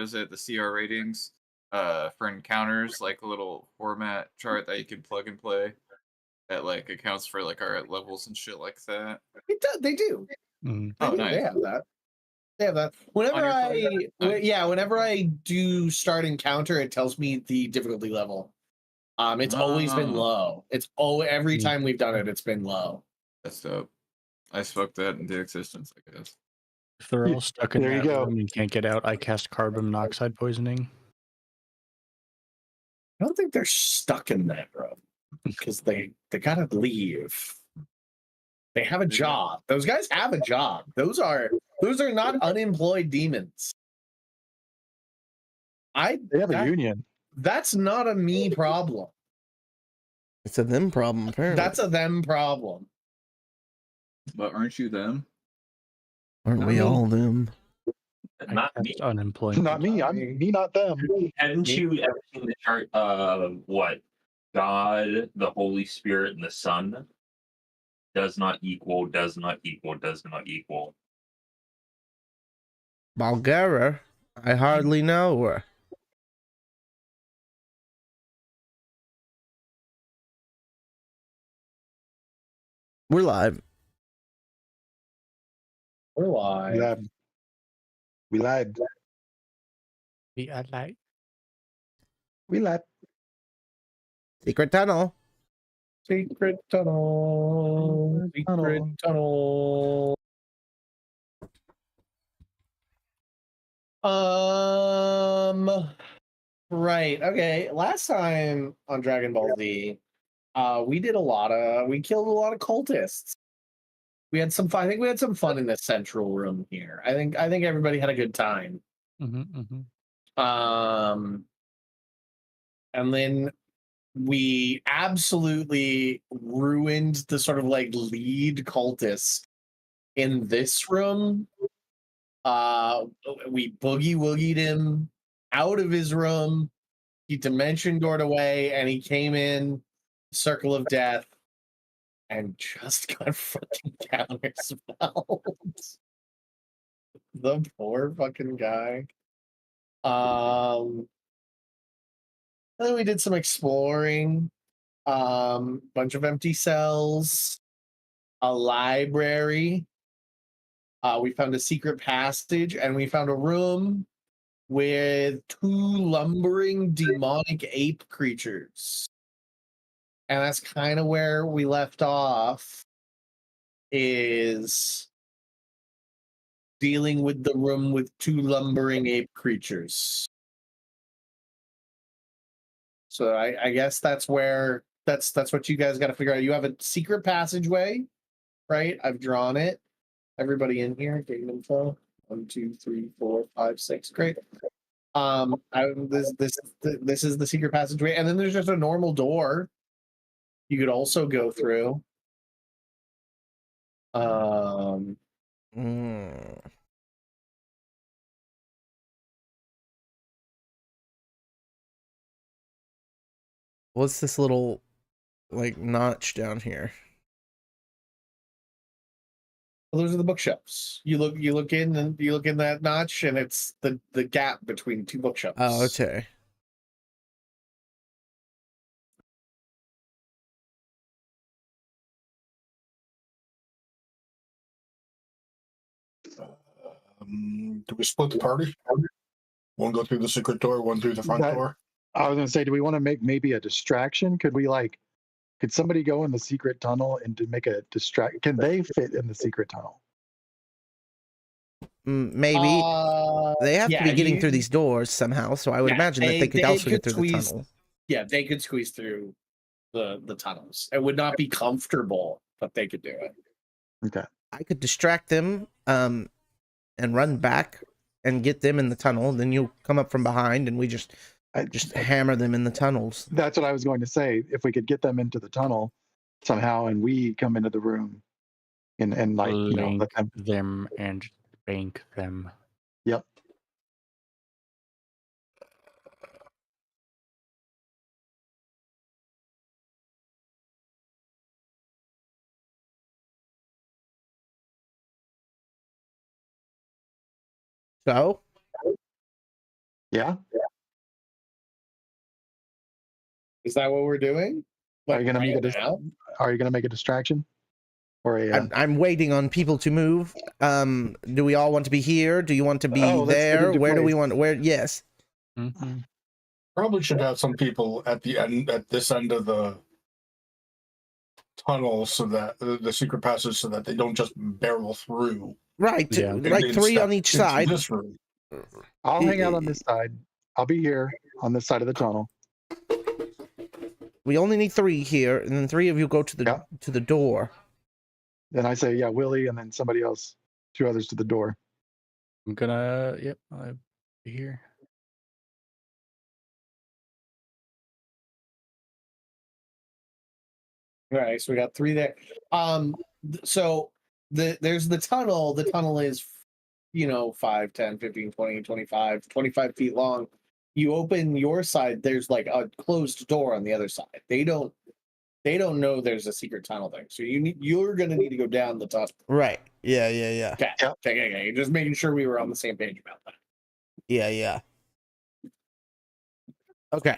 what is it, the CR ratings for encounters, like a little format chart that you can plug and play that like accounts for like our levels and shit like that. They do. Mm. Oh, They do. nice. They have that. They have that. On your phone? Nice. Yeah, whenever I do start encounter, it tells me the difficulty level. It's always been Oh, low. Every time we've done it, it's been low. that's dope. I spoke that into existence, I guess. If they're all stuck in There you that go. room and can't get out, I cast carbon monoxide poisoning. I don't think they're stuck in that room because they gotta leave. They have a job. Those guys have a job. Those are not unemployed demons. They have a union. That's not a me problem. It's a them problem, apparently. That's a them problem. But aren't you them? Aren't we all them? Not me. Unemployment. Not me. I'm me, not them. Hadn't you ever seen the chart of what God, the Holy Spirit, and the Son does not equal, does not equal, does not equal? Bulgara? I hardly know her. We're live. We're live. We lied. We lied. We are like We lied. Secret tunnel. Secret tunnel. Secret tunnel. Right. Okay. Last time on Dragon Ball Z, we killed a lot of cultists. We had some fun. I think we had some fun in this central room here. I think everybody had a good time. And then we absolutely ruined the sort of like lead cultist in this room. We boogie woogied him out of his room. He dimension doored away, and he came in circle of death and just got fucking counterspelled. The poor fucking guy. And then we did some exploring. Bunch of empty cells, a library. We found a secret passage, and we found a room with 2 lumbering demonic ape creatures. And that's kind of where we left off, is dealing with the room with 2 lumbering ape creatures. So I guess that's where that's what you guys got to figure out. You have a secret passageway, right? I've drawn it. Everybody in here, game info. 1, 2, 3, 4, 5, 6. Great. This is the secret passageway, and then there's just a normal door you could also go through. What's this little like notch down here? Well, those are the bookshelves. You look in that notch, and it's the gap between 2 bookshelves. Oh, okay. Do we split the party? One go through the secret door, one through the front door. I was gonna say, do we want to make maybe a distraction? Could somebody go in the secret tunnel and to make a distract? Can they fit in the secret tunnel? Maybe. They have to be getting through these doors somehow, so I would imagine that they could also get through the tunnel. Yeah, they could squeeze through the tunnels. It would not be comfortable, but they could do it. Okay. I could distract them and run back and get them in the tunnel. Then you'll come up from behind, and we just hammer them in the tunnels. That's what I was going to say. If we could get them into the tunnel somehow, and we come into the room, and like let them and bank them. Yep. So Yeah. Is that what we're doing? Are you gonna make a now? Are you gonna make a distraction? Or a I'm waiting on people to move. Do we all want to be here? Do you want to be Oh, let's get there? into Where do we place. want? Where? Yes. Probably should have some people at the end, at this end of the tunnel, so that the secret passage, so that they don't just barrel through. Right. Yeah. Like and 3 step on each into side. This room. I'll hang out on this side. I'll be here on this side of the tunnel. We only need 3 here, and then 3 of you go to the door. Then I say, yeah, Willie, and then somebody else, 2 others to the door. I'm gonna. Yep. I'll be here. All right, so we got 3 there. So there's the tunnel. The tunnel is, 5, 10, 15, 20, 25, 25 feet long. You open your side, there's like a closed door on the other side. They don't know there's a secret tunnel there. So you're gonna need to go down the tunnel. Right. Yeah. Okay. Yep. Okay. Just making sure we were on the same page about that. Yeah. Okay.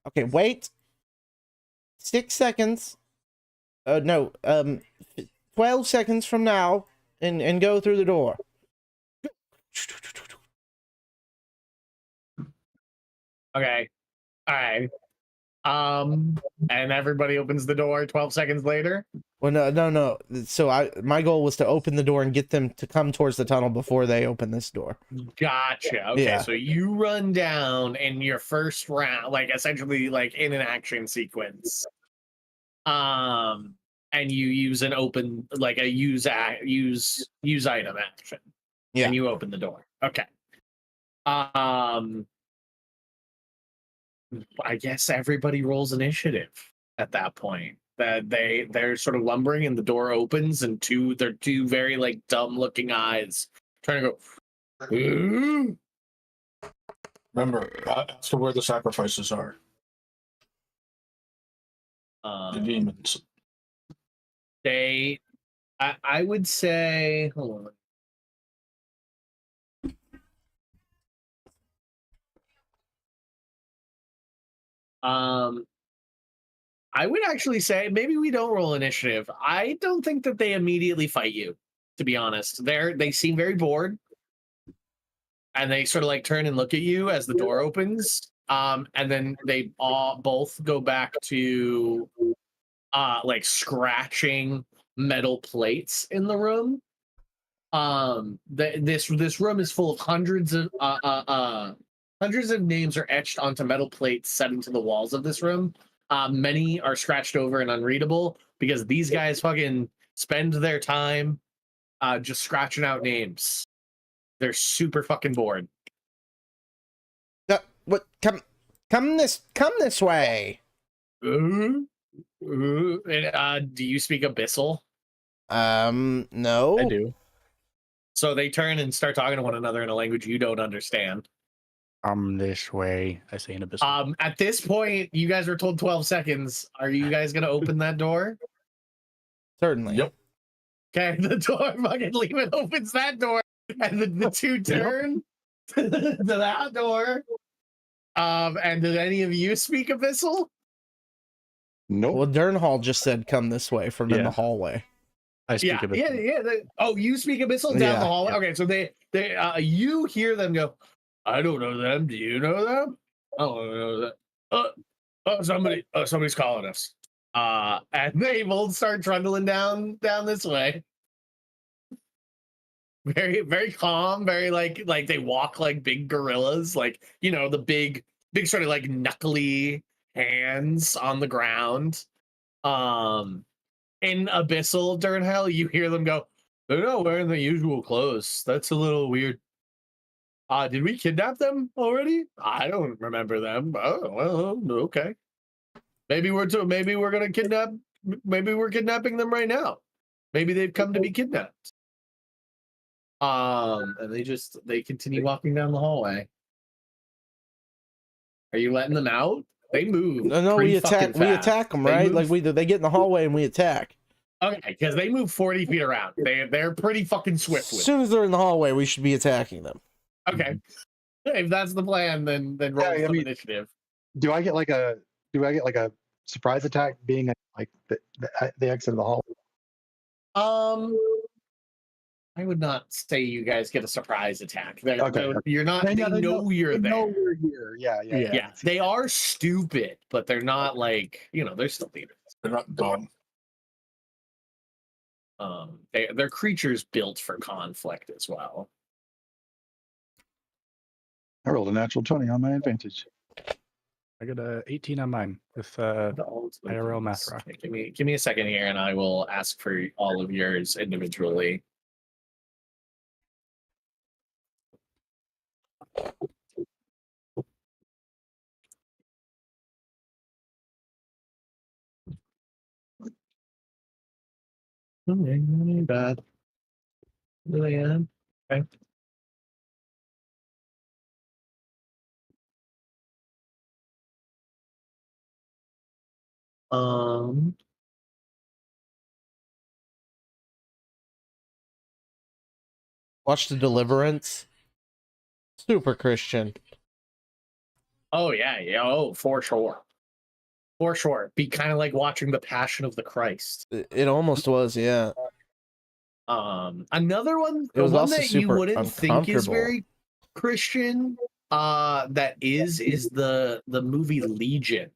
Okay, wait. 6 seconds. No. 12 seconds from now, and go through the door. Okay. All right. And everybody opens the door 12 seconds later. Well, no. So my goal was to open the door and get them to come towards the tunnel before they open this door. Gotcha. Okay, Yeah. so you run down in your first round, like essentially like in an action sequence. And you use an open, like a use item action. Yeah. And you open the door. Okay. I guess everybody rolls initiative at that point. That they're sort of lumbering and the door opens and they're two very like dumb looking eyes trying to go. "Ooh." Remember, ask for where the sacrifices are. The demons. I would say, hold on. I would actually say maybe we don't roll initiative. I don't think that they immediately fight you, to be honest. They seem very bored. And they sort of like turn and look at you as the door opens. And then they both go back to like scratching metal plates in the room. This room is full of hundreds of names are etched onto metal plates set into the walls of this room. Many are scratched over and unreadable because these guys fucking spend their time just scratching out names. They're super fucking bored. What? Come this way. Do you speak Abyssal? No. I do. So they turn and start talking to one another in a language you don't understand. Come this way. I say in Abyssal. At this point, you guys were told 12 seconds. Are you guys gonna open that door? Certainly. Yep. Okay, the door fucking Lehman opens that door, and the two turn to that door. And did any of you speak Abyssal? Nope. Well, Dernhall just said, "Come this way" from in Yeah. the hallway. I speak Abyssal. Yeah. You speak Abyssal down Yeah. the hallway. Okay, so they you hear them go, I don't know them. Do you know them? I don't know that. Somebody's calling us. And they both start trundling down this way. Very, very calm, very like they walk like big gorillas, like, the big sort of like knuckly hands on the ground. In Abyssal, Dernhell, you hear them go, they're not wearing the usual clothes. That's a little weird. Did we kidnap them already? I don't remember them. Oh, well, okay. Maybe we're kidnapping them right now. Maybe they've come to be kidnapped. And they continue walking down the hallway. Are you letting them out? They move. No, pretty we fucking attack. We fast. attack them, They right? move- Like they get in the hallway and we attack. Okay, because they move 40 feet around. They're pretty fucking As swift with it. soon as they're in the hallway, we should be attacking them. Okay. If that's the plan, then roll Yeah, I some mean- initiative. Do I get like a surprise attack being at, like the exit of the hall? I would not say you guys get a surprise attack. Okay. You're not. They know you're they there. know we're here. Yeah. Yeah, they are stupid, but they're not like they're still leaders. They're not dumb. They're creatures built for conflict as well. I rolled a natural 20 on my advantage. I got a 18 on mine with The ultimate IRL is- math rock. Give me a second here, and I will ask for all of yours individually. Okay, not bad. Really am. Okay. Watch the Deliverance. Super Christian. Oh yeah. Oh, for sure. For sure. Be kind of like watching the Passion of the Christ. It almost was, yeah. Another one, It was one also that you super wouldn't think is uncomfortable. very Christian. That is the movie Legion.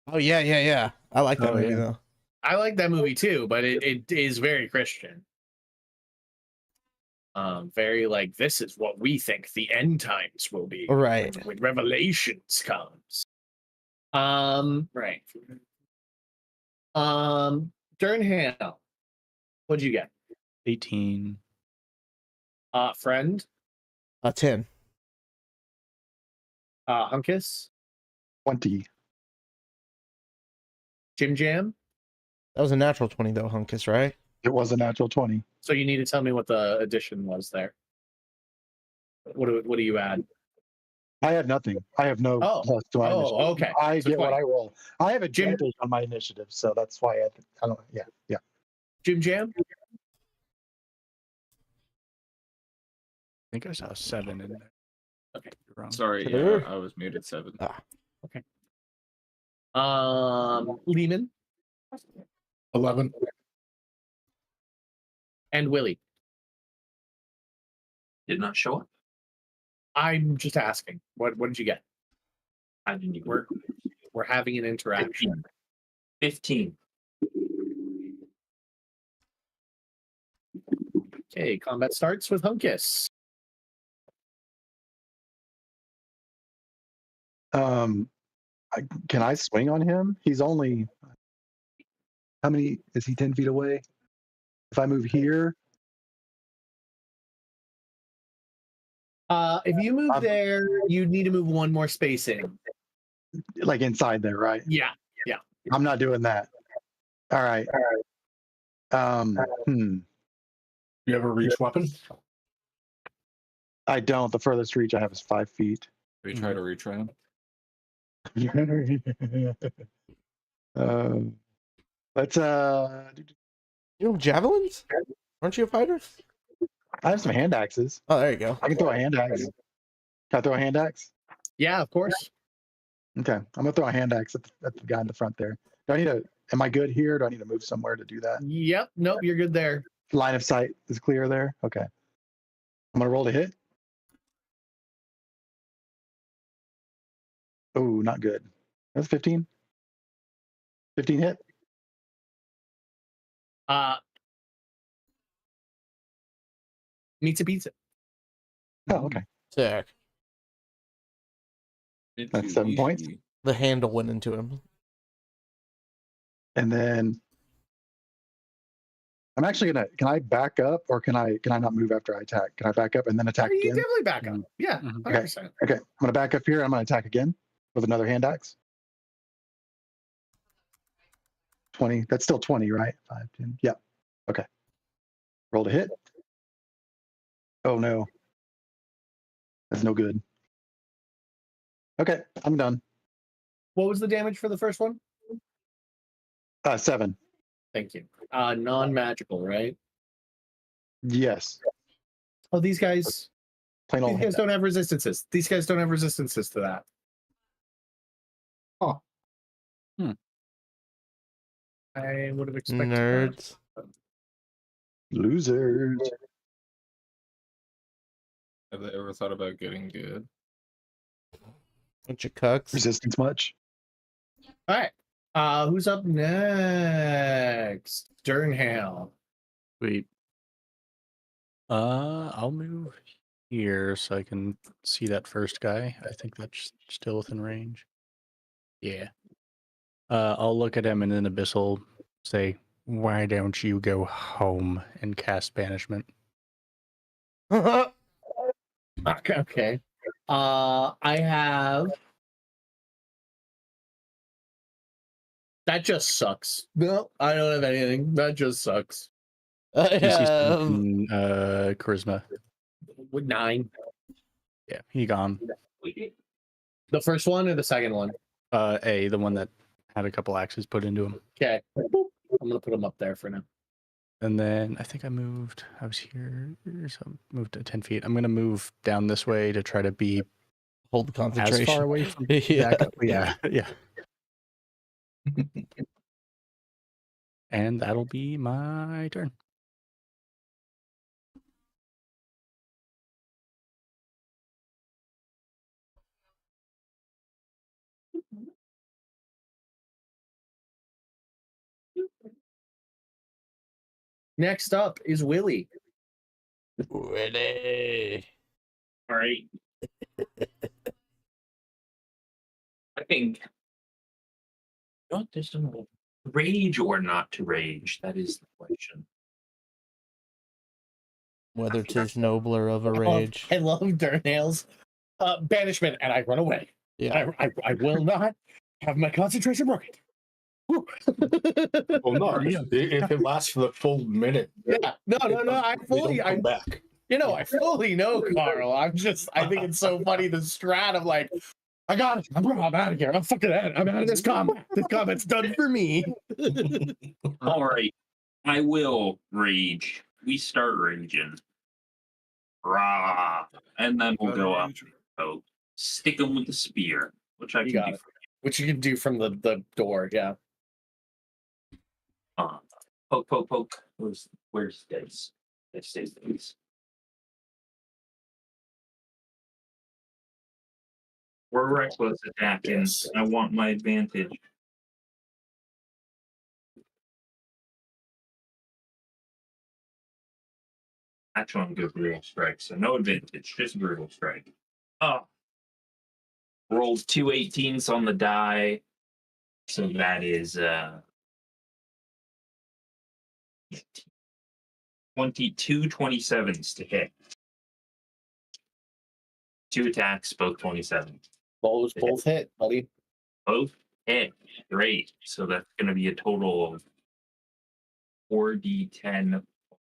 Oh yeah. I like that Oh, movie yeah. though. I like that movie too, but it is very Christian. Very like this is what we think the end times will be. Right. When Revelations comes. Right. Durnham, what'd you get? 18. Friend, 10. Hunkus, 20. Jim Jam. That was a natural 20 though, Hunkus, right? It was a natural 20. So you need to tell me what the addition was there. What do you add? I had nothing. I have no Oh. plus to my initiative. Oh, okay. I So get what 20. I roll. I have a Jim- advantage on my initiative, so that's why I don't. Yeah. Jim Jam. I think I saw a 7 in there. Okay. You're wrong. Sorry, Sure. yeah, I was muted 7. Lehman 11. and Willie. Did not show up. I'm just asking. What did you get? I didn't even. We're having an interaction. 15. Okay, combat starts with Hunkus. Can I swing on him? He's only. How many is he? 10 feet away. If I move here, If you move I'm- there, you need to move one more space in. like inside there, right? Yeah. I'm not doing that. All right. You have a reach weapon? I don't. The furthest reach I have is 5 feet. We try to retry him. Let's You know javelins? Aren't you a fighter? I have some hand axes. Oh, there you go. I can throw a hand axe. Can I throw a hand axe? Yeah, of course. Okay, I'm gonna throw a hand axe at the guy in the front there. Do I need to? Am I good here? Do I need to move somewhere to do that? Yep. Nope, you're good there. Line of sight is clear there. Okay, I'm gonna roll to hit. Oh, not good. That's 15. 15 hit. Meets a pizza. Oh, okay. Sick. That's 7 points. The handle went into him. And then I'm actually gonna. Can I back up, or can I not move after I attack? Can I back up and then attack You again? definitely back up. Yeah, Mhm. 100%. Okay, I'm gonna back up here. I'm gonna attack again with another hand axe. 20. That's still 20, right? 5, 10. Yep. Okay. Roll to hit. Oh no. That's no good. Okay, I'm done. What was the damage for the first one? 7. Thank you. non-magical, right? Yes. Oh, these guys Plain old don't have resistances. These guys don't have resistances to that. I would have expected that. Nerds. losers. Have they ever thought about getting good? Bunch of cucks. Resistance much? All right. Who's up next? Durnhale. Sweet. I'll move here so I can see that first guy. I think that's still within range. Yeah. I'll look at him and then Abyss will say, "Why don't you go home and cast banishment?" Okay. I have. That just sucks. No, I don't have anything. That just sucks. I DC have 17, charisma. With 9. Yeah, he gone. The first one or the second one? The one that had a couple axes put into him. Okay. Boop. I'm gonna put him up there for now. And then I think I was here, so I moved to 10 feet. I'm going to move down this way to try to be hold the as concentration. far away from Yeah. Zach. Yeah, yeah. And that'll be my turn. Next up is Willie. Ready. All right. I think. Not this one. Rage or not to rage? That is the question. Whether 'tis nobler of a rage. I love Durnhale's banishment, and I run away. Yeah. I will not have my concentration broken. Whew. Well, no, if it lasts for the full minute. Yeah, no. I fully, come back. I fully know, Carl. I think it's so funny the strat of like, I got it. I'm out of here. I'm fucking out. I'm out of this combat. This combat's done for me. All right. I will rage. We start raging. Rah. And then we'll go up. So stick him with the spear, which I You can got do. it. Which you can do from the door. Yeah. Poke, poke, poke. Where's dice? It stays dice. We're reckless attacking. Yes. I want my advantage. Actually, I'm good brutal strike, so no advantage, just brutal strike. Oh. Rolled 2 18s on the die. So that is 22 27s to hit. 2 attacks, both 27. Both hit, buddy. Both hit. Great. So that's going to be a total of 4d10,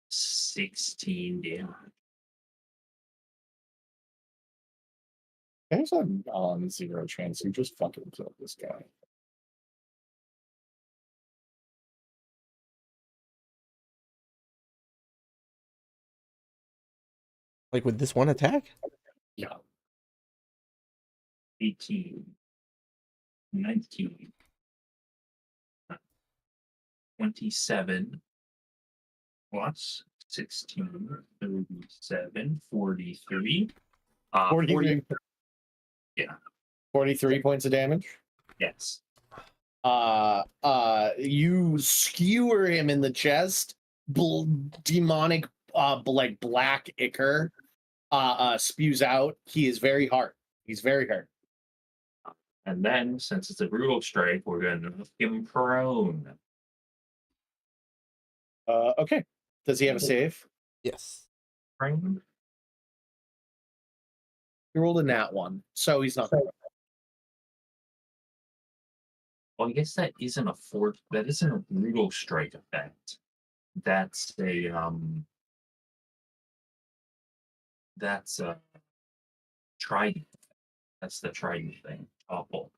16 damage. There's a 0 chance you just fucking killed this guy. Like with this one attack? Yeah. 18, 19, 27 plus 16, 37, 43. 43. Yeah. 43 points of damage. Yes. You skewer him in the chest. Demonic, like black ichor, spews out. He is very hurt. He's very hurt. And then, since it's a brutal strike, we're going to knock him prone. Okay. Does he have a save? Yes. Prone? He rolled a nat 1, so he's not. Well, I guess that isn't a brutal strike effect. That's a trident. That's the trident thing. Awful.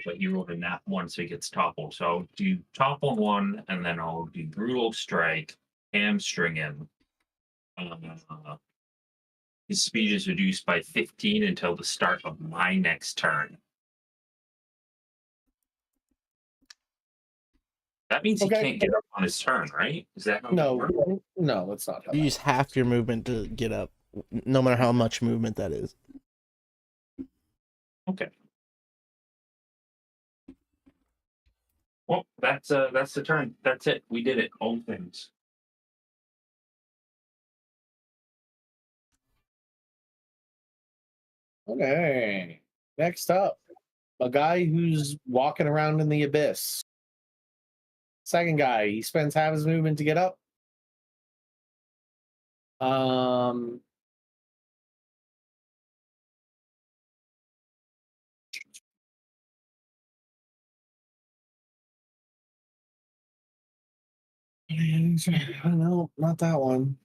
But you rolled a nat 1, so he gets toppled. So I'll do topple 1, and then I'll do brutal strike, hamstring him. His speed is reduced by 15 until the start of my next turn. That means he Okay. can't get up on his turn, right? Is that how that No, works? no, that's not how You that use half your movement to get up, no matter how much movement that is. Okay. Well, that's the turn. That's it. We did it. All things. Okay. Next up, a guy who's walking around in the abyss. Second guy, he spends half his movement to get up. No, not that one.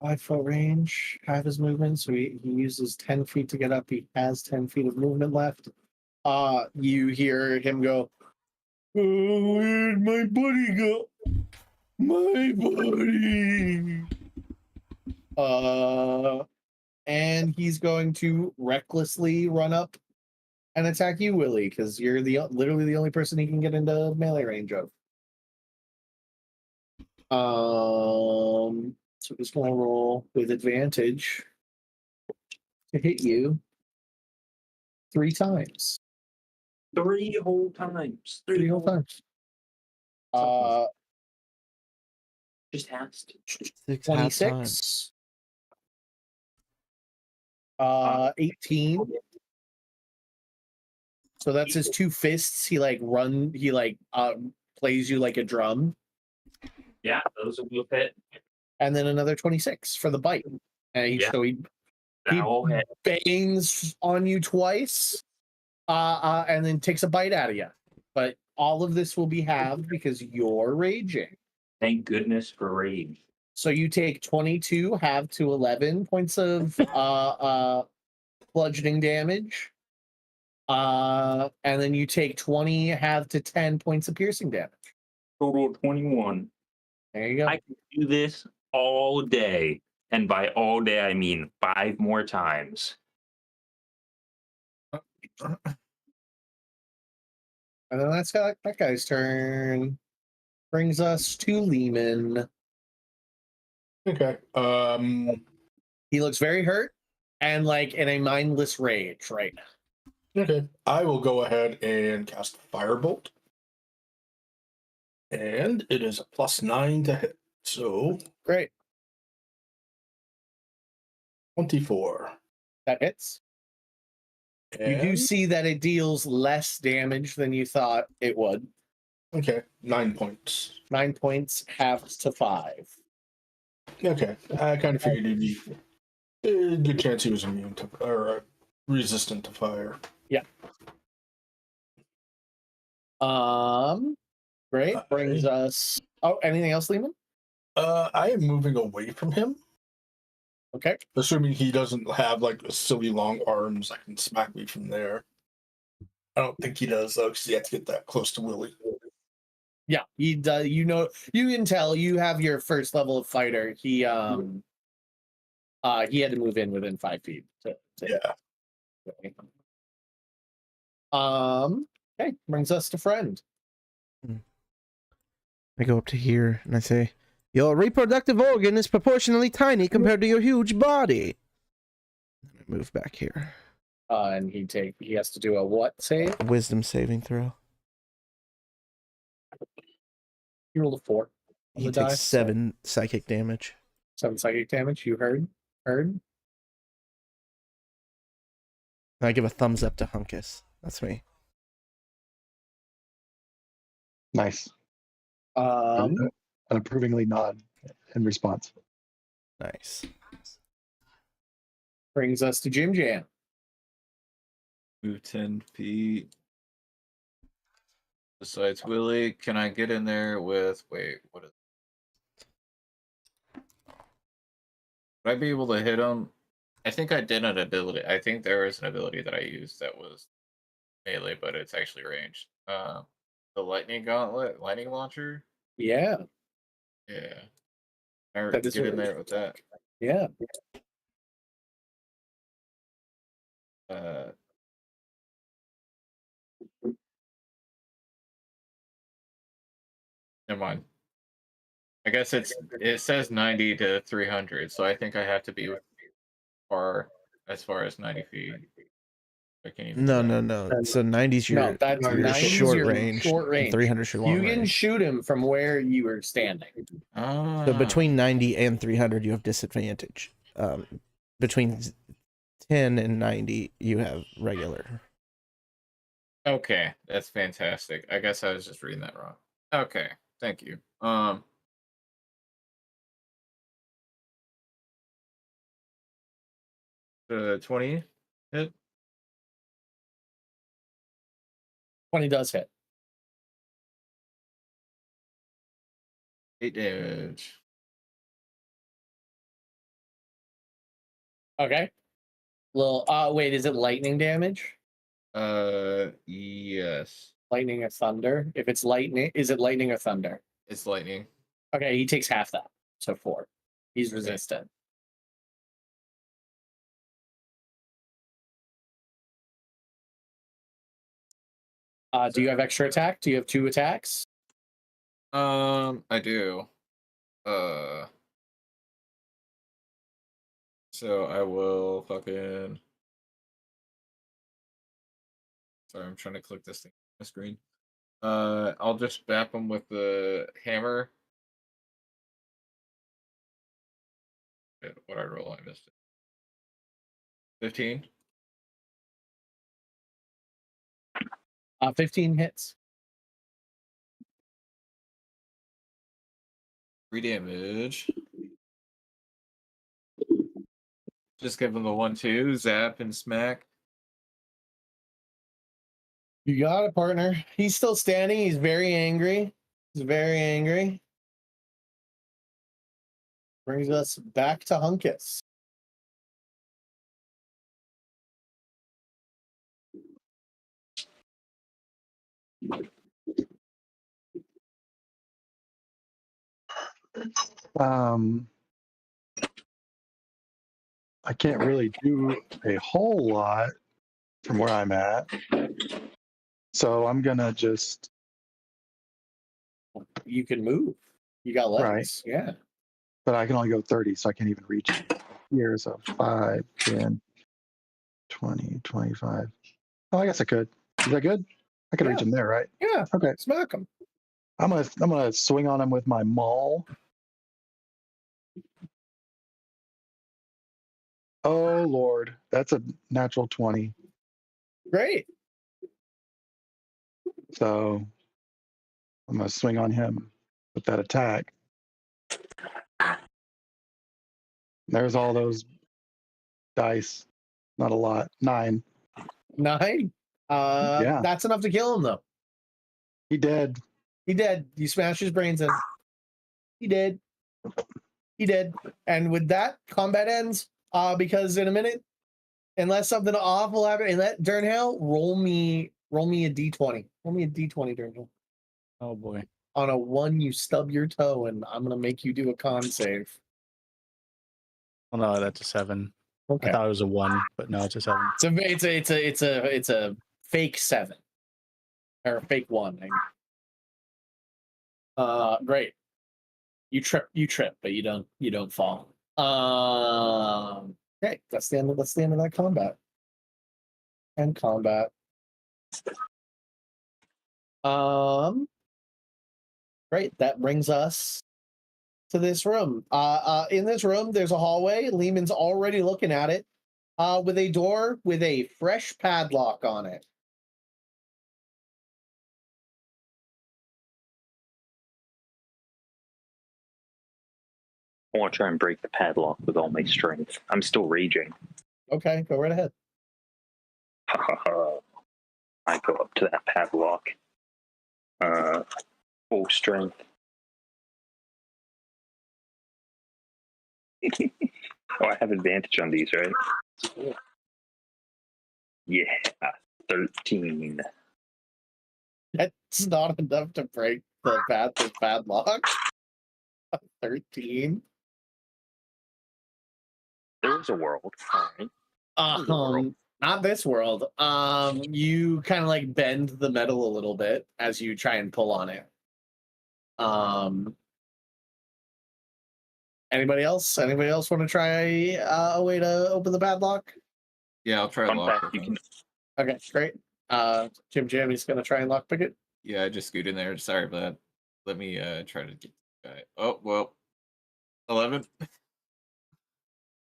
5 foot range, half his movement, so he uses 10 feet to get up. He has 10 feet of movement left. You hear him go, "Oh, where'd my buddy go? My buddy." And he's going to recklessly run up and attack you, Willie, because you're literally the only person he can get into melee range of. So he's gonna roll with advantage to hit you 3 times. 3 whole times. 3 whole times. Just has to. 6 half times. 26. 18. So that's his 2 fists. He plays you like a drum. Yeah, those will be hit. And then another 26 for the bite. And Yeah. so he That will hit. bangs on you twice, and then takes a bite out of you. But all of this will be halved because you're raging. Thank goodness for rage. So you take 22 halved to 11 points of bludgeoning damage. And then you take 20 halved to 10 points of piercing damage. Total 21. There you go. I can do this all day. And by all day, I mean 5 more times. And then that's that guy's turn. Brings us to Lehman. Okay. He looks very hurt and like in a mindless rage right now. Okay. I will go ahead and cast Firebolt. And it is a +9 to hit. So Great. 24. That hits. You do And- see that it deals less damage than you thought it would. Okay. 9 points. 9 points halves to 5. Okay. I kind of figured he'd be a good chance he was immune to or resistant to fire. Yeah. Great. Brings us. Oh, anything else, Lehman? I am moving away from him, Okay. assuming he doesn't have like silly long arms that can smack me from there. I don't think he does though, because he had to get that close to Willie. Yeah, he does. You know, you can tell you have your first level of fighter. He had to move in within 5 feet. Yeah. Okay, brings us to friend. I go up to here and I say, "Your reproductive organ is proportionally tiny compared to your huge body." And I move back here. And he has to do a what save? Wisdom saving throw. He rolled a 4. on He the takes die, so 7 psychic damage. 7 psychic damage. You heard? And I give a thumbs up to Hunkus. That's me. Nice. Um, An approvingly nod in response. Nice. brings us to Jim Jam. Move 10 feet. Besides Willie, can I get in there with what is would I be able to hit him? I think I did an ability. I think there was an ability that I used that was melee, but it's actually ranged. The lightning gauntlet, lightning launcher. Yeah, Yeah, or that is get in what- there with that. yeah. Uh, never mind. I guess it says 90 to 300, so I think I have to be far as far as 90 feet. I can't even do No, that. no, no. So 90's No, your that's your 90's short your range, short range. and 300's your long You can range. shoot him from where you were standing. So between 90 and 300, you have disadvantage. Between 10 and 90, you have regular. Okay, that's fantastic. I guess I was just reading that wrong. Okay, thank you. The 20 hit. 20 does hit. 8 damage. Okay. Little. Wait. Is it lightning damage? Yes. Lightning or thunder? If it's lightning, is it lightning or thunder? It's lightning. Okay, he takes half that, so 4. He's resistant. Do you have extra attack? Do you have 2 attacks? I do. So I will fucking. Sorry, I'm trying to click this thing on the screen. I'll just bap him with the hammer. What I roll, I missed it. 15. 15 hits. 3 damage. Just give him the 1-2, zap and smack. You got it, partner. He's still standing. He's very angry. He's very angry. Brings us back to Hunkus. I can't really do a whole lot from where I'm at. So I'm gonna just You can move. You got legs. Yeah. but I can only go 30, so I can't even reach here. So 5, 10, 20, 25. Oh, I guess I could. Is that good? I could reach him there, right? Yeah. Okay. Smack him. I'm gonna swing on him with my maul. Oh Lord, that's a natural 20. Great. So I'm gonna swing on him with that attack. There's all those dice. Not a lot. 9. 9. Yeah. That's enough to kill him, though. He dead. He dead. You smash his brains in. He did. He did. And with that, combat ends. Because in a minute, unless something awful happens, and let Durnhale roll me a d20. Roll me a d20, Durnhale. Oh boy. On a 1, you stub your toe, and I'm gonna make you do a con save. Oh no, that's a 7. Okay. I thought it was a 1, but no, it's a 7. It's a fake 7. Or a fake 1. Great. You trip, but you don't fall. Okay, that's the end of that combat. And combat. Great, that brings us to this room. In this room, there's a hallway. Lehman's already looking at it. With a door with a fresh padlock on it. I want to try and break the padlock with all my strength. I'm still raging. Okay, go right ahead. I go up to that padlock. Full strength. Oh, I have advantage on these, right? Yeah. 13. That's not enough to break the padlock. 13. There was a world. All right. Um, not this world. You kind of like bend the metal a little bit as you try and pull on it. Anybody else? Anybody else want to try a way to open the padlock? Yeah, I'll try Fun lock fact, you picking. can Okay, great. Jim is gonna try and lockpick it. Yeah, I just scoot in there. Sorry about that. Let me try to get the guy. Oh well, 11.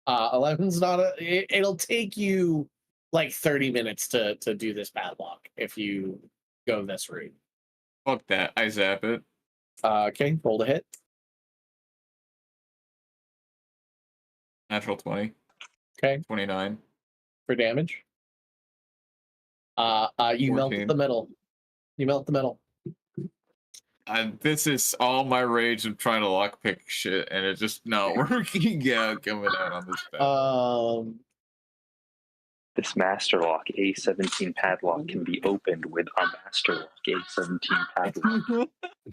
11's not it'll take you like 30 minutes to do this padlock if you go this route. Fuck that. I zap it. Okay, roll to hit. Natural 20. Okay, 29. for damage. You melt 14. the metal. You melt the metal. This is all my rage of trying to lockpick shit, and it's just not working out coming out on this bad. This master lock A17 padlock can be opened with a master lock A17 padlock.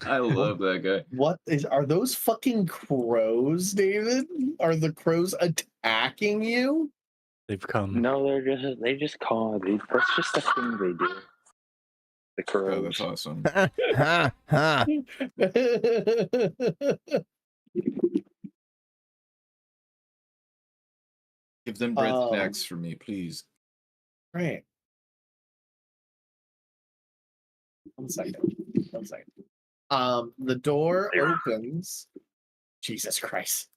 I love that guy. Are those fucking crows, David? Are the crows attacking you? They've come. No, they just call. That's just the thing they do. The Oh, that's crows. awesome. Ha ha. Give them bread snacks for me, please. Right. 1 second. 1 second. The door opens. Jesus Christ.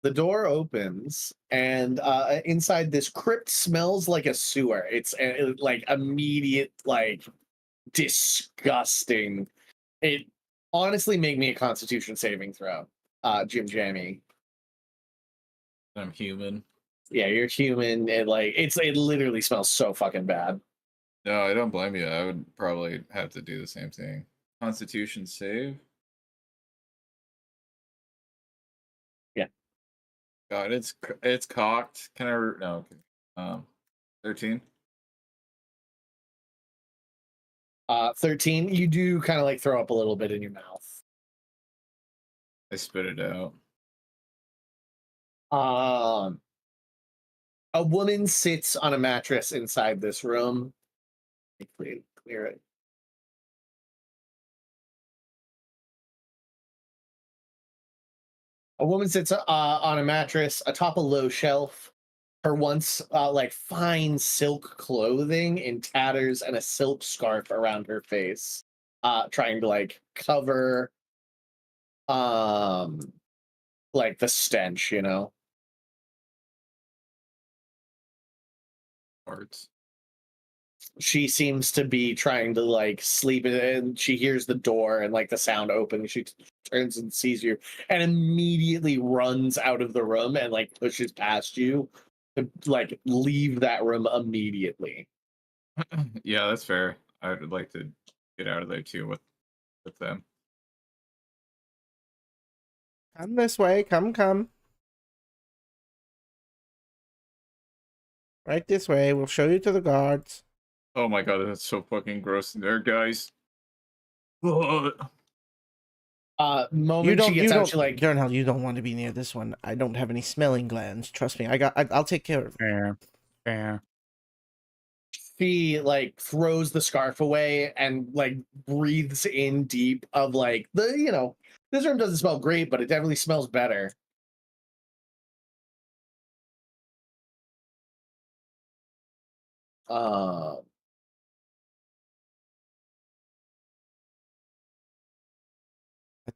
The door opens, and inside this crypt smells like a sewer. It's like immediate, like disgusting. It honestly make me a Constitution saving throw, Jim Jamie. I'm human. Yeah, you're human, and like it literally smells so fucking bad. No, I don't blame you. I would probably have to do the same thing. Constitution save. Yeah. God, it's cocked. Can I? No. Okay. 13. 13. You do kind of like throw up a little bit in your mouth. I spit it out. A woman sits on a mattress inside this room. Clear it. A woman sits on a mattress atop a low shelf. Her once like fine silk clothing in tatters and a silk scarf around her face, trying to like cover like the stench, you know. Parts. She seems to be trying to like sleep, and she hears the door and like the sound opening. She turns and sees you and immediately runs out of the room and like pushes past you to like leave that room immediately. Yeah, that's fair. I would like to get out of there too with them. Come this way. Come. Right this way. We'll show you to the guards. Oh my god, that's so fucking gross in there, guys. Ugh. Moment she gets out, she like Darnell, you don't want to be near this one. I don't have any smelling glands. Trust me. I'll take care of it. Fair. she like throws the scarf away and like breathes in deep of like this room doesn't smell great, but it definitely smells better. I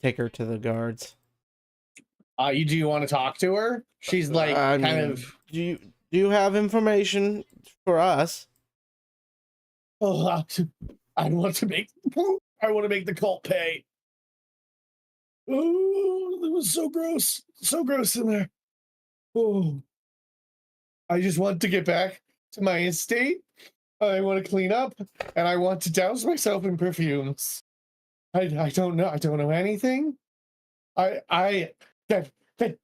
take her to the guards. Do you want to talk to her? She's like Do you have information for us? Oh, I want to make the cult pay. Oh, that was so gross in there. Oh, I just want to get back to my estate. I want to clean up, and I want to douse myself in perfumes. I don't know anything. That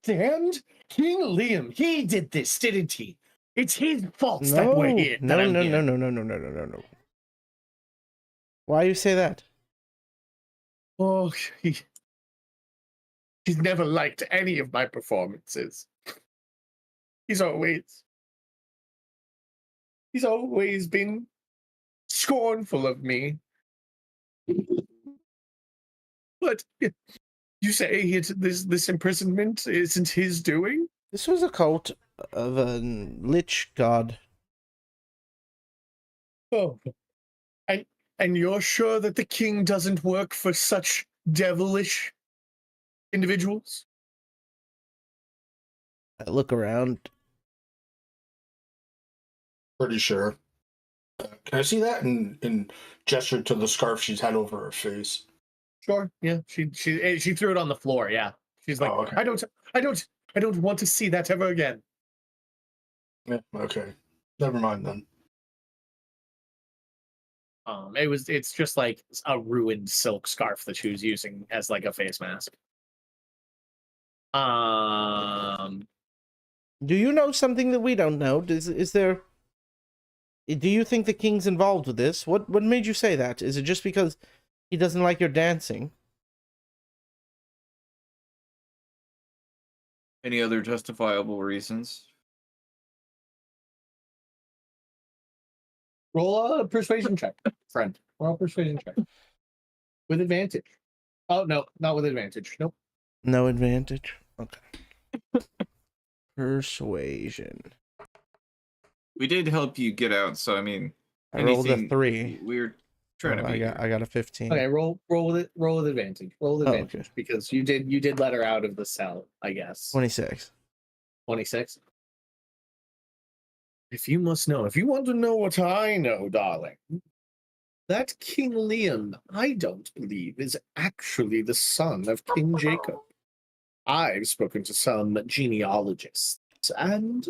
damned King Liam, he did this, didn't he? It's his fault that we're here. No, that I'm no, here. no, no, no, no, no, no, no, no. Why you say that? Oh, he's never liked any of my performances. He's always been scornful of me. But you say this imprisonment isn't his doing? This was a cult of a lich god. Oh, and you're sure that the king doesn't work for such devilish individuals? I look around. Pretty sure. Can I see that? And gesture to the scarf she's had over her face. Sure. Yeah. She threw it on the floor. Yeah. She's like, Oh, okay. I don't want to see that ever again. Yeah, okay. Never mind then. It's just like a ruined silk scarf that she was using as like a face mask. Do you know something that we don't know? Is there? Do you think the king's involved with this? What made you say that? Is it just because he doesn't like your dancing? Any other justifiable reasons? Roll a persuasion check, friend. Roll a persuasion check with advantage. Oh no, not with advantage. Nope. No advantage. Okay. Persuasion. We did help you get out, so I mean, I rolled a anything 3. we're trying to I be. got a 15. Okay, roll with advantage. Roll with Oh, advantage okay. because you did let her out of the cell, I guess. 26. 26. If you want to know what I know, darling, that King Liam, I don't believe, is actually the son of King Jacob. I've spoken to some genealogists, and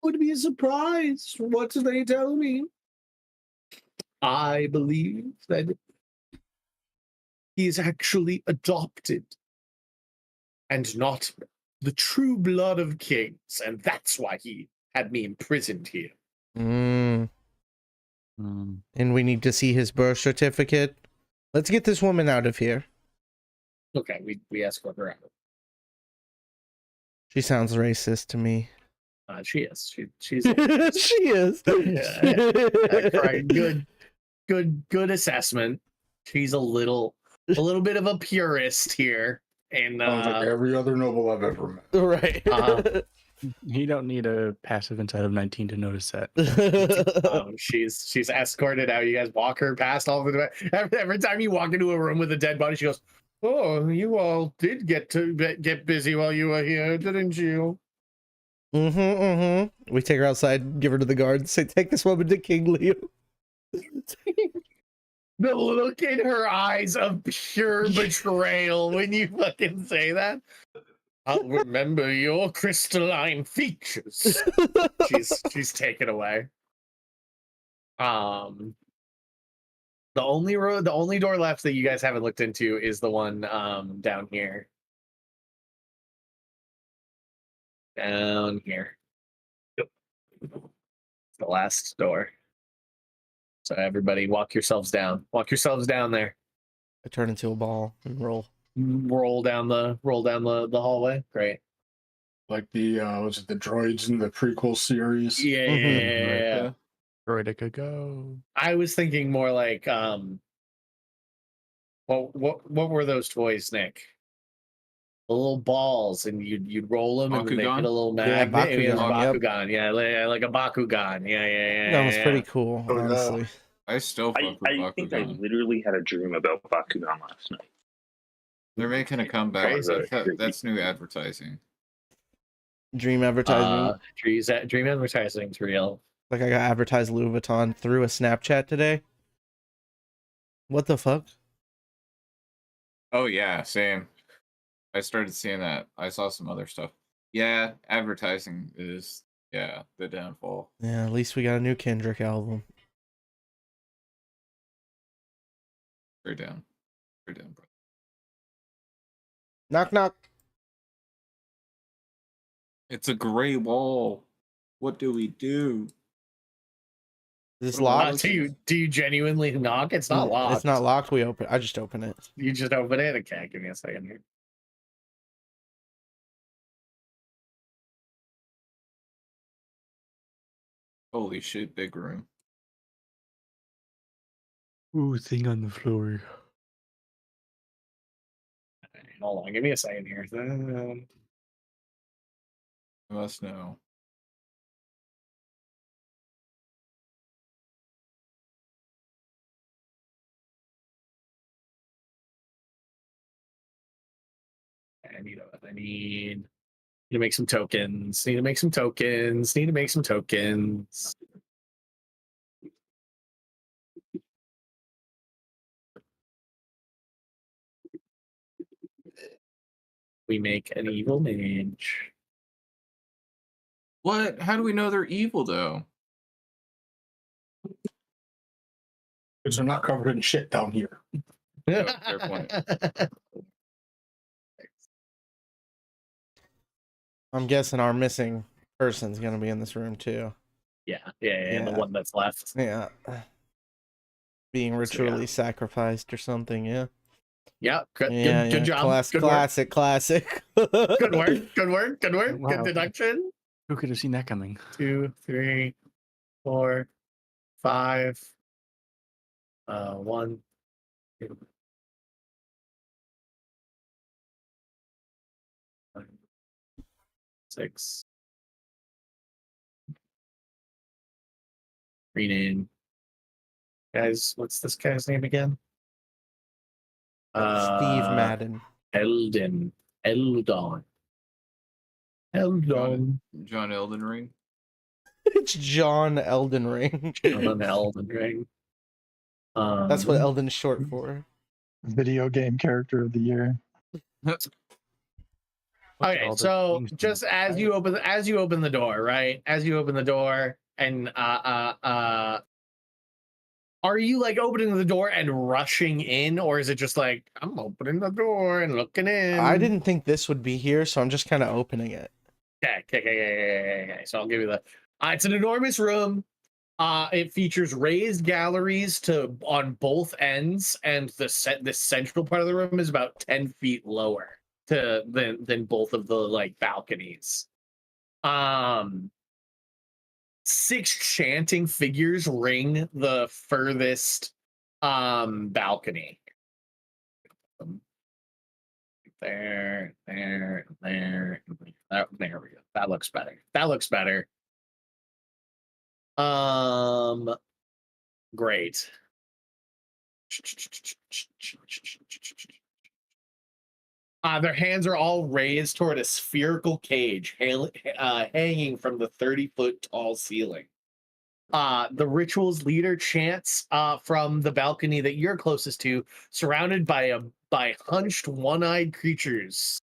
would be surprised what they tell me. I believe that he is actually adopted and not the true blood of kings, and that's why he had me imprisoned here. And we need to see his birth certificate. Let's get this woman out of here. Okay, we escort her out. She sounds racist to me. She is. She's She is. right. Good assessment. She's a little bit of a purist here, and Sounds like every other noble I've ever met. Right. You don't need a passive inside of 19 to notice that. she's escorted out. You guys walk her past all the way. Every time you walk into a room with a dead body, she goes, "Oh, you all did get busy while you were here, didn't you?" We take her outside, give her to the guards, say, "Take this woman to King Leo." The look in her eyes of pure betrayal when you fucking say that. I'll remember your crystalline features. She's taken away. The only door left that you guys haven't looked into is the one down here. Down here. Yep. The last door. So everybody walk yourselves down. Walk yourselves down there. I turn into a ball and roll. Roll down the hallway. Great. Like the was it the droids in the prequel series? Yeah. Droidica go. I was thinking more like what were those toys, Nick? The little balls, and you'd roll them, and then they hit a little magnet. Bakugan, It was yep. Bakugan, yeah, like a Bakugan, yeah. That was pretty cool, Oh, yeah. honestly. I still fuck with I think I Bakugan. literally had a dream about Bakugan last night. They're making a comeback. Crazy. That's new advertising. Dream advertising. Dream advertising's real. Like I got advertised Louis Vuitton through a Snapchat today. What the fuck? Oh yeah, same. I started seeing that. I saw some other stuff. Yeah, advertising is the downfall. Yeah, at least we got a new Kendrick album. We're down, bro. Knock knock. It's a gray wall. What do we do? Is this What do I locked? Do you genuinely knock? It's not locked. It's not locked. I just open it. You just open it? Okay, give me a second here. Holy shit, big room. Ooh, thing on the floor. Hold on, give me a second here. I must know. I need to make some tokens. Need to make some tokens. Need to make some tokens. We make an evil mage. What? How do we know they're evil though? Because they're not covered in shit down here. Yeah, fair point. I'm guessing our missing person's gonna be in this room too. Yeah, and the one that's left. Yeah. Being ritually sacrificed or something, yeah. Yeah, good job. Classic. Good work. Good Wow. deduction. Who could have seen that coming? 2, 3, 4, 5. 1, 2, 6. Rename. Guys, what's this guy's name again? Steve Madden. Eldon. John Elden Ring. It's John Elden Ring. Elden Ring. That's what Elden's short for. Video game character of the year. Okay, so just as you open the door, right? As you open the door, and are you like opening the door and rushing in, or is it just like I'm opening the door and looking in? I didn't think this would be here, so I'm just kind of opening it. Okay. So I'll give you the. It's an enormous room. It features raised galleries on both ends, and the central part of the room is about 10 feet lower than both of the like balconies. 6 chanting figures ring the furthest balcony. There we go. That looks better. Great. Their hands are all raised toward a spherical cage hanging from the 30-foot tall ceiling. The ritual's leader chants from the balcony that you're closest to, surrounded by hunched one-eyed creatures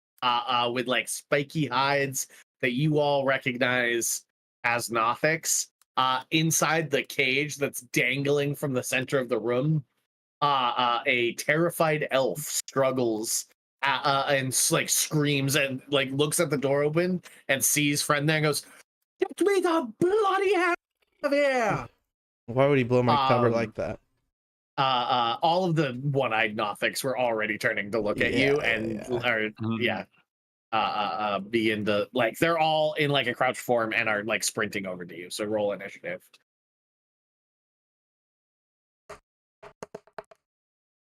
with like spiky hides that you all recognize as Nothics. Inside the cage that's dangling from the center of the room, a terrified elf struggles and like screams and like looks at the door open and sees friend there and goes, "Get me the bloody hell out of here!" Why would he blow my cover like that? All of the one-eyed Nothics were already turning to look at you and begin to like they're all in like a crouch form and are like sprinting over to you. So roll initiative.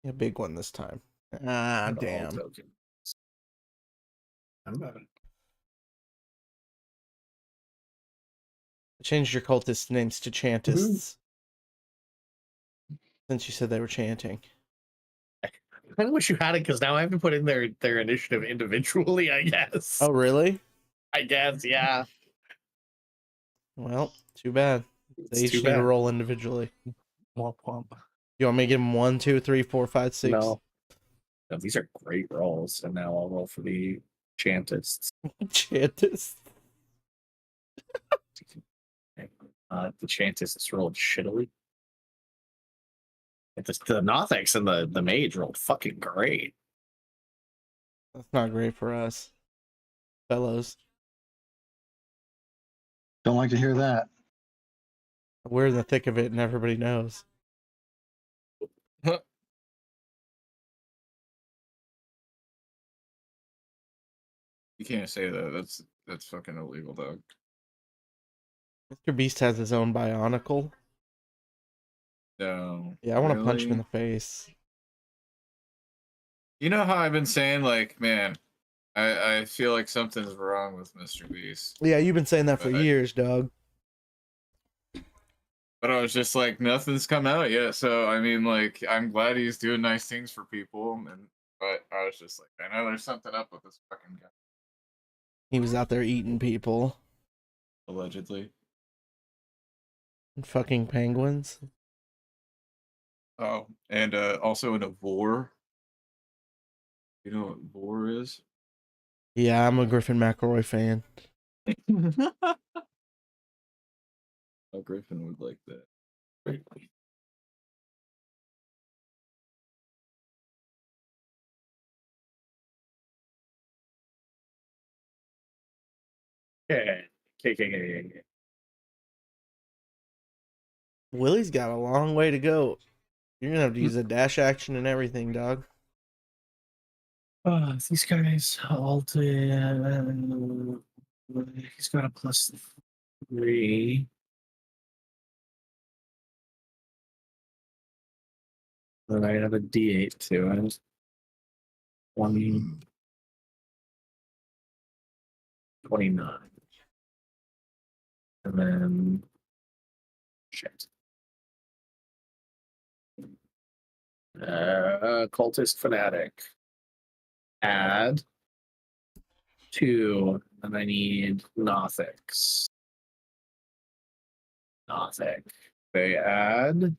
A big one this time. Ah, damn. I'm not. Changed your cultist names to chantists. Since you said they were chanting. I kind of wish you had it because now I have to put in their initiative individually, I guess. Oh, really? I guess, yeah. Well, too bad. They each need to roll individually. Womp womp. You want me to give them 1, 2, 3, 4, 5, 6? No, these are great rolls, and now I'll roll for the chantists. Chantists. The chantists rolled shittily. The Nothics and the mage rolled fucking great. That's not great for us, fellows. Don't like to hear that. We're in the thick of it, and everybody knows. You can't say that. That's fucking illegal, dog. Mr. Beast has his own Bionicle. No. Yeah, I want to punch him in really? the face. You know how I've been saying, like, man, I feel like something's wrong with Mr. Beast. Yeah, you've been saying that for But years, dog. But I was just like, nothing's come out yet. So I mean, like, I'm glad he's doing nice things for people. But I was just like, I know there's something up with this fucking guy. He was out there eating people Allegedly. and fucking penguins. Oh, and also in a vor. You know what vor is? Yeah, I'm a Griffin McElroy fan. Oh, Griffin would like that. Okay. Willie's got a long way to go. You're gonna have to use a dash action and everything, dog. These guys all did. He's got a +3. Then I have a D8 to it. 20, 29. And then shit. Cultist fanatic. Add 2, and I need Nothics. Nothic. They add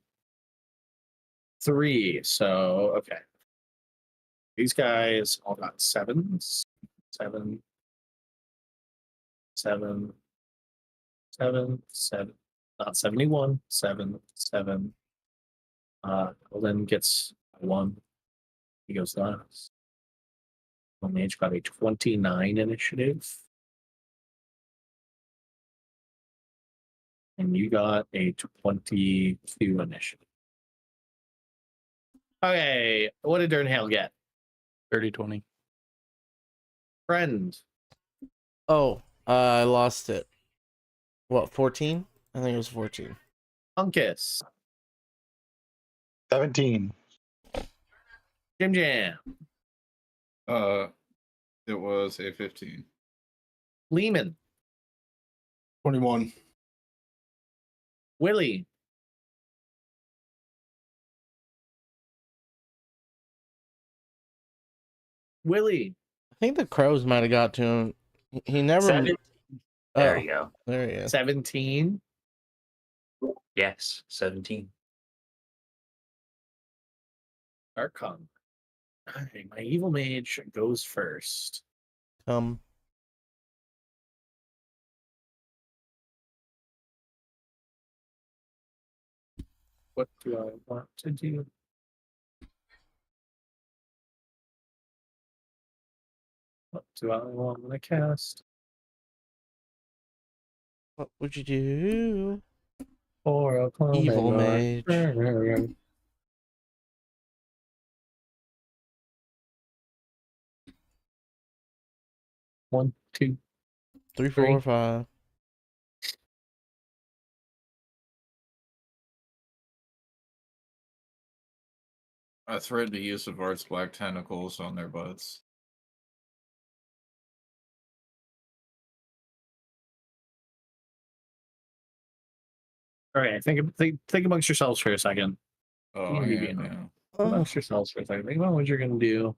3. So okay. These guys all got 7s. 7, 7, 7, 7. Not 71. 7, 7. Then gets 1. He goes last. Mage got a 29 initiative. And you got a 22 initiative. Okay, what did Durnhale get? 30-20. Friend. Oh, I lost it. What, 14? I think it was 14. Uncas. 17. Jim Jam. It was a 15. Lehman. 21. Willie. Willie. I think the crows might have got to him. He never. 7. Oh, There you go. there he is. 17. Yes, 17. Archon. Okay, my evil mage goes first. What do I want to do? What do I want to cast? What would you do? Oracle Evil mage. One, 2. 3, 4, 5. I threatened the use of Art's black tentacles on their butts. All right, think amongst yourselves for a second. Oh, yeah. Amongst yourselves for a second. Think about what you're gonna do.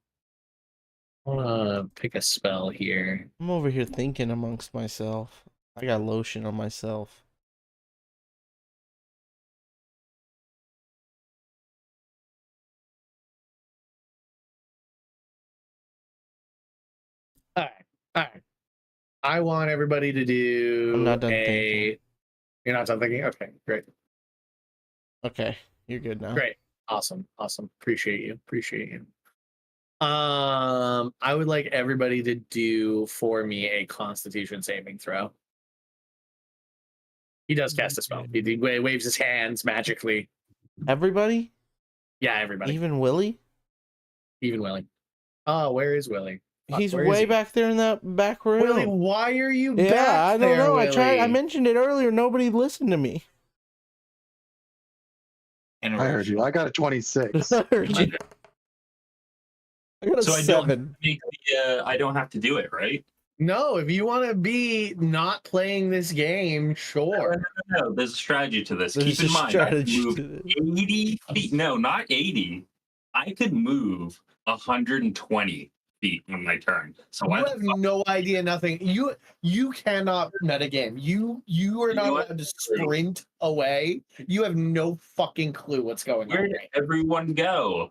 I wanna pick a spell here. I'm over here thinking amongst myself. I got lotion on myself. All right. I want everybody to do. I'm not done thinking. You're not done thinking. Okay, great. Okay, you're good now. Great. Awesome. Appreciate you. I would like everybody to do for me a Constitution saving throw. He does cast a spell. He waves his hands magically. Everybody, Yeah, everybody. even Willie. Even Willie. Oh, where is Willie? Fuck, He's where is way he? back there in that back room. Willie, why are you Yeah, back I don't there, know. I tried. I Willie? mentioned it earlier. Nobody listened to me. I heard you. I got a 26. I heard you. I got a So I 7. I don't have to do it, right? No, if you want to be not playing this game, sure. No, there's a strategy to this. There's Keep in a mind, I can strategy move to this. 80 feet. No, not 80. I could move 120 feet on my turn. So You I have no idea, nothing. You cannot metagame. You are You not know what? allowed to sprint away. You have no fucking clue what's going Where on. did everyone go?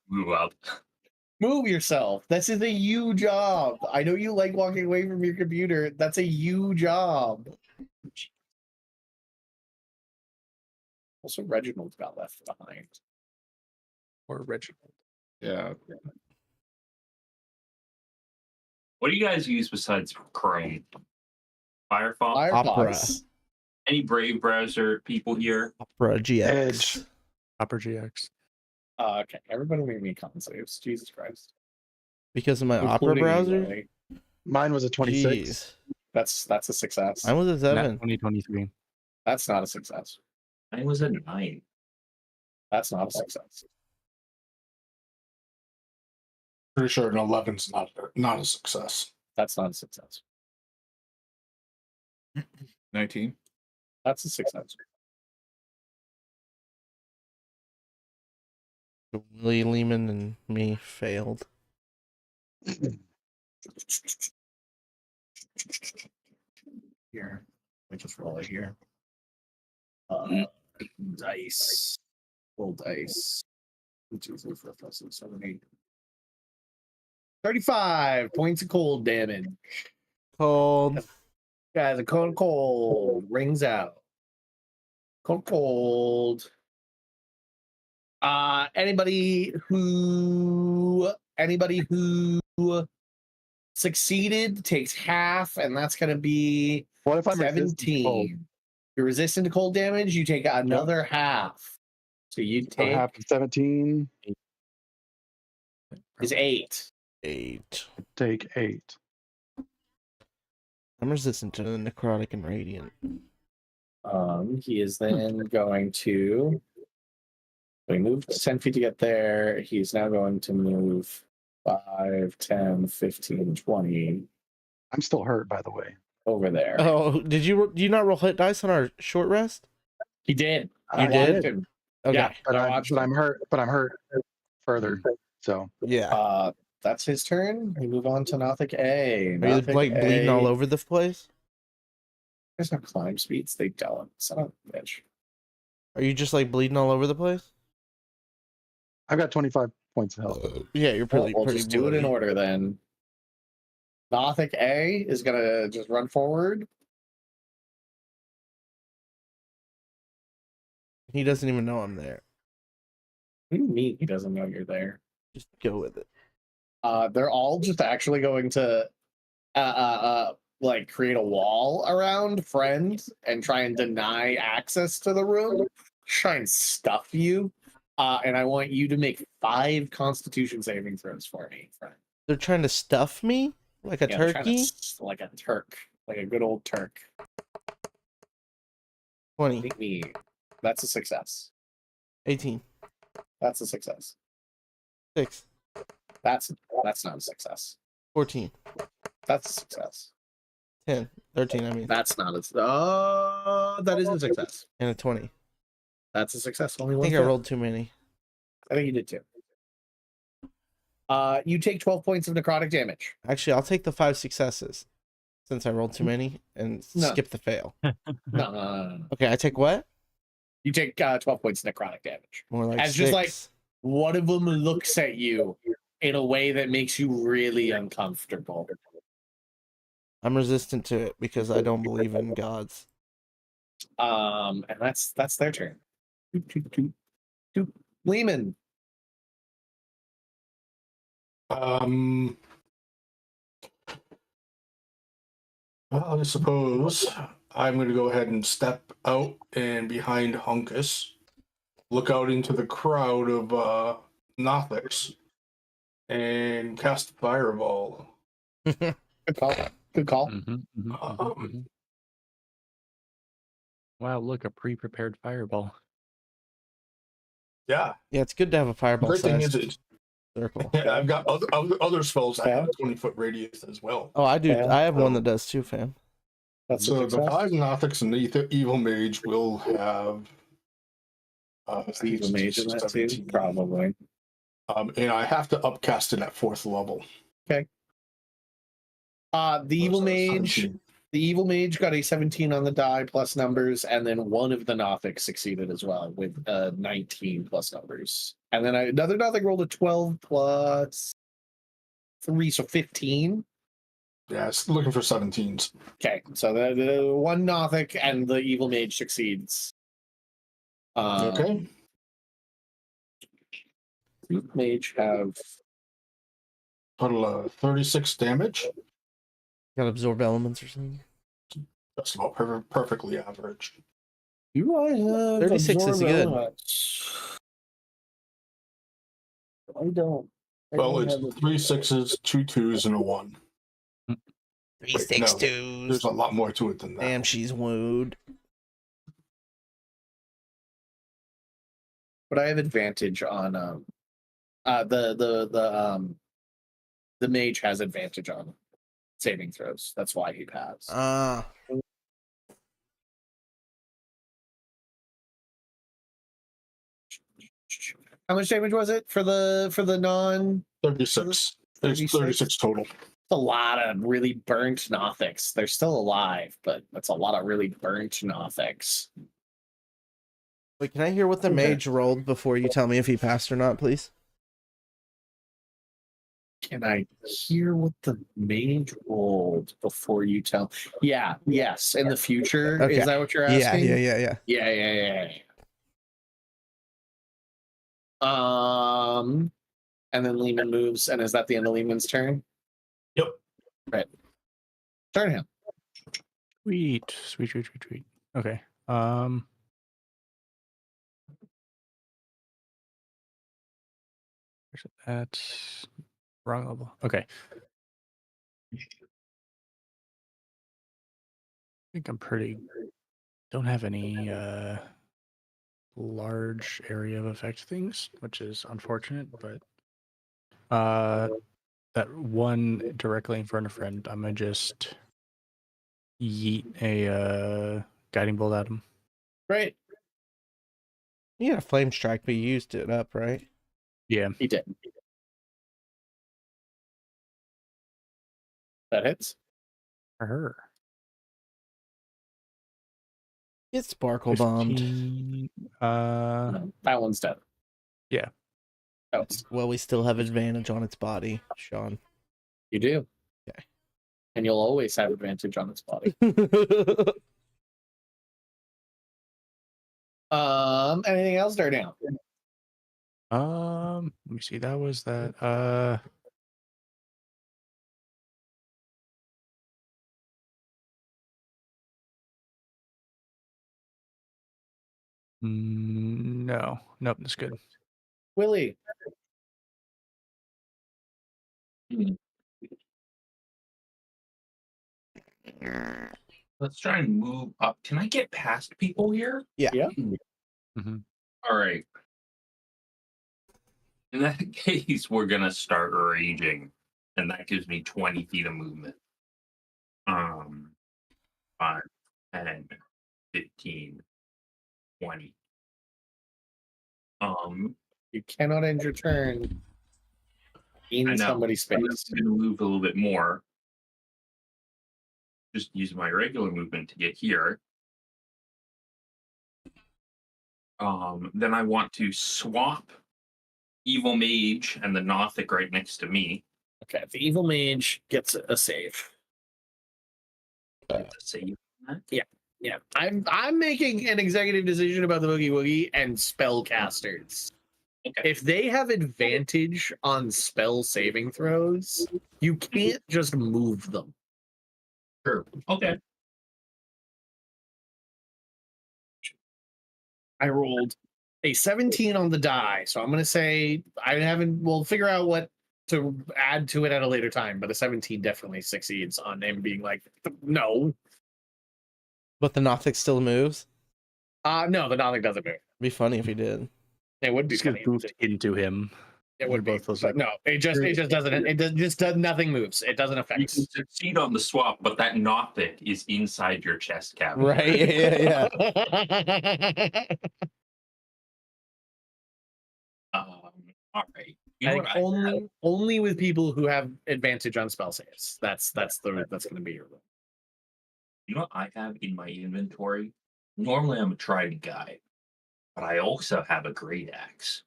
Move up. Move yourself. This is a you job. I know you like walking away from your computer. That's a you job. Also, Reginald got left behind. Or Reginald. Yeah. What do you guys use besides Chrome? Firefox? Firefox. Any Brave browser people here? Opera GX. Edge. Opera GX. Okay, everybody make me con saves. Jesus Christ. Because of my Opera Including you, browser. Willie. Mine was a 26. Jeez. That's a success. Mine was a Nat 7. 2023. That's not a success. Mine was a 9. That's not a success. Pretty sure an 11's not a success. That's not a success. 19. That's a success. Willie Lehman and me failed. Here. We just roll it here. Dice. Roll dice. 2, 3, 4, 5, 6, 7, 8. 35 points of cold damage. Cold. Guys, a cold rings out. Cold. Anybody who succeeded takes half, and that's gonna be What if I'm resistant to cold? 17. You're resistant to cold damage, you take another half. So you So take half of 17. is 8. 8. Take 8. I'm resistant to the necrotic and radiant. He is then going to. We moved 10 feet to get there. He's now going to move 5, 10, 15, 20 I'm still hurt, by the way. over there. Oh, did you not roll hit dice on our short rest? He did. I You did? watched him. Okay. Yeah, But, I watched him. I'm hurt. But I'm hurt further. So Yeah. That's his turn. We move on to Nothic A. Are you Nothic like bleeding all A. over the place? There's no climb speeds. They don't. Son of a bitch. Are you just like bleeding all over the place? I've got 25 points of health. Yeah, you're pretty. We'll pretty just do it in bloody. order then. Nothic A is gonna just run forward. He doesn't even know I'm there. What do you mean he doesn't know you're there? Just go with it. They're all just actually going to like create a wall around friend and try and deny access to the room. Try and stuff you. And I want you to make 5 Constitution saving throws for me, friend. They're trying to stuff me like a Yeah, they're trying to turkey. like a Turk, like a good old Turk. 20, Beat me. That's a success. 18, That's a success. 6, That's not a success. 14, That's a success. 10, 13. I mean, That's not a. That is a success. and a 20. That's a success. Only I one. think I fail. rolled too many. I think you did too. You take 12 points of necrotic damage. Actually, I'll take the 5 successes since I rolled too many and No. skip the fail. No. Okay, I take what? You take 12 points of necrotic damage. More like As 6. just like- One of them looks at you in a way that makes you really uncomfortable. I'm resistant to it because I don't believe in gods. And that's their turn. Doop. Lehman. Well, I suppose I'm going to go ahead and step out and behind Hunkus, look out into the crowd of Nothics, and cast Fireball. Good call. Good call. Wow, look, a pre-prepared fireball. Yeah. Yeah, it's good to have a fireball Great thing is sized circle. I've got other spells that have 20-foot radius as well. Oh, I do. Yeah. I have one that does too, fam. That's So a the success. 5 Nothics and the Evil Mage will have. Is the evil mage in that too? Probably. And I have to upcast it at 4th level. The evil So mage. 17. The evil mage got a 17 on the die plus numbers, and then one of the Nothics succeeded as well with 19 plus numbers. And then another Nothic rolled a 12 plus 3, so 15. Yeah, it's looking for 17s. Okay, so the one Nothic and the evil mage succeeds. Okay. Mage have Total 36 damage. Got absorb elements or something. That's about perfectly average. Do I have 36 is absorb good. elements? I don't. I Well, don't it's have 3 6s, 2 2s, and a 1. 3 Wait, 6 no, 2s. There's a lot more to it than that. Damn, she's wooed. But I have advantage on the mage has advantage on saving throws. That's why he passed. Ah. How much damage was it for the non? 36. There's 36 total. A lot of really burnt Nothics. They're still alive, but that's a lot of really burnt Nothics. Wait, can I hear what the mage rolled before you tell me if he passed or not, please? Can I hear what the mage rolled before you tell? Yeah, yes. In the future, Okay. is that what you're asking? Yeah. Yeah. And then Lehman moves, and is that the end of Lehman's turn? Yep. Right. Turn him. Sweet. Okay. That's wrong level. Okay. I think I'm pretty. Don't have any large area of effect things, which is unfortunate, but that one directly in front of friend, I'm gonna just yeet a guiding bolt at him. Right. You had a flame strike, but you used it up, right? Yeah. He did. That hits. For her. Get sparkle bombed. 15, No, that one's dead. Yeah. That one's, Well, we still have advantage on its body, Sean. you do. Okay. And you'll always have advantage on its body. Anything else, Dardan? Let me see. That was that. No, nope, that's good. Willie. Let's try and move up. Can I get past people here? Yeah. Mm-hmm. All right. In that case, we're gonna start raging, and that gives me 20 feet of movement. 5, 10, 15, 20. You cannot end your turn in somebody's I'm space. gonna move a little bit more. Just use my regular movement to get here. Then I want to swap Evil Mage and the Nothic right next to me. Okay, the evil mage gets a save. Save that. Yeah, I'm making an executive decision about the Boogie Woogie and spellcasters. Okay. If they have advantage on spell saving throws, you can't just move them. Sure. Okay. I rolled a 17 on the die, so I'm gonna say I haven't. We'll figure out what to add to it at a later time, but a 17 definitely succeeds on him being like, no. But the Nothic still moves. No, the Nothic doesn't move. Be funny if he did. It would be Just get funny. moved into him. It would be, both those, but like, no, it just doesn't. Just does nothing moves. It doesn't You affect. can succeed on the swap, but that Nothic is inside your chest cavity. Right? Yeah. All right. You know Like what I have? only with people who have advantage on spell saves. That's going to be your rule. You know what I have in my inventory? Normally I'm a trident guy, but I also have a great axe.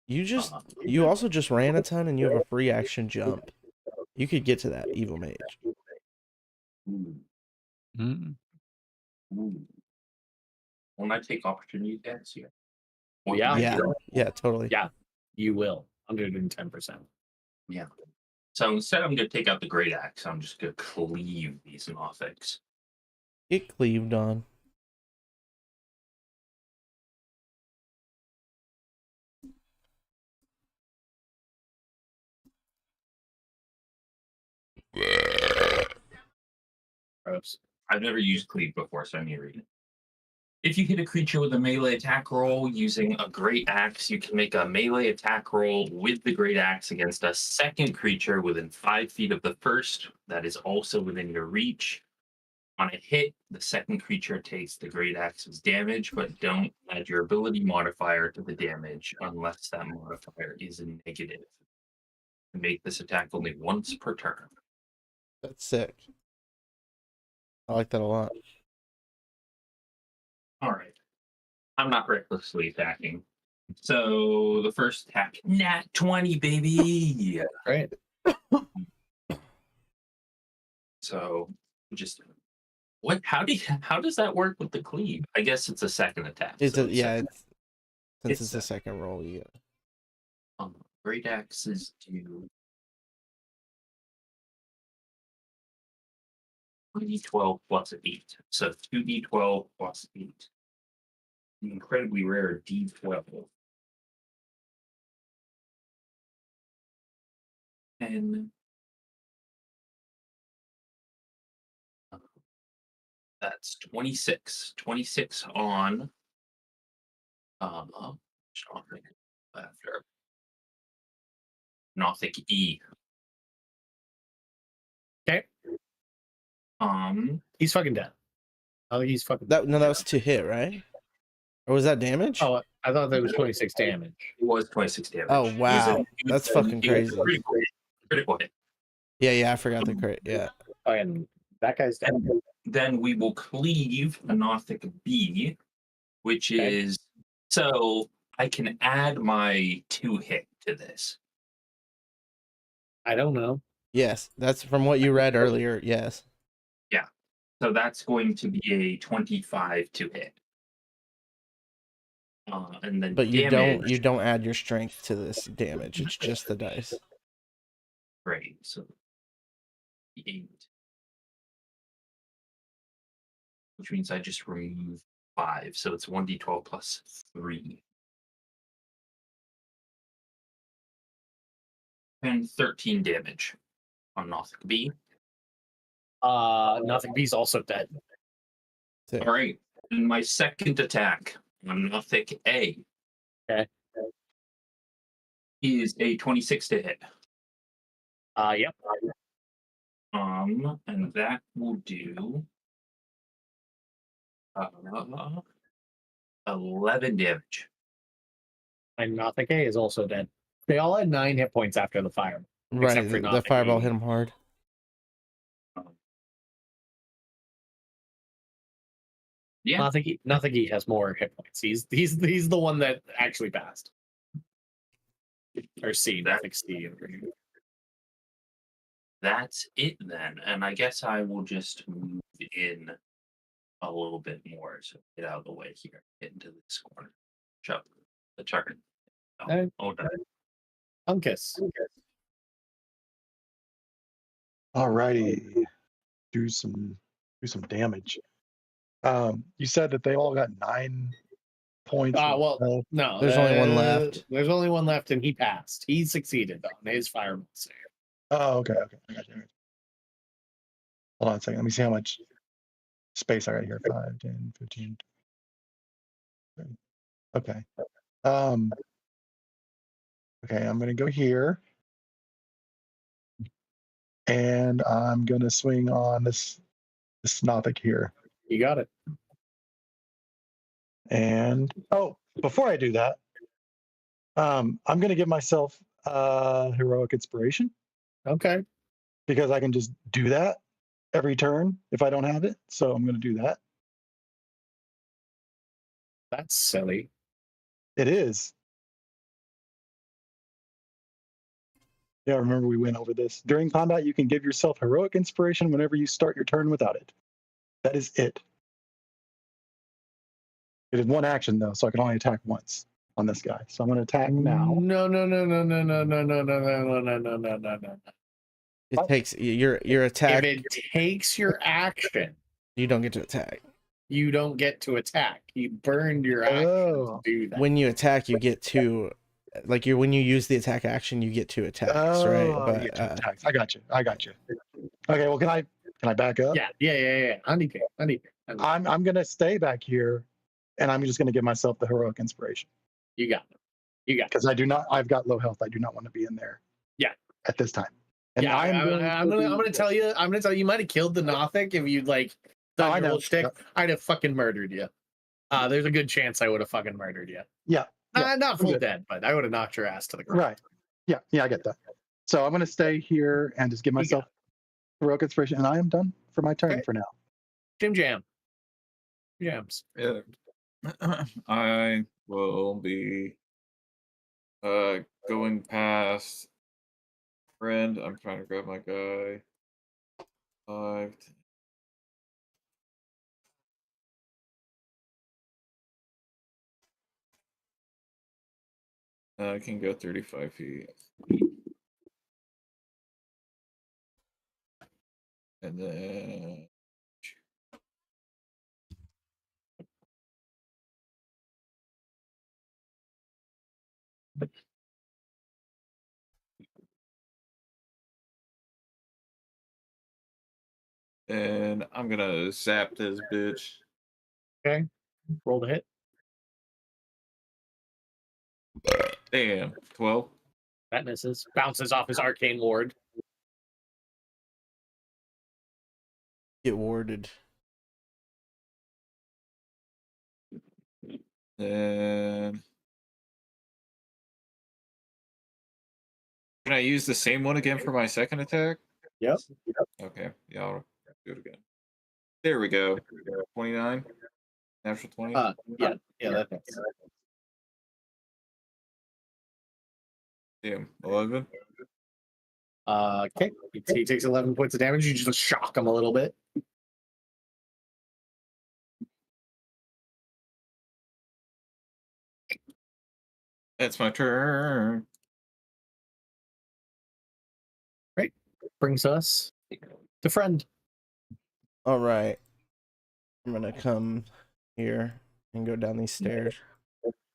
You also just ran a ton and you have a free action jump. You could get to that evil mage. Ooh, Mm. ooh. When I take opportunity attacks here. Yeah, totally. Yeah, you will 110%. Yeah. So instead, I'm going to take out the great axe. I'm just going to cleave these Nothics. Get cleaved on. Gross. I've never used cleave before, so I need to read it. If you hit a creature with a melee attack roll using a great axe, you can make a melee attack roll with the great axe against a second creature within 5 feet of the first that is also within your reach. On a hit, the second creature takes the great axe's damage, but don't add your ability modifier to the damage unless that modifier is a negative. Make this attack only once per turn. That's sick. I like that a lot. All right. I'm not recklessly attacking. So the first attack, nat 20, baby. Great. So just what? How does that work with the cleave? I guess it's a second attack. It's so a, yeah, second- since it's it's a second roll, you great axes do 2d12 plus 8. So 2d12 plus 8. An incredibly rare d12. And that's 26. 26 on after Nothic E. Okay. He's fucking dead. I think he's fucking. that was to hit, right? Or was that damage? Oh, I thought that was 26 damage. It was 26 damage. Oh, It was wow. it was That's a- fucking it was crazy. a critical hit. Yeah, I forgot the crit. Yeah. Oh, and that guy's dead. And then we will cleave a Nothic B, which Okay. is so I can add my 2 hit to this. I don't know. Yes, that's from what you read earlier. Yes. So that's going to be a 25 to hit. And then But you damage, don't add your strength to this damage. It's just the dice. Right. So 8. Which means I just remove 5. So it's 1d12 plus 3. And 13 damage on Nothic B. Nothing. He's also dead. Sick. All right. And my second attack on Nothic A. Okay. Is a 26 to hit. Yep. And that will do 11 damage. And Nothic A is also dead. They all had 9 hit points after the fire. Right. Except for The Nothic fireball E. hit him hard. Yeah. Nothing. He has more hit points. He's the one that actually passed. Or C. Nothing C. That's it then. And I guess I will just move in a little bit more. So get out of the way here. Get into this corner. Shove the turn. Oh, done. Uncas. Alrighty, do some damage. You said that they all got 9 points. Well, of- no. There's only one left. There's only one left, and he passed. He succeeded on his fireball save. Oh, okay. I got you. Hold on a second. Let me see how much space I got here. 5, 10, 15. Okay. Okay, I'm gonna go here. And I'm gonna swing on this Nothic here. You got it. And before I do that, I'm gonna give myself heroic inspiration Okay. because I can just do that every turn if I don't have it. So I'm gonna do that. That's silly. It is. Yeah, remember we went over this. During combat, you can give yourself heroic inspiration whenever you start your turn without it. That is it. It is one action though, so I can only attack once on this guy. So I'm gonna attack now. No. It takes your attack. If it takes your action, You don't get to attack. you don't get to attack. You burned your action to do that. When you attack, you get to when you use the attack action, you get 2 attacks, right? You get 2 attacks. I got you. Okay, well, can I back up? Yeah. Honey. I'm gonna stay back here, and I'm just gonna give myself the heroic inspiration You got it. because I've got low health. I do not want to be in there. Yeah. At this time. And Yeah, I'm gonna tell you. You might have killed the Nothic if you'd done I your know. whole shtick. I'd have fucking murdered you. There's a good chance I would have fucking murdered you. Yeah. Not full good. dead, but I would have knocked your ass to the ground. Right. Yeah, I get that. So I'm gonna stay here and just give myself heroic inspiration, and I am done for my turn for now. Jams. Yeah. I will be going past friend. I'm trying to grab my guy. 5, 10. I can go 35 feet. And then I'm gonna zap this bitch. Okay. Roll the hit. Damn, 12. That misses. Bounces off his arcane ward. Get warded. And can I use the same one again for my second attack? Yep. Okay, yeah, I'll do it again. There we go. 29. Natural 20. Yeah, that hits. Damn, 11. Okay. He takes 11 points of damage. You just shock him a little bit. That's my turn. Right. Brings us to friend. All right. I'm gonna come here and go down these stairs.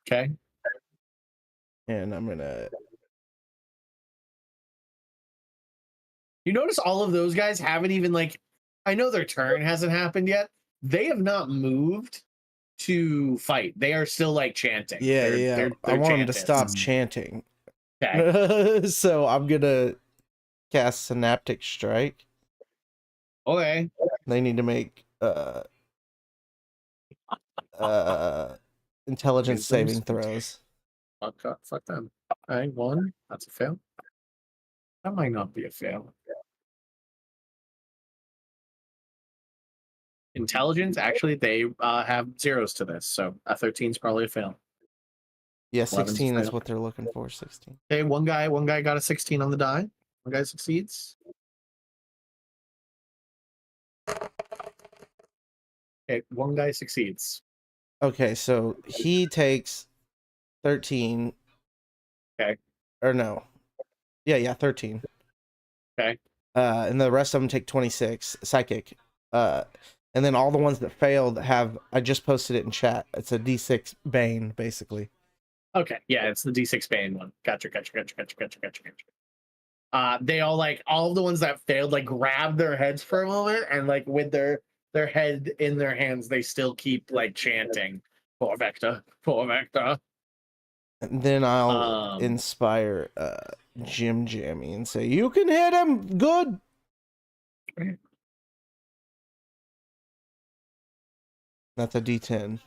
Okay. And I'm gonna. You notice all of those guys haven't even I know their turn hasn't happened yet. They have not moved to fight. They are still chanting. Yeah. I want them to stop chanting. Okay. So I'm gonna cast Synaptic Strike. Okay. They need to make intelligence saving throws. Fuck them. All right, 1. That's a fail. That might not be a fail. Intelligence, actually, they have 0s to this, so a 13 is probably a fail. Yeah, 11's 16 is fail. what they're looking for. 16. Okay, one guy got a 16 on the die. One guy succeeds. Okay, one guy succeeds. Okay, so he takes 13. Okay. Or no. Yeah, 13. Okay. And the rest of them take 26 psychic. And And then all the ones that failed have, I just posted it in chat. It's a D6 Bane, basically. Okay, yeah, it's the D6 Bane one. Gotcha. They all all of the ones that failed grab their heads for a moment, and with their head in their hands, they still keep chanting, "For Vector, for Vector." And then I'll inspire Jim Jammy and say, "You can hit him. Good." That's a D10.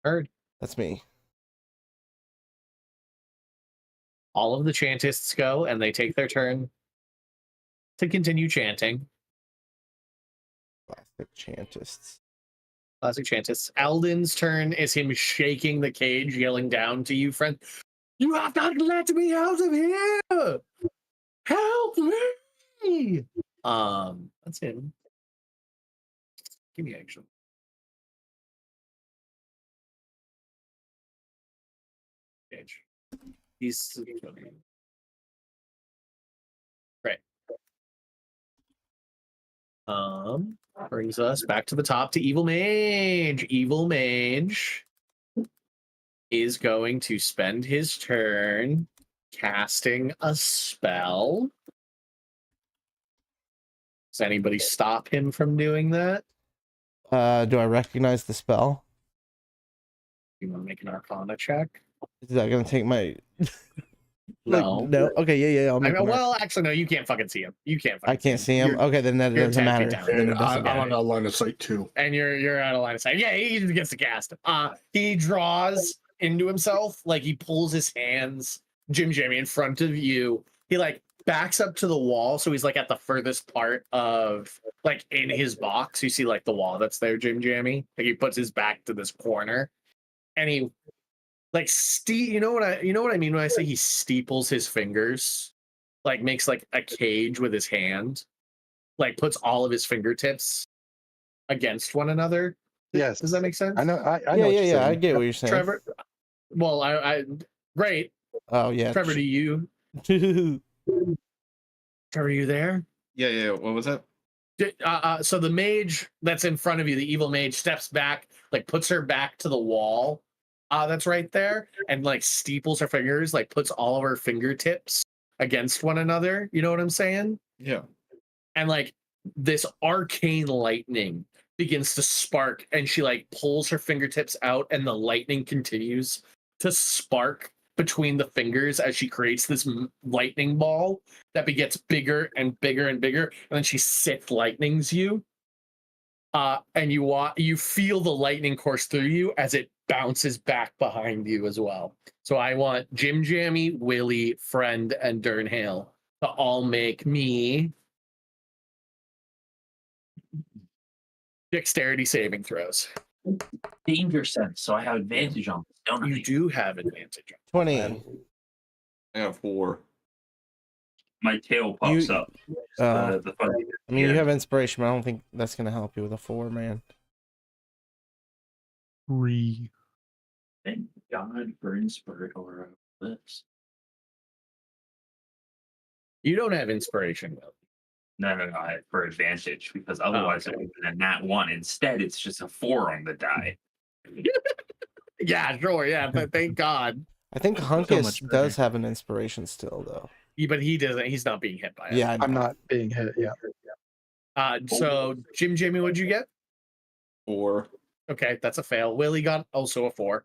Heard. That's me. All of the chantists go, and they take their turn to continue chanting. Classic chantists. Classic chantists. Eldon's turn is him shaking the cage, yelling down to you, friend. You have not let me out of here! Help me! That's him. Give me action. Cage. He's great. Brings us back to the top to Evil Mage. Evil Mage is going to spend his turn casting a spell. Does anybody stop him from doing that? Do I recognize the spell? You want to make an Arcana check? Is that gonna take my? No. No. Okay. Yeah. I'll make. Well, actually, no. You can't fucking see him. You can't. I can't see him. You're- Okay, then that you're doesn't 10 feet matter. down. Then And it doesn't I'm matter. on a line of sight too. And you're out of line of sight. Yeah, he gets to cast. He draws into himself, he pulls his hands, Jim Jamie, in front of you. He backs up to the wall, so he's at the furthest part of in his box. You see the wall that's there, Jim Jamie. He puts his back to this corner, and he you know what I mean when I say he steeples his fingers, makes a cage with his hand, puts all of his fingertips against one another. Yes. Does that make sense? I know. I know. Yeah. what you're I saying. get what you're saying. Trevor, well, I great. Oh yeah. Trevor, do you? Trevor, you there? Yeah. What was that? So the mage that's in front of you, the evil mage, steps back, puts her back to the wall that's right there, and steeples her fingers, puts all of her fingertips against one another. You know what I'm saying? Yeah. And this arcane lightning begins to spark, and she pulls her fingertips out, and the lightning continues to spark between the fingers as she creates this lightning ball that gets bigger and bigger and bigger, and then she Sith lightnings you. And you feel the lightning course through you as it bounces back behind you as well. So I want Jim Jammy, Willie, Friend, and Durnhale to all make me dexterity saving throws. Danger sense, so I have advantage on this, don't I? You do have advantage. 20. I got 4. My tail pops You- up. The funny. I mean, you have inspiration, but I don't think that's gonna help you with a 4, man. 3. Thank God for inspiration or this. You don't have inspiration, Will. No, for advantage, because otherwise okay. it would have been a nat 1. Instead, it's just a 4 on the die. Yeah, sure, yeah, but thank God. I think So Hunkus much does better. have an inspiration still, though. But he doesn't. He's not being hit by it. Yeah, I know. I'm not being hit. Yeah. So Jim Jamie, what'd you get? 4. Okay, that's a fail. Willie got also a 4.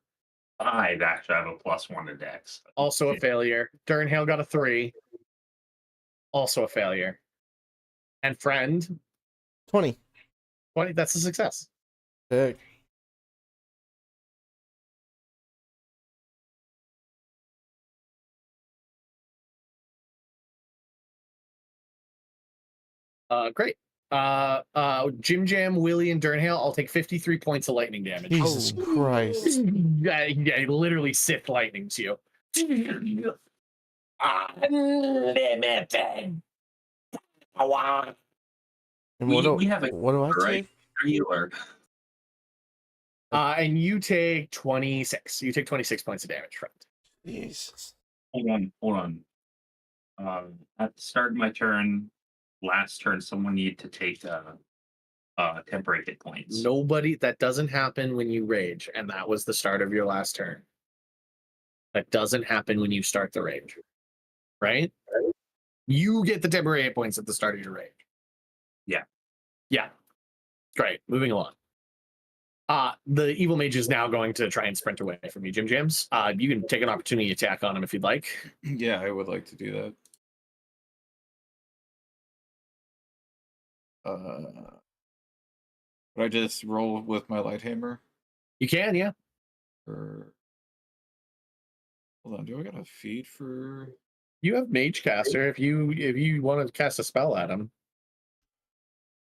5 actually have a +1 to dex. Also a failure. Durnhale got a 3. Also a failure. And Friend, 20. 20. That's a success. Sick. Great. Jim Jam, Willie, and Durnhale, I'll take 53 points of lightning damage. Jesus Christ. Yeah, literally Sith lightnings you. Unlimited power. And We have a what do I right? take? healer. And you take 26. You take 26 points of damage, Friend. Jesus. Hold on. At the start of my turn, last turn, someone needed to take temporary hit points. Nobody. That doesn't happen when you rage, and that was the start of your last turn. That doesn't happen when you start the rage, right? You get the temporary hit points at the start of your rage. Yeah. Yeah. Great. Moving along. The evil mage is now going to try and sprint away from you, Jim Jams. You can take an opportunity attack on him if you'd like. Yeah, I would like to do that. Would I just roll with my light hammer? You can, yeah. Or hold on, do I got a feed for? You have mage caster if you want to cast a spell at him.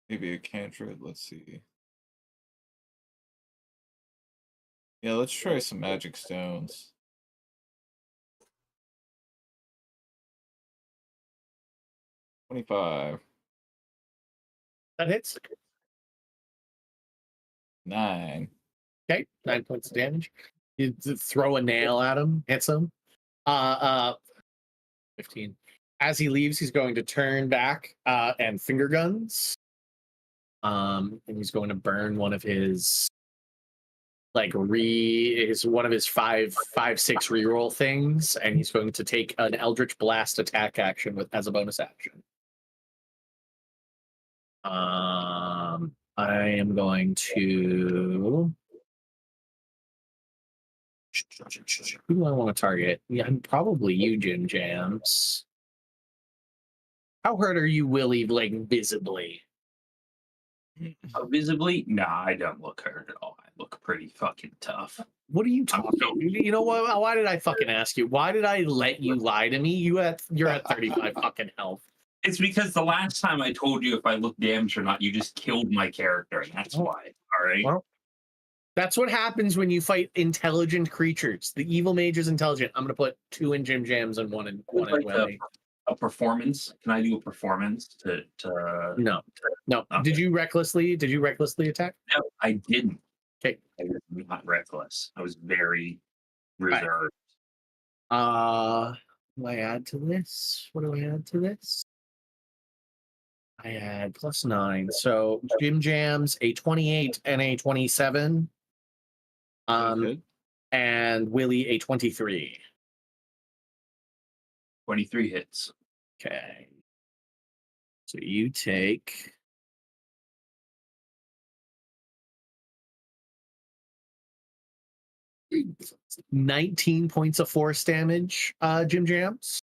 Maybe a cantrip. Let's see. Yeah, let's try some magic stones. 25. That hits. 9. Okay, 9 points of damage. You throw a nail at him, hits him. 15. As he leaves, he's going to turn back and finger guns. And he's going to burn one of his one of his 5/6 reroll things, and he's going to take an Eldritch Blast attack action as a bonus action. I am going to. Who do I want to target? Yeah, probably you, Jim Jams. How hurt are you, Willie? Like visibly? Visibly, nah, I don't look hurt at all. I look pretty fucking tough. What are you talking? You know what? Why did I fucking ask you? Why did I let you lie to me? You're at 35 fucking health. It's because the last time I told you if I looked damaged or not, you just killed my character, and that's why. All right. Well, that's what happens when you fight intelligent creatures. The evil mage is intelligent. I'm gonna put 2 in Jim Jams and 1 in Willie. A performance? Can I do a performance to? No. Okay. Did you recklessly attack? No, I didn't. Okay. I was not reckless. I was very reserved. What do I add to this? I add +9. So Jim Jams a 28 and a 27. Good. And Willie a 23. 23 hits. Okay. So you take 19 points of force damage, Jim Jams.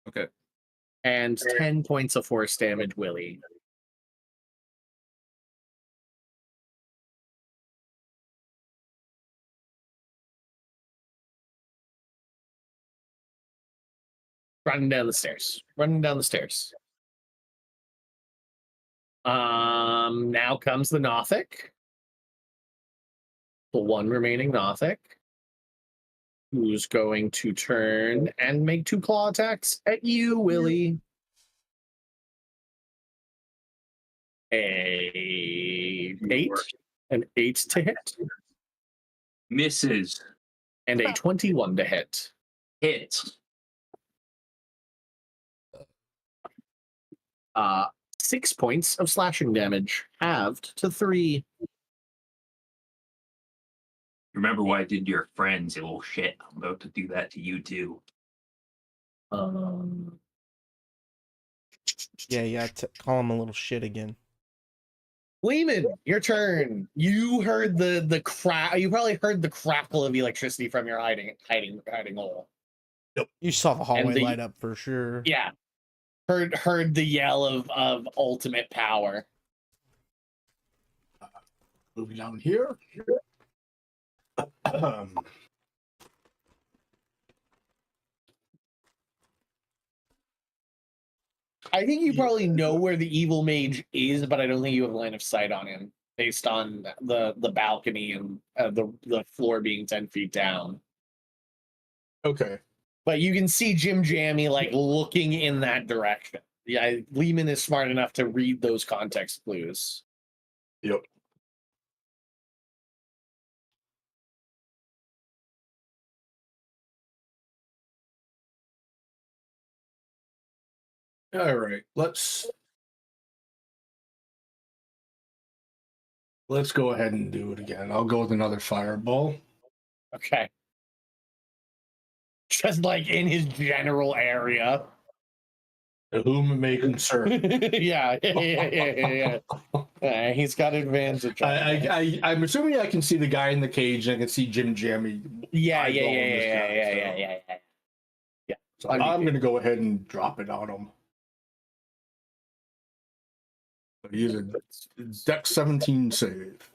Okay. And 10 points of force damage, Willie. Running down the stairs. Now comes the Nothic. The one remaining Nothic. Who's going to turn and make 2 claw attacks at you, Willie. An 8 to hit. Misses. And a 21 to hit. Hits. 6 points of slashing damage, halved to 3. Remember what I did to your friends, you little shit. I'm about to do that to you too. Yeah. Call him a little shit again. Lehman, your turn. You heard the crack. You probably heard the crackle of electricity from your hiding hole. You saw the hallway light up for sure. Yeah. Heard the yell of ultimate power. Moving down here. I think you probably know where the evil mage is, but I don't think you have line of sight on him based on the balcony and the floor being 10 feet down. Okay. But you can see Jim Jammy like looking in that direction. Yeah, Lehman is smart enough to read those context clues. Yep. All right. Let's Let's go ahead and do it again. I'll go with another fireball. Okay. Just like in his general area. To whom it may concern. Yeah. He's got advantage. I'm assuming I can see the guy in the cage and I can see Jim Jammy. Yeah. So I'm going to go ahead and drop it on him. He's a Dex 17 save.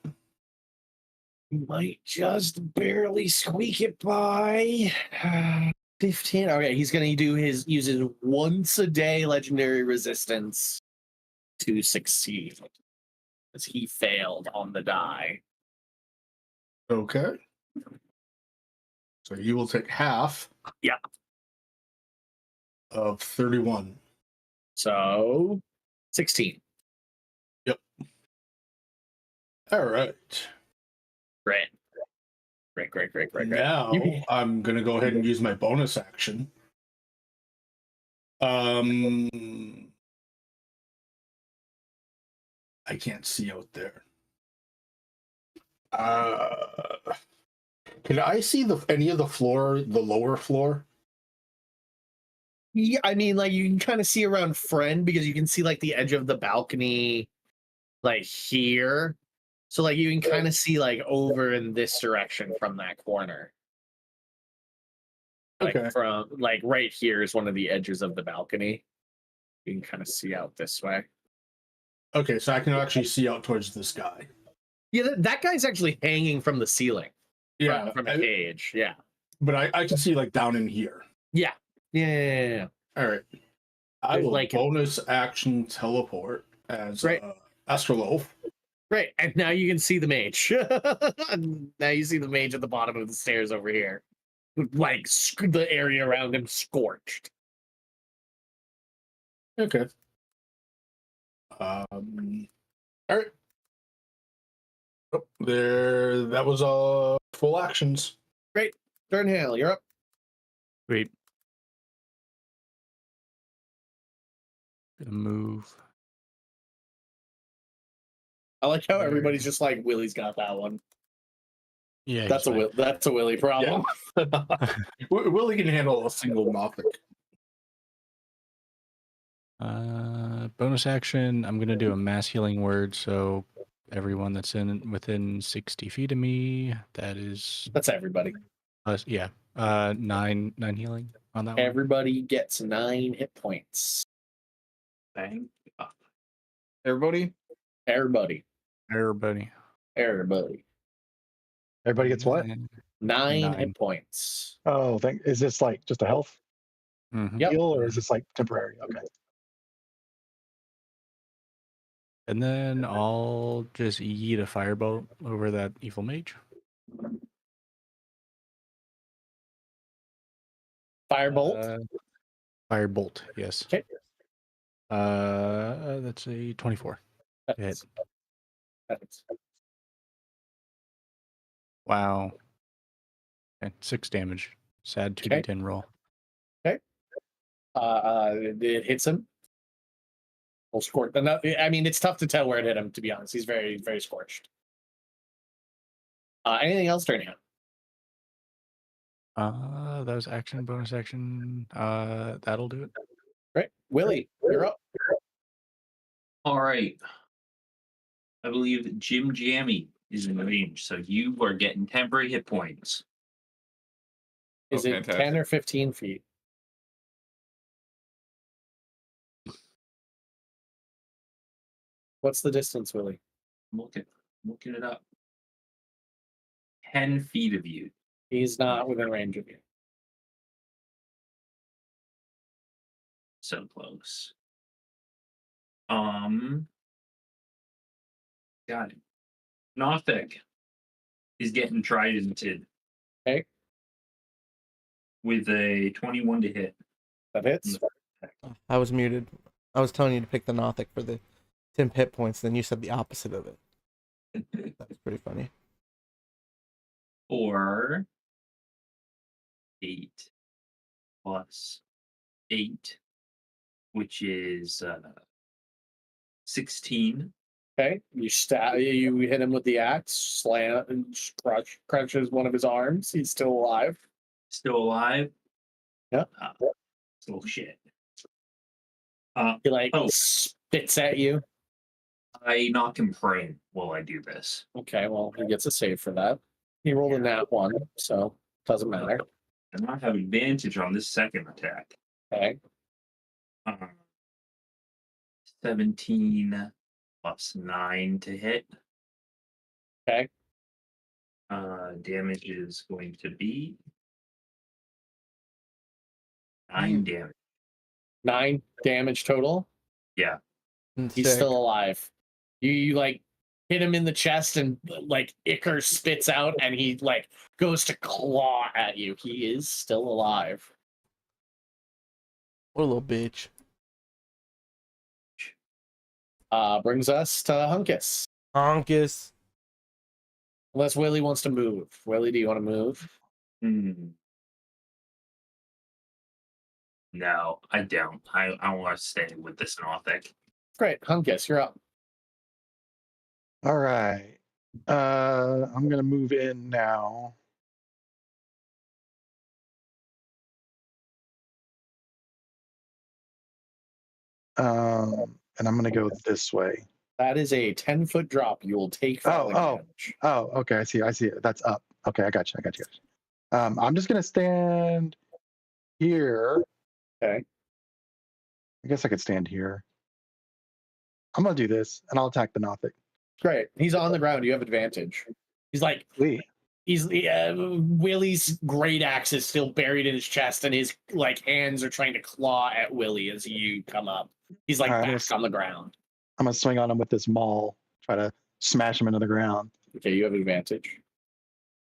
Might just barely squeak it by. 15. Okay, he's gonna use his once a day legendary resistance to succeed. As he failed on the die. Okay. So you will take half. Yeah. Of 31. So 16. Yep. All right. Great. Now I'm gonna go ahead and use my bonus action. I can't see out there. Can I see any of the floor, the lower floor? Yeah, I mean, like you can kind of see around Friend because you can see like the edge of the balcony, like here. So like you can kind of see like over in this direction from that corner. Like Okay. from like right here is one of the edges of the balcony. You can kind of see out this way. Okay, so I can actually see out towards this guy. Yeah, that guy's actually hanging from the ceiling. Yeah, from a cage. Yeah. But I can see like down in here. Yeah. Yeah. All right. I There's will like bonus action teleport as Right. Astroloaf. Great. And now you can see the mage. Now you see the mage at the bottom of the stairs over here. Like the area around him scorched. Okay. All right. Oh, there. That was full actions. Great. Turnhale, you're up. Wait. Gonna move. I like how everybody's just like, Willie's got that one. Yeah, That's a Willie problem. Willie can handle a single Nothic. Bonus action. I'm gonna do a mass healing word. So everyone that's within 60 feet of me, That's everybody. Yeah. 9 healing on that one. Everybody gets 9 hit points. Thank God. Everybody? Everybody. Everybody gets what? 9 hit points. Oh, is this like just a health Yep. heal, or is this like temporary? Okay. And then I'll just yeet a firebolt over that evil mage. Firebolt? Firebolt, yes. Okay. That's a 24. Hit. Wow. Okay, 6 damage. Sad 2d10 roll. Okay. It hits him. Full scorch. I mean, it's tough to tell where it hit him, to be honest. He's very, very scorched. Anything else turning out? That was action, bonus action. That'll do it. Right. Willie, you're up. All right. I believe that Jim Jammy is in range, so you are getting temporary hit points. Is it fantastic. 10 or 15 feet? What's the distance, Willie? I'm looking it up. 10 feet of you. He's not within range of you. So close. Got it. Nothic is getting tridented. Okay. With a 21 to hit. That hits. I was muted. I was telling you to pick the Nothic for the 10 hit points, then you said the opposite of it. That was pretty funny. Or 8 plus 8, which is 16 Okay, you hit him with the axe, slam, and crushes one of his arms. He's still alive. Still alive? Yeah. Oh shit. He like Oh. spits at you. I knock him prone while I do this. Okay, well, he gets a save for that. He rolled a nat 1, so doesn't matter. And I have advantage on this second attack. Okay. 17 plus 9 to hit. Okay. Damage is going to be 9 damage. 9 damage total. Yeah. He's still alive. You like hit him in the chest and like ichor spits out and he like goes to claw at you. He is still alive. What a little bitch. Brings us to Hunkus. Honkus. Unless Willie wants to move. Willie, do you want to move? No, I don't. I want to stay with this Nothic. Great. Hunkus, you're up. All right. I'm gonna move in now. And I'm gonna go this way. That is a 10-foot drop. You will take falling damage. Okay. I see it. That's up. Okay, I got you. I'm just gonna stand here. Okay. I guess I could stand here. I'm gonna do this, and I'll attack the Nothic. Great. He's on the ground. You have advantage. He's like, Willie's great axe is still buried in his chest, and his like hands are trying to claw at Willie as you come up. He's like back on the ground. I'm gonna swing on him with this maul, try to smash him into the ground. Okay, you have advantage.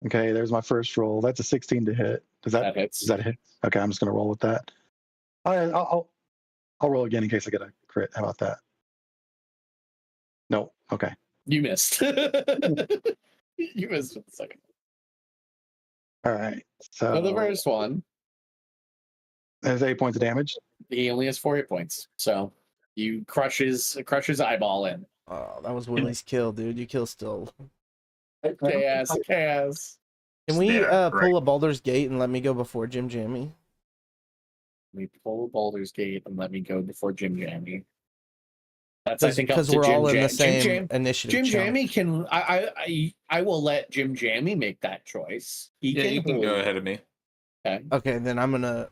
Okay, there's my first roll. That's a 16 to hit. That hits. Does that hit? Okay, I'm just gonna roll with that. I'll roll again in case I get a crit. How about that? No. Okay. You missed. You missed for the second. All right. So For the first one, there's 8 points of damage. he only has 4 hit points. So you crush his eyeball in. Oh, that was Willie's kill, dude. You kill still. Chaos. Can we pull a Baldur's Gate and let me go before Jim Jammy? We pull Baldur's Gate and let me go before Jim Jammy. That's because we're all in the same initiative. Jim Jammy can. I will let Jim Jammy make that choice. You can go ahead of me. Okay, then I'm gonna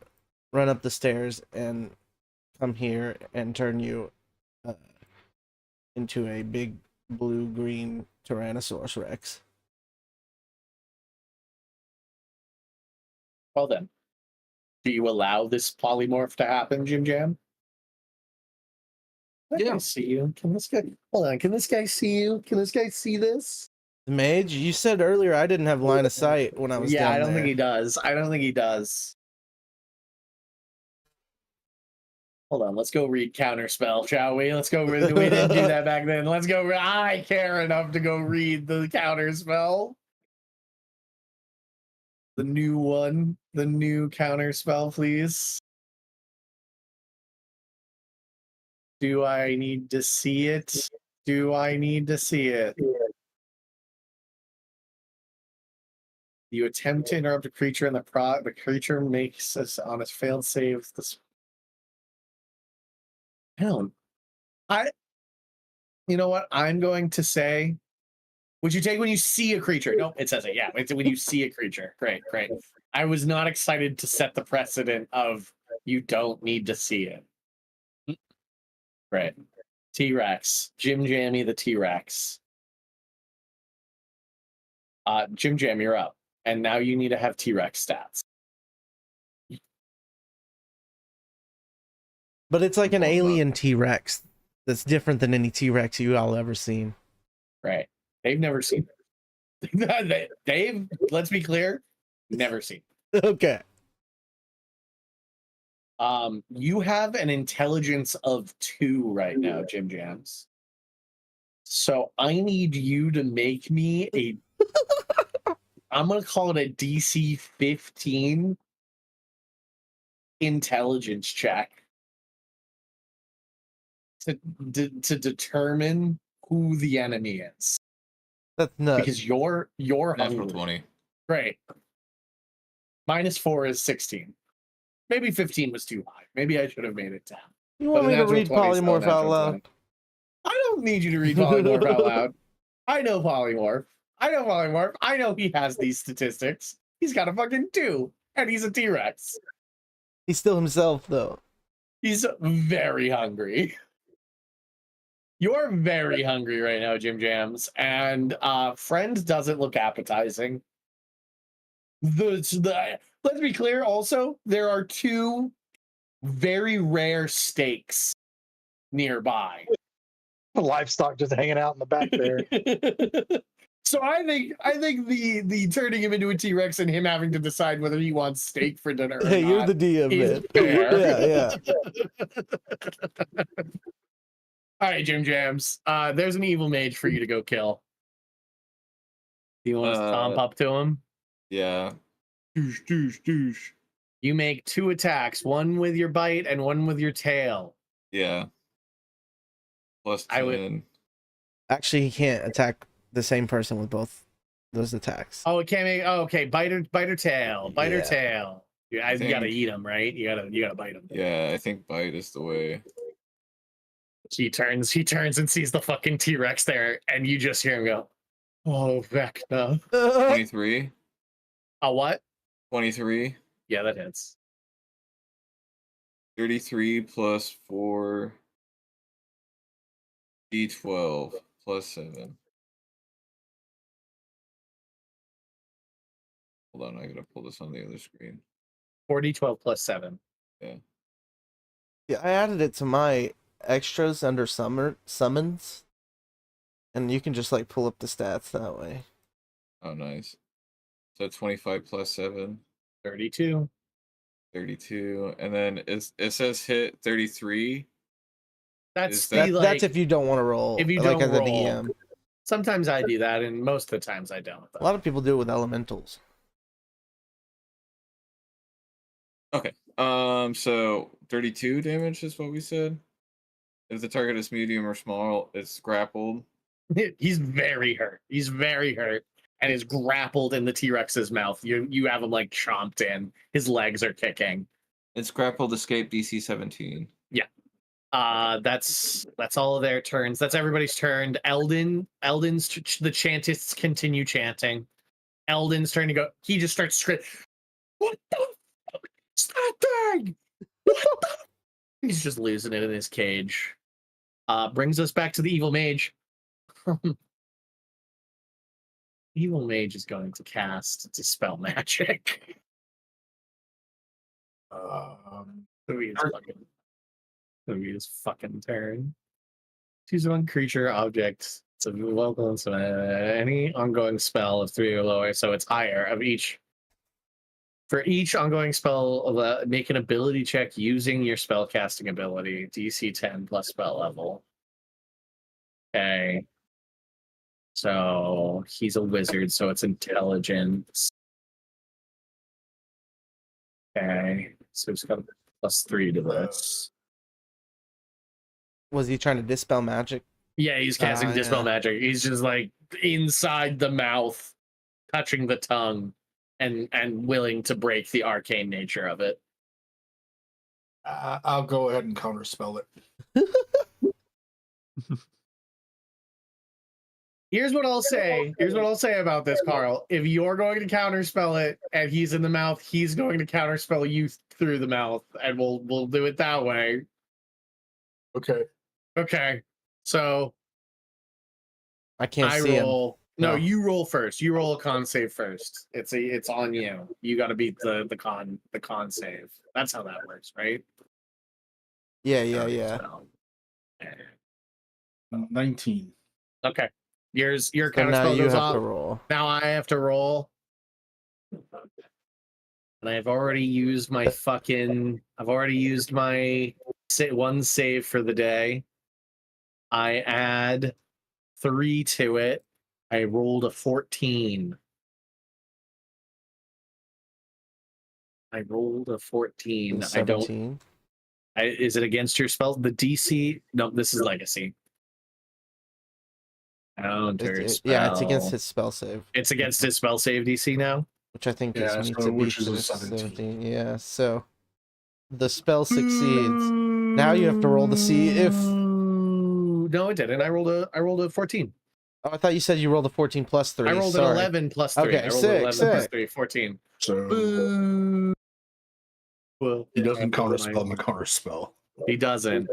run up the stairs and come here and turn you into a big blue-green Tyrannosaurus Rex. Well then, do you allow this polymorph to happen, Jim Jam? I see you. Can this guy? Hold on. Can this guy see you? Can this guy see this? Mage, you said earlier I didn't have line of sight when I was down there. I don't think he does. Hold on. Let's go read counterspell, shall we? Let's go. We didn't do that back then. Let's go. I care enough to go read the counterspell. The new one. The new counterspell, please. Do I need to see it? You attempt to interrupt a creature and the creature makes us on its failed save. You know what? I'm going to say, would you take when you see a creature? Nope, it says it. Yeah, it's when you see a creature. Great. I was not excited to set the precedent of you don't need to see it. Right. T-Rex. Jim Jammy the T-Rex. Jim Jam, you're up. And now you need to have T-Rex stats. But it's like an alien T-Rex that's different than any T-Rex you all ever seen. Right. They've never seen it. They've, let's be clear, never seen it. Okay. You have an intelligence of 2 right now, Jim Jams. So I need you to make me I'm going to call it a DC 15 intelligence check to determine who the enemy is That's nuts. because you're Natural hungry. 20. Great. -4 is 16. Maybe 15 was too high. Maybe I should have made it 10. You But want a me to natural read 20 is still a polymorph out natural loud? 20. I don't need you to read polymorph out loud. I know polymorph. I know polymorph. I know he has these statistics. He's got a fucking 2, and he's a T-Rex. He's still himself, though. He's very hungry. You're very hungry right now, Jim Jams, and friend doesn't look appetizing. Let's be clear. Also, there are 2 very rare steaks nearby. The livestock just hanging out in the back there. So I think the turning him into a T-Rex and him having to decide whether he wants steak for dinner or Hey, you're not the DM, is man. fair. Yeah, yeah. All right, Jim Jams. There's an evil mage for you to go kill. Do you want to stomp up to him? Yeah. Doosh, doosh, doosh. You make 2 attacks, one with your bite and one with your tail. Yeah. Plus 10. I would- Actually, he can't attack the same person with both those attacks. Oh, it can't make. Oh, okay. Bite or tail. Bite or Yeah. tail. You gotta think- eat him, right? You gotta bite him. Yeah, I think bite is the way. He turns and sees the fucking T-Rex there, and you just hear him go, "Oh, Vecna." 23. A what? 23. Yeah, that hits. 33 plus 4. D12 plus 7. Hold on, I gotta pull this on the other screen. 4d12 plus 7. Yeah, I added it to my extras under summons, and you can just like pull up the stats that way. Oh, nice. So 25 plus 7. 32. 32. And then it says hit 33. That's Is the, that- like, That's if you don't want to roll. if you like don't as a roll. DM. Sometimes I do that, and most of the times I don't. A lot of people do it with elementals. Okay. So 32 damage is what we said. If the target is medium or small, it's grappled. He's very hurt. He's very hurt, and is grappled in the T-Rex's mouth. You have him like chomped in. His legs are kicking. It's grappled escape DC 17. That's all of their turns. That's everybody's turn. Eldon's the chantists continue chanting. Eldon's turn to go. He just starts screaming, "What the fuck is that thing? What the?" He's just losing it in his cage. Brings us back to the evil mage. Evil mage is going to cast Dispel Magic. It'll be his fucking turn. Choose one creature, object. It's a local, so any ongoing spell of 3 or lower, so it's higher of each. For each ongoing spell, make an ability check using your spell casting ability, DC 10 plus spell level. Okay. So he's a wizard, so it's intelligence. Okay. So he's got a +3 to this. Was he trying to dispel magic? Yeah, he's casting Dispel Magic. He's just like inside the mouth, touching the tongue, and willing to break the arcane nature of it. I'll go ahead and counterspell it. Here's what I'll say. Here's what I'll say about this, Carl. If you're going to counterspell it and he's in the mouth, he's going to counterspell you through the mouth, and we'll do it that way. Okay. Okay. So I can't I see roll. No, No. you roll first. You roll a con save first. It's on you. You got to beat the con save. That's how that works, right? him. Yeah. So, 19. okay. Your So now counterspell you goes have off. to roll. Now I have to roll. And I've already used my one save for the day. I add 3 to it. I rolled a 14. I rolled a 14. I don't. 17. Is it against your spell? The DC? No, this is legacy. Counter spell. Yeah, it's against his spell save, It's against his spell save DC now. which I think Yeah, is meets so a which beat is a to 17. 17. Yeah, so the spell succeeds. Now you have to roll to see if. No, it didn't. I rolled a 14. Oh, I thought you said you rolled a 14 plus 3. I rolled Sorry. an 11 plus 3. Okay, I rolled sick, an 11 plus sick. 3, 14. So Well, he doesn't I- counterspell my counterspell. He doesn't.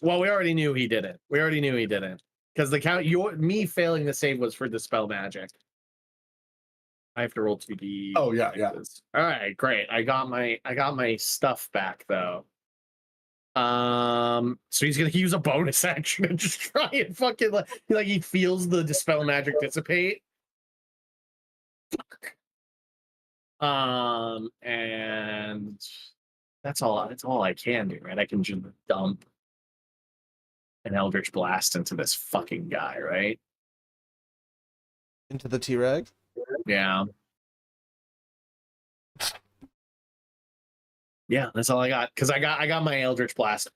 Well, we already knew he didn't. Because the count me failing the save was for dispel magic. I have to roll 2d. Oh yeah. All right, great. I got my stuff back though. So he's gonna use a bonus action and just try and fucking like he feels the dispel magic dissipate. Fuck. And that's all I can do, right? I can just dump an Eldritch Blast into this fucking guy, right? Into the T-Rex? Yeah. Yeah, that's all I got. Because I got my Eldritch Blast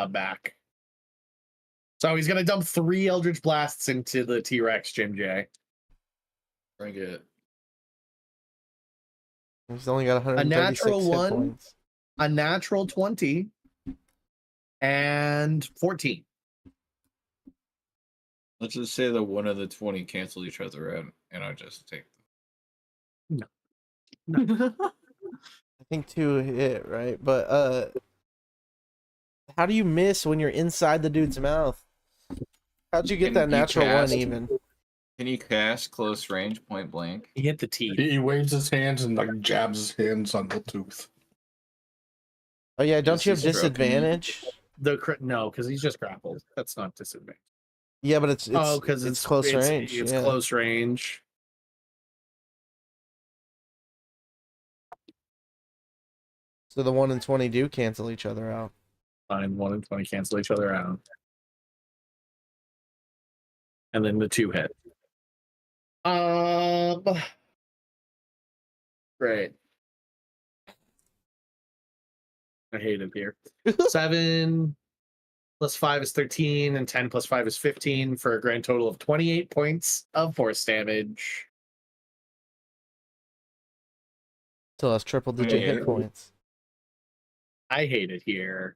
back. So he's gonna dump 3 Eldritch Blasts into the T-Rex, Jim J. Bring it. He's only got 136 natural hit 1. points. A natural 20 and 14. Let's just say that one of the 20 cancel each other out, and I just take No. I think 2 hit, right? But how do you miss when you're inside the dude's mouth? How'd you get Can that you natural 1 cast- even? Can you cast close range point blank? He hit the teeth. He waves his hands and like jabs his hands on the tooth. Oh yeah, don't Is you have he stroking you? disadvantage? No, because he's just grappled. That's not disadvantage. Yeah, but it's because it's close range. It's yeah. close range. So the 1 and 20 do cancel each other out. Fine, 1 and 20 cancel each other out. And then the 2 hit. Great. I hate it here. 7 plus 5 is 13, and 10 plus 5 is 15 for a grand total of 28 points of force damage. Still has triple digit hit Yeah. points. I hate it here.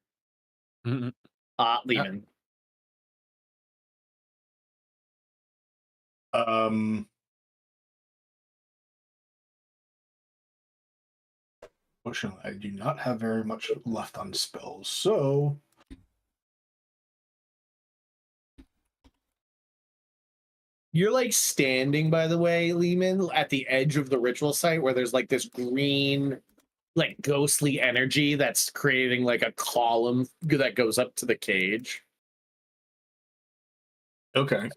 Mhm. Lehman. Fortunately, I do not have very much left on spells, so You're like standing, by the way, Lehman, at the edge of the ritual site where there's like this green, like ghostly energy that's creating like a column that goes up to the cage. okay.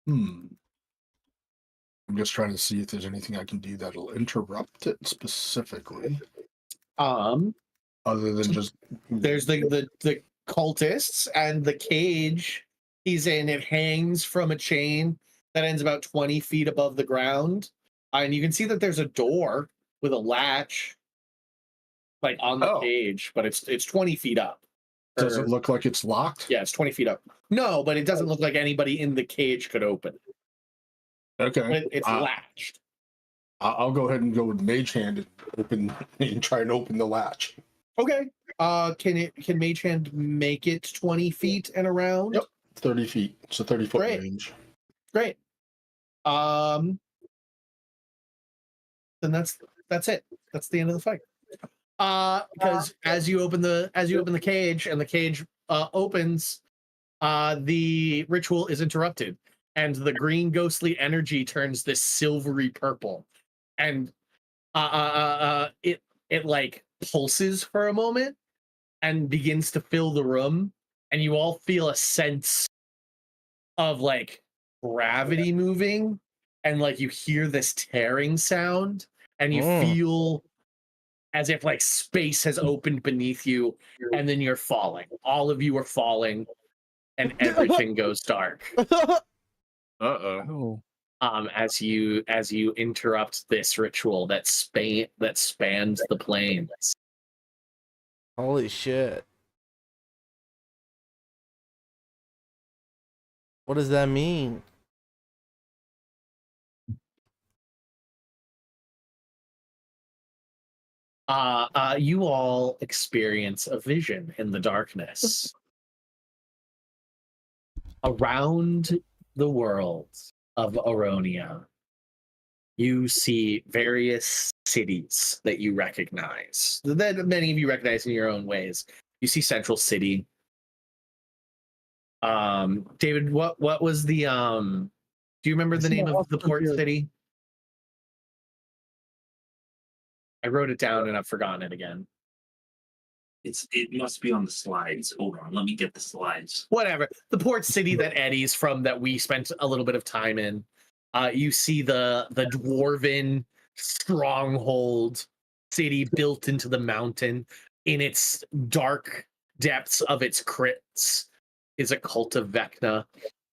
I'm just trying to see if there's anything I can do that'll interrupt it specifically, other than just There's the cultists and the cage he's in. It hangs from a chain that ends about 20 feet above the ground, and you can see that there's a door with a latch, like on the cage, but it's 20 feet up. Does it look like it's locked? Yeah, it's 20 feet up. No, but it doesn't look like anybody in the cage could open it. Okay. But it's latched. I'll go ahead and go with Mage Hand and open and try and open the latch. Okay. Can Mage Hand make it 20 feet and around? Yep. 30 feet. It's a 30-foot Great. range. Great. Then that's it. That's the end of the fight. Because as you open the cage and the cage opens, the ritual is interrupted, and the green ghostly energy turns this silvery purple, and it like pulses for a moment and begins to fill the room, and you all feel a sense of like gravity moving, and like you hear this tearing sound, and you feel as if like space has opened beneath you, and then you're falling. All of you are falling, and everything goes dark. Uh-oh. As you interrupt this ritual that spans the plains. Holy shit. What does that mean? You all experience a vision in the darkness. Around the world of Aronia, you see various cities that you recognize, that many of you recognize in your own ways. You see Central City. David, what was the do you remember the name of the port city? I wrote it down and I've forgotten it again. It must be on the slides. Hold on, let me get the slides. Whatever. The port city that Eddie's from, that we spent a little bit of time in. You see the dwarven stronghold city built into the mountain. In its dark depths of its crypts is a cult of Vecna.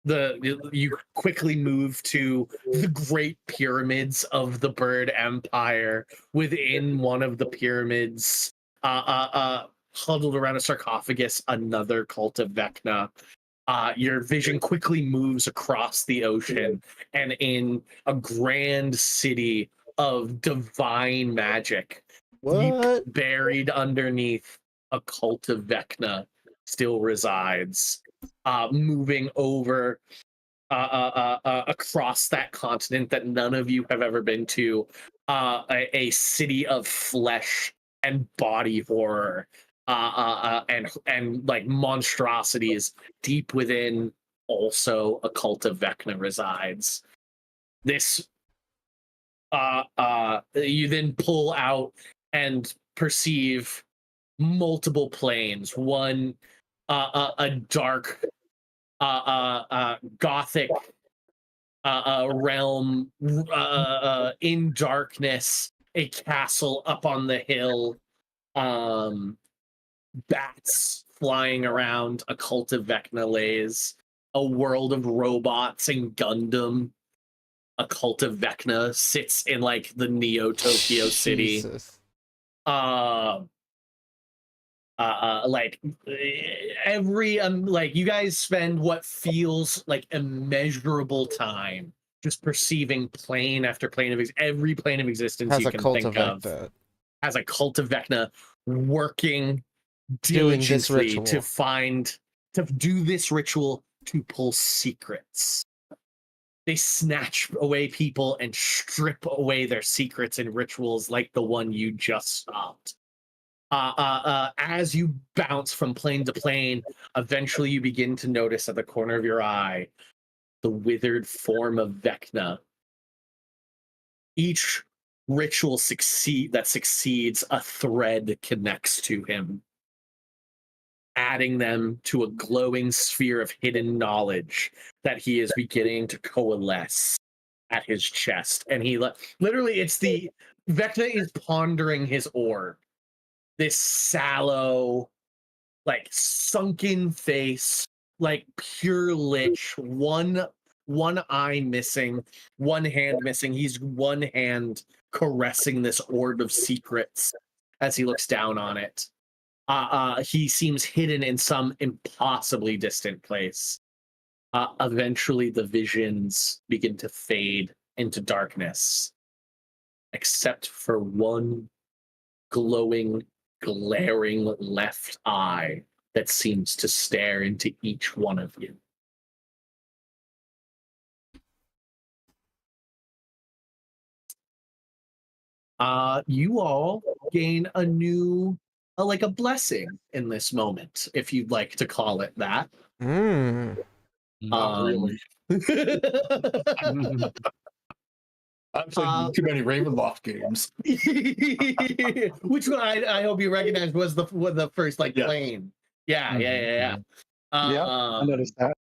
You quickly move to the great pyramids of the Bird Empire. Within one of the pyramids, huddled around a sarcophagus, another cult of Vecna. Your vision quickly moves across the ocean, and in a grand city of divine magic, What? buried underneath a cult of Vecna, still resides. Moving over across that continent that none of you have ever been to, a city of flesh and body horror, and like monstrosities deep within. Also, a cult of Vecna resides. This, you then pull out and perceive multiple planes. One, a dark, gothic realm, in darkness, a castle up on the hill, bats flying around, a cult of Vecna lays, a world of robots and Gundam, a cult of Vecna sits in like the Neo Tokyo city. Jesus. Like every like you guys spend what feels like immeasurable time just perceiving plane after plane of every plane of existence Has you a can cult think of of Vecna as a cult of Vecna working doing this diligently ritual. to do this ritual, to pull secrets. They snatch away people and strip away their secrets in rituals like the one you just stopped. As you bounce from plane to plane, eventually you begin to notice at the corner of your eye the withered form of Vecna. Each ritual that succeeds, a thread connects to him, adding them to a glowing sphere of hidden knowledge that he is beginning to coalesce at his chest. And he literally, it's the Vecna is pondering his orb. This sallow, like sunken face, like pure lich, one eye missing, one hand missing. He's one hand caressing this orb of secrets as he looks down on it. He seems hidden in some impossibly distant place. Eventually, the visions begin to fade into darkness, except for one glowing, glaring left eye that seems to stare into each one of you. You all gain a new, like a blessing in this moment, if you'd like to call it that. Not really. I've played too many Ravenloft games. Which one I hope you recognize was the first like plane. Yeah. Yeah, I noticed that.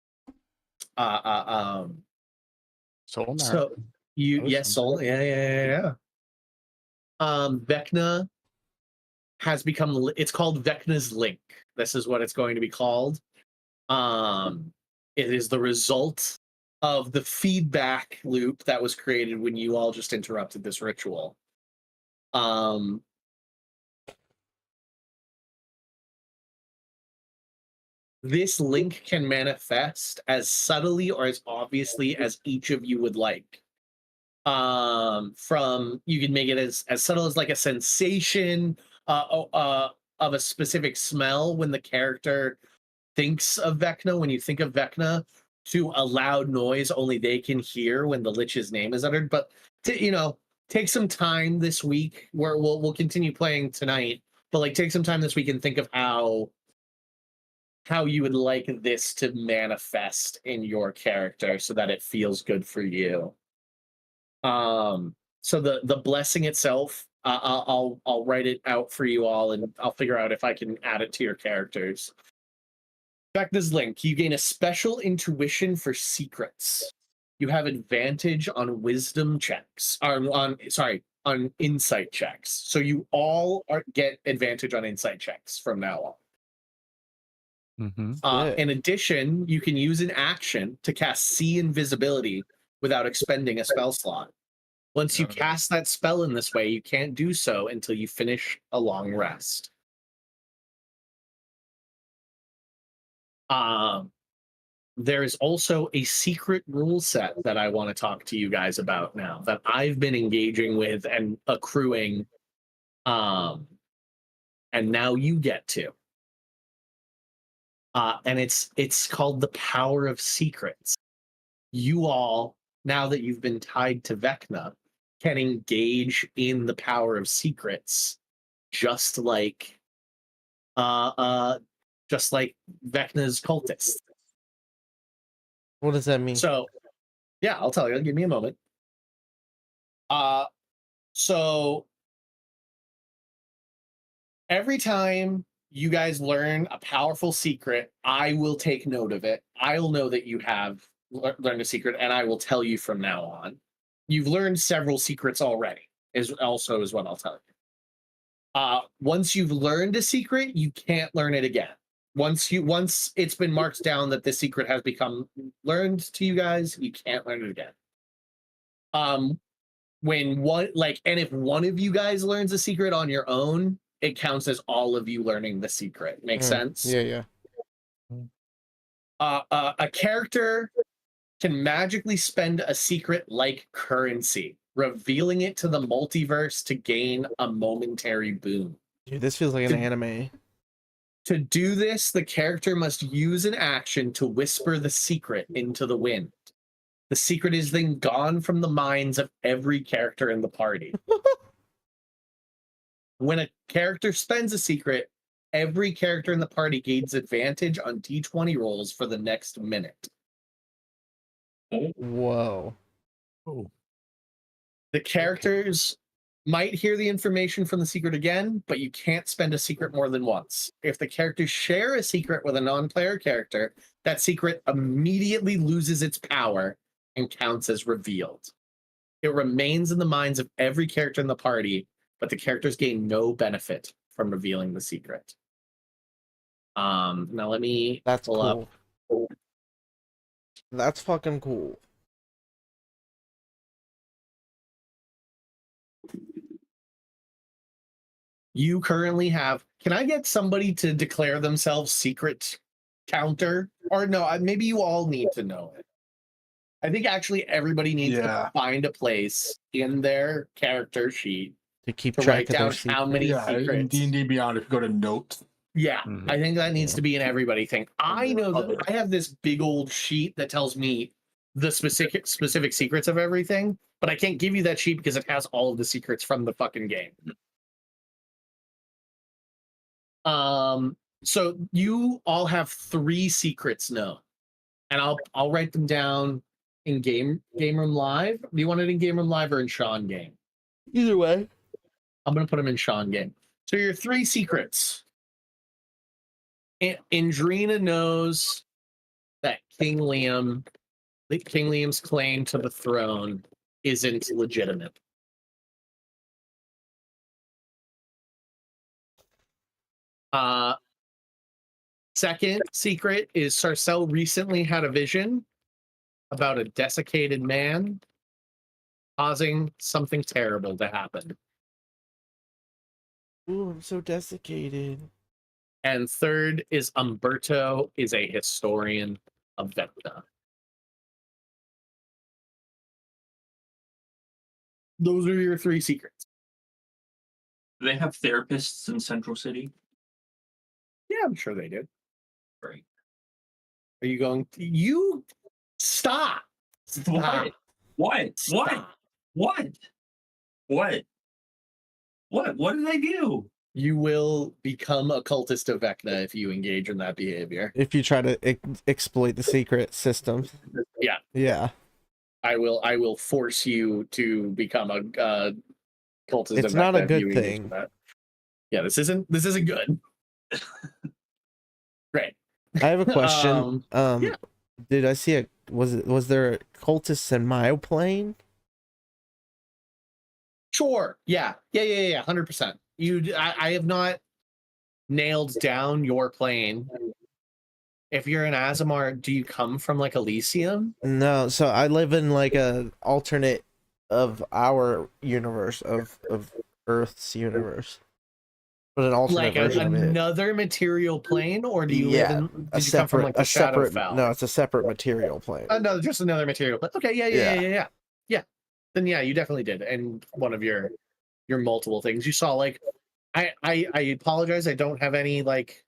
Soul So you, yes, Soul, yeah. Vecna has become, it's called Vecna's Link. This is what it's going to be called. It is the result of the feedback loop that was created when you all just interrupted this ritual. this link can manifest as subtly or as obviously as each of you would like. From you can make it as subtle as like a sensation of a specific smell when the character thinks of Vecna, when you think of Vecna, to a loud noise only they can hear when the Lich's name is uttered. But take some time this week where we'll continue playing tonight, but like take some time this week and think of how you would like this to manifest in your character so that it feels good for you. So the blessing itself, I'll write it out for you all, and I'll figure out if I can add it to your characters. Vecna's link. You gain a special intuition for secrets. You have advantage on wisdom checks. On insight checks. So you all get advantage on insight checks from now on. In addition, you can use an action to cast see invisibility without expending a spell slot. Once you cast that spell in this way, you can't do so until you finish a long rest. There is also a secret rule set that I want to talk to you guys about now that I've been engaging with and accruing, and now you get to. And it's called the Power of Secrets. You all, now that you've been tied to Vecna, can engage in the power of secrets, just like Vecna's cultists. What does that mean? So, yeah, I'll tell you. Give me a moment. So every time you guys learn a powerful secret, I will take note of it. I'll know that you have learned a secret, and I will tell you from now on. You've learned several secrets already, is what I'll tell you. Once you've learned a secret, you can't learn it again. Once it's been marked down that this secret has become learned to you guys, you can't learn it again. And if one of you guys learns a secret on your own, it counts as all of you learning the secret. Make sense? Yeah. A character can magically spend a secret like currency, revealing it to the multiverse to gain a momentary boon. Dude, this feels like an anime. To do this, the character must use an action to whisper the secret into the wind. The secret is then gone from the minds of every character in the party. When a character spends a secret, every character in the party gains advantage on d20 rolls for the next minute. Whoa. Oh. The characters might hear the information from the secret again, but you can't spend a secret more than once. If the characters share a secret with a non-player character, that secret immediately loses its power and counts as revealed. It remains in the minds of every character in the party, but the characters gain no benefit from revealing the secret. Now let me pull up. That's fucking cool. You currently have. Can I get somebody to declare themselves secret counter? Or no, maybe you all need to know it. I think actually everybody needs to find a place in their character sheet to keep to track write of down how many secrets. In D&D Beyond, if you go to notes. Yeah, I think that needs to be an everybody thing. I know that I have this big old sheet that tells me the specific secrets of everything, but I can't give you that sheet because it has all of the secrets from the fucking game. So you all have 3 secrets known, and I'll write them down in Game Room Live. Do you want it in Game Room Live or in Sean Game? Either way. I'm gonna put them in Sean Game. So your 3 secrets. Indrina knows that King Liam's claim to the throne isn't legitimate. Second secret is Sarcelle recently had a vision about a desiccated man causing something terrible to happen. Ooh, I'm so desiccated. And third is Umberto is a historian of Vecna. Those are your 3 secrets. Do they have therapists in Central City? Yeah, I'm sure they do. Right. Are you going to, you stop. What? What? Stop. What? What? What did I do? You will become a cultist of Vecna if you engage in that behavior. If you try to exploit the secret system. Yeah. Yeah. I will force you to become a cultist It's of not Vecna a if good you engage thing. in that. Yeah, this isn't good. Great. I have a question. Yeah. Did I see was there cultists in my plane? Sure. Yeah. 100%. I have not nailed down your plane. If you're in Azamar, do you come from like Elysium? No, so I live in like a alternate of our universe of Earth's universe. But an alternate Like version of it. another material plane, or do you live Yeah, in? Did you come from like the a separate Shadowfell? no, it's a separate material plane. No, just another material plane. Okay, yeah. Then yeah, you definitely did. And one of your multiple things you saw, like I apologize, I don't have any like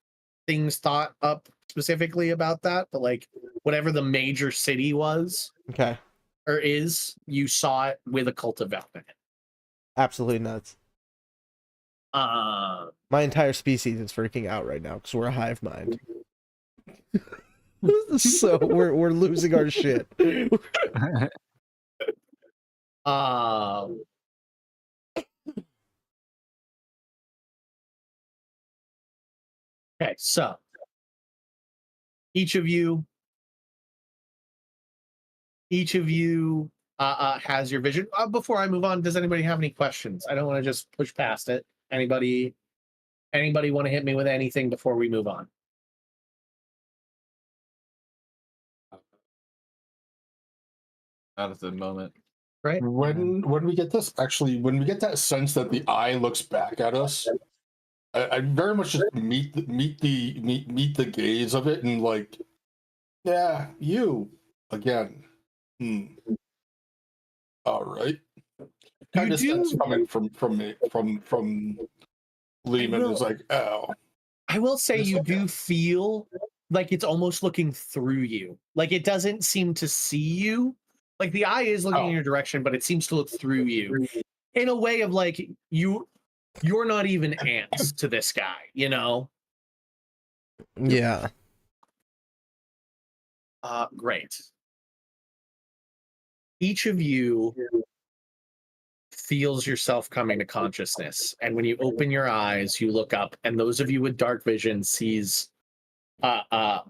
things thought up specifically about that, but like whatever the major city was Okay. or is, you saw it with a cult of Vecna. Absolutely nuts. My entire species is freaking out right now because we're a hive mind. So we're losing our shit. Okay, so each of you has your vision. Before I move on, does anybody have any questions? I don't want to just push past it. Anybody want to hit me with anything before we move on? Not at the moment. Right. When we get this, actually, when we get that sense that the eye looks back at us, I very much just meet the gaze of it and like, yeah, you again. All right. Kind of sense coming from me from Lehman is like, oh. I will say you do feel like it's almost looking through you. Like it doesn't seem to see you. Like the eye is looking in your direction, but it seems to look through you in a way of like you're not even ants to this guy, you know? Yeah. Great. Each of you feels yourself coming to consciousness, and when you open your eyes, you look up, and those of you with dark vision sees a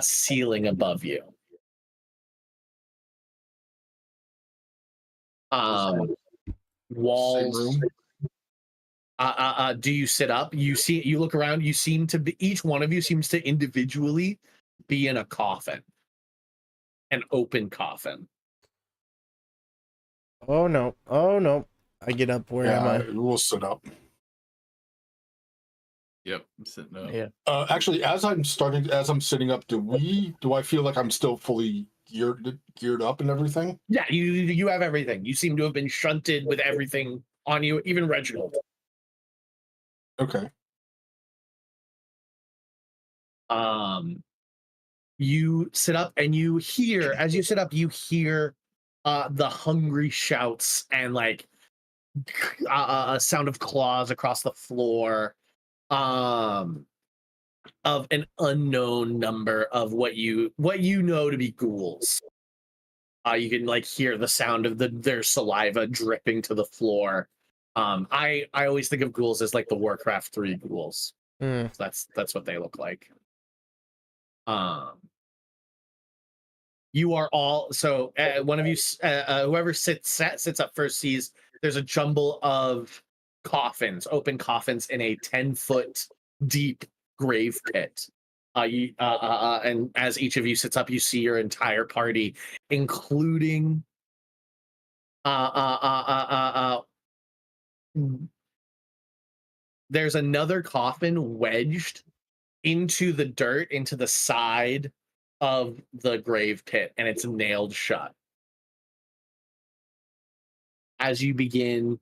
ceiling above you. Walls. Do you sit up? You look around, you seem to be, each one of you seems to individually be in a coffin. An open coffin. Oh no. I get up. Where am I? We'll sit up. Yep, I'm sitting up. Yeah. Actually, as I'm sitting up, do I feel like I'm still fully geared up and everything? Yeah, you have everything. You seem to have been shunted with everything on you, even Reginald. Okay. You sit up and you hear, as you sit up, you hear the hungry shouts and like a sound of claws across the floor of an unknown number of what you know to be ghouls. You can like hear the sound of their saliva dripping to the floor. I always think of ghouls as like the Warcraft 3 ghouls. So that's what they look like. You are all so one of you whoever sits up first sees there's a jumble of coffins, open coffins in a 10-foot deep grave pit. And as each of you sits up, you see your entire party, including there's another coffin wedged into the dirt, into the side of the grave pit, and it's nailed shut. As you begin,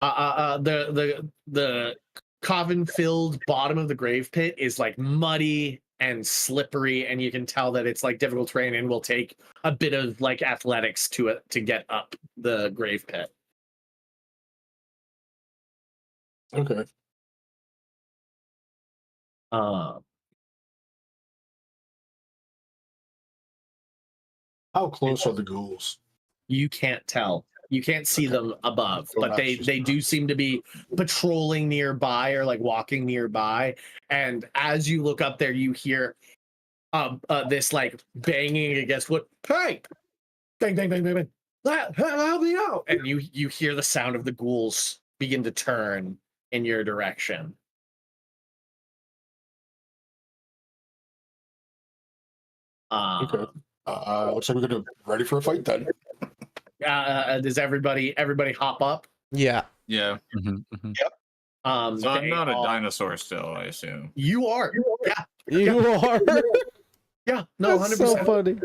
the coffin filled bottom of the grave pit is like muddy and slippery, and you can tell that it's like difficult terrain and will take a bit of like athletics to get up the grave pit. Okay. Um, How close are the ghouls? you can't tell. You can't see Okay. them above, Oh, but that's just they do nuts. seem to be patrolling nearby or like walking nearby. And as you look up there, you hear this like banging against wood. Hey, bang, bang, bang, bang, bang. Help me out! And you hear the sound of the ghouls begin to turn in your direction. Okay. Looks like we're gonna ready for a fight then. Does everybody hop up? Yeah. Yeah. So I'm they not a all- dinosaur still, I assume. You are. Yeah. You are. Yeah. No, That's 100%. so funny.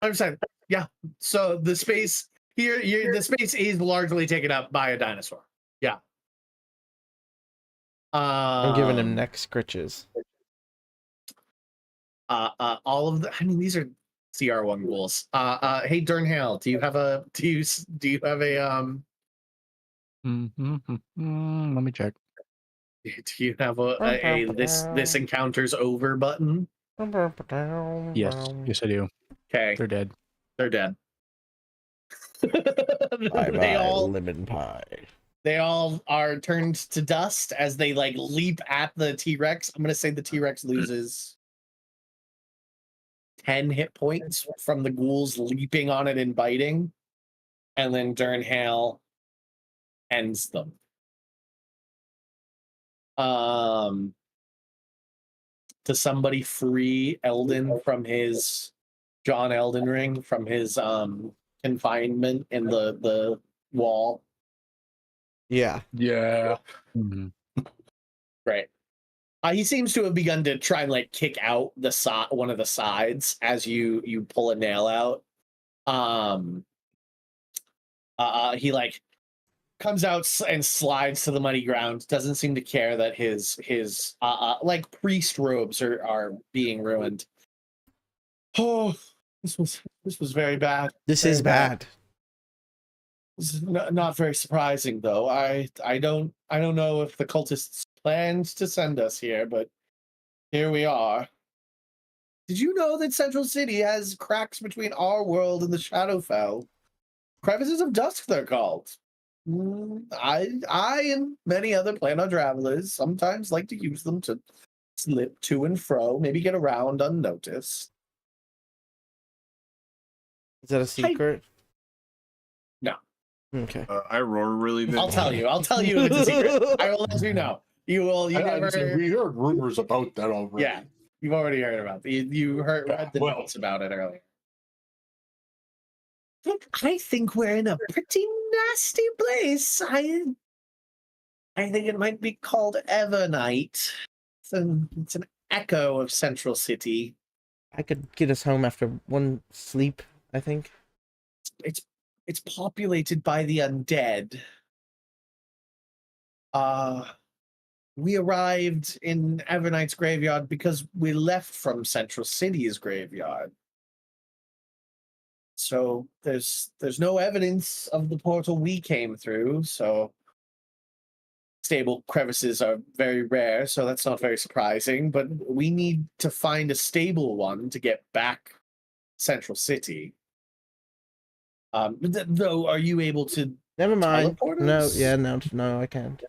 100%. Yeah. So the space here, the space is largely taken up by a dinosaur. Yeah. I'm giving him neck scritches. All of the. I mean, these are CR1 ghouls. Hey, Durnhale, do you have a Let me check. do you have a this encounter's over button? Yes, yes, I do. Okay, They're dead. they're dead. Bye they bye, all lemon pie. they all are turned to dust as they like leap at the T-Rex. I'm gonna say the T-Rex loses 10 hit points from the ghouls leaping on it and biting, and then Durnhale ends them. Does somebody free Eldon from his John Elden Ring from his confinement in the wall? Yeah. Yeah. Mhm. Right. He seems to have begun to try and like kick out the one of the sides as you pull a nail out. He like comes out and slides to the muddy ground. Doesn't seem to care that his like priest robes are being ruined. Oh, this was very bad. This Very is bad. This is not very surprising though. I don't know if the cultists planned to send us here, but here we are. Did you know that Central City has cracks between our world and the Shadowfell? Crevices of Dusk, they're called. I and many other planar travelers sometimes like to use them to slip to and fro, maybe get around unnoticed. Is that a secret? No. Okay. I roar really big. I'll tell you. I'll tell you if it's a secret. I will let you know. You will. You never. We heard rumors about that already. Yeah, you've already heard about it. You read the well. notes about it earlier. I think we're in a pretty nasty place. I think it might be called Evernight. It's an echo of Central City. I could get us home after one sleep, I think. It's populated by the undead. We arrived in Evernight's graveyard because we left from Central City's graveyard. So there's no evidence of the portal we came through, so stable crevices are very rare, so that's not very surprising, but we need to find a stable one to get back Central City. Though, are you able to Never mind. teleport No, us? yeah, no, I can't.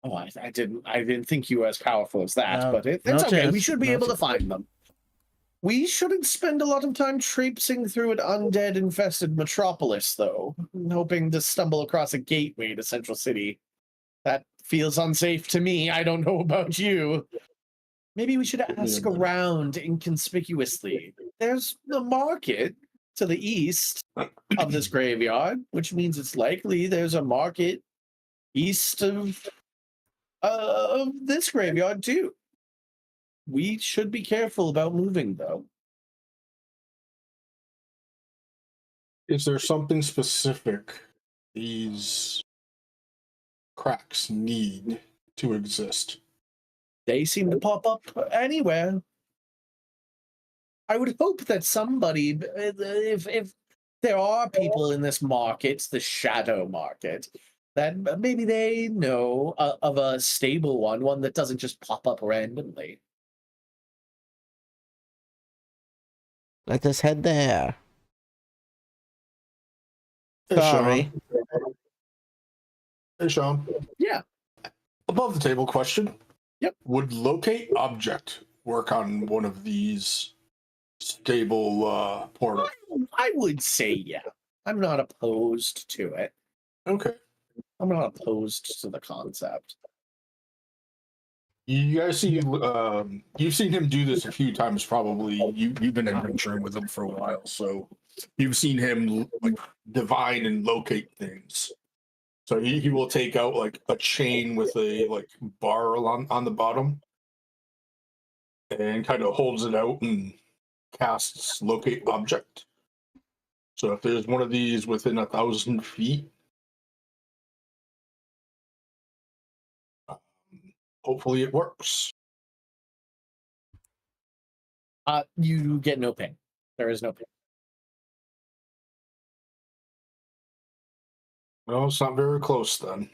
Oh, I didn't think you were as powerful as that, No, but it's no okay. chance, We should be no able to chance. find them. We shouldn't spend a lot of time traipsing through an undead-infested metropolis, though, hoping to stumble across a gateway to Central City. That feels unsafe to me. I don't know about you. Maybe we should ask around inconspicuously. There's the market to the east of this graveyard, which means it's likely there's a market east of of this graveyard too. We should be careful about moving, though. Is there something specific these cracks need to exist? They seem to pop up anywhere. I would hope that somebody, if there are people in this market, the shadow market, that maybe they know of a stable one that doesn't just pop up randomly. Let us head there. Hey, Sorry. Sean. Hey, Sean. Yeah. Above the table question. Yep. Would locate object work on one of these stable portals? I would say yeah. I'm not opposed to it. Okay. I'm not opposed to the concept. You guys see, you've seen him do this a few times. Probably you've been adventuring with him for a while, so you've seen him like divine and locate things. So he will take out like a chain with a like bar on the bottom, and kind of holds it out and casts locate object. So if there's one of these within 1,000 feet, hopefully it works. You get no ping. There is no ping. Well, it's not very close then.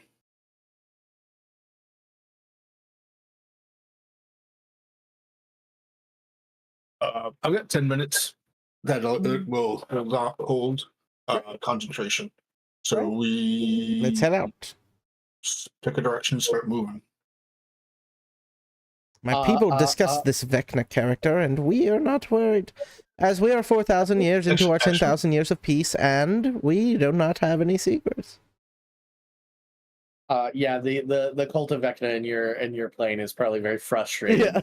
I've got 10 minutes that it will not hold concentration. So Let's head out. pick a direction, start moving. My people discussed this Vecna character, and we are not worried, as we are 4,000 years into our 10,000 years of peace, and we do not have any secrets. Yeah, the cult of Vecna in your plane is probably very frustrating. Yeah.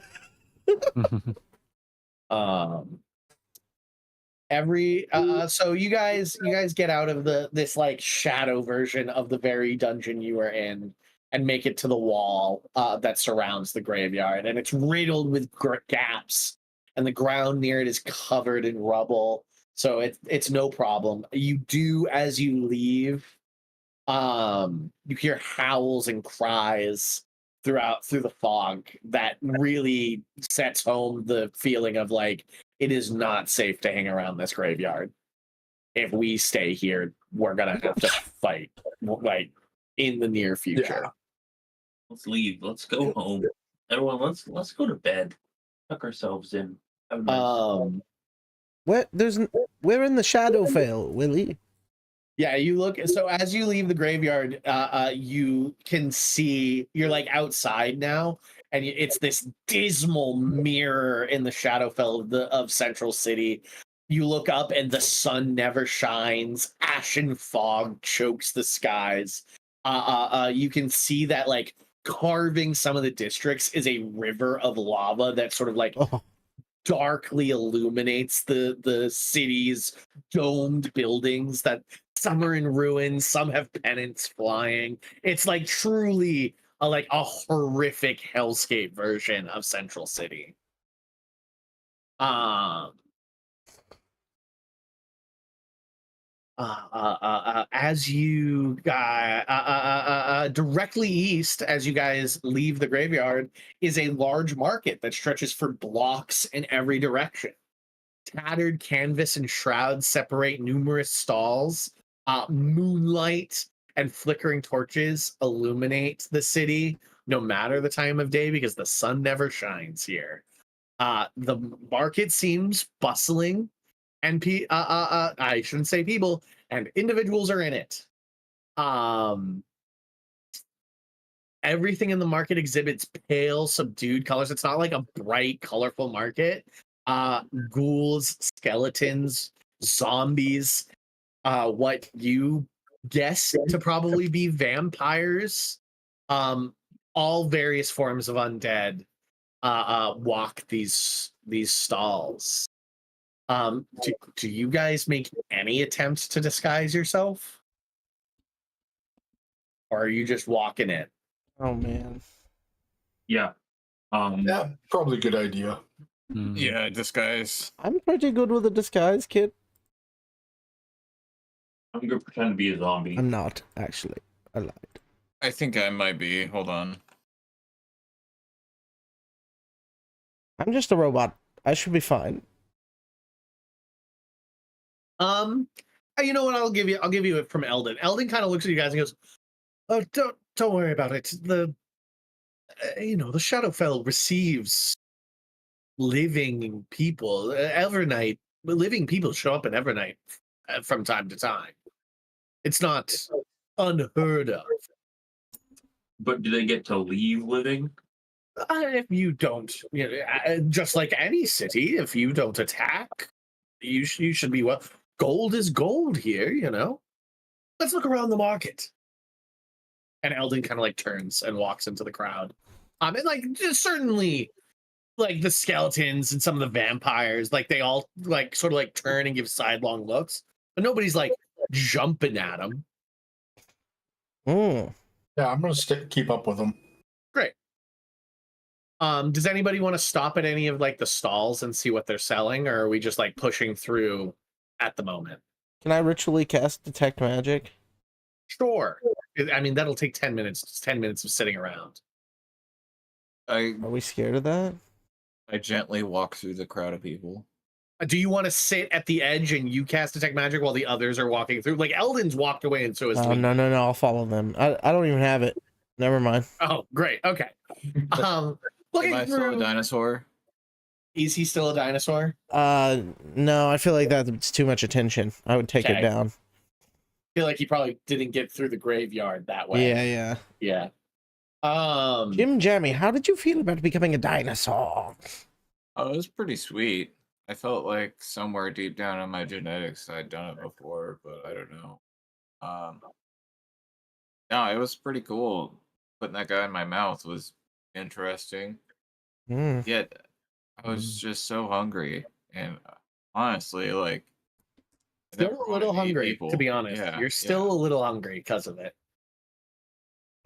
So you guys get out of this like shadow version of the very dungeon you were in and make it to the wall that surrounds the graveyard, and it's riddled with gaps, and the ground near it is covered in rubble, so it's no problem. You do, as you leave, you hear howls and cries through the fog that really sets home the feeling of like it is not safe to hang around this graveyard. If we stay here, we're gonna have to fight like in the near future. Yeah. Let's leave. Let's go home. Everyone, let's go to bed. Tuck ourselves in. Have a nice We're in the Shadowvale, Willie. Yeah, you look. So as you leave the graveyard, you can see you're like outside now, and it's this dismal mirror in the Shadowfell of Central City. You look up, and the sun never shines. Ashen fog chokes the skies. You can see that like carving some of the districts is a river of lava that sort of like darkly illuminates the city's domed buildings. That some are in ruins, some have pennants flying. It's like truly a horrific hellscape version of Central City. As you directly east, as you guys leave the graveyard, is a large market that stretches for blocks in every direction. Tattered canvas and shrouds separate numerous stalls. Moonlight and flickering torches illuminate the city, no matter the time of day, because the sun never shines here. The market seems bustling, and I shouldn't say people, and individuals are in it. Everything in the market exhibits pale, subdued colors. It's not like a bright, colorful market. Ghouls, skeletons, zombies, what you guess to probably be vampires, all various forms of undead walk these stalls. Do you guys make any attempts to disguise yourself? Or are you just walking it? Oh, man. Yeah. Yeah, probably a good idea. Hmm. Yeah, disguise. I'm pretty good with a disguise, kid. I'm gonna pretend to be a zombie. I'm not, actually. I lied. I think I might be. Hold on. I'm just a robot. I should be fine. You know what? I'll give you it from Eldon. Eldon kind of looks at you guys and goes, "Oh, don't worry about it. The the Shadowfell receives living people every night. Living people show up in Evernight from time to time. It's not unheard of. But do they get to leave living? If you don't, just like any city, if you don't attack, you should be well. Gold is gold here, Let's look around the market." And Eldon kind of like turns and walks into the crowd. And like certainly, like the skeletons and some of the vampires, like they all like sort of like turn and give sidelong looks, but nobody's like jumping at them. Mm. Yeah, I'm gonna keep up with them. Great. Does anybody want to stop at any of like the stalls and see what they're selling, or are we just like pushing through at the moment? Can I ritually cast Detect Magic? Sure. I mean, that'll take 10 minutes. It's 10 minutes of sitting around. I Are we scared of that? gently walk through the crowd of people. Do you want to sit at the edge and you cast Detect Magic while the others are walking through? Like Eldon's walked away and so is Oh, Lee. no. I'll follow them. I don't even have it. Never mind. Oh, great. Okay. Looking Am I still a through. dinosaur? Is he still a dinosaur? No, I feel like that's too much attention. I would take Okay. it down. I feel like he probably didn't get through the graveyard that way. Yeah. Yeah. Jim Jammy, how did you feel about becoming a dinosaur? Oh, it was pretty sweet. I felt like somewhere deep down in my genetics I'd done it before, but I don't know. No, it was pretty cool. Putting that guy in my mouth was interesting. Mm. Yet I was just so hungry, and honestly, like I Still never a wanted little to eat hungry, people. to be honest. Yeah, You're still a little hungry because of it.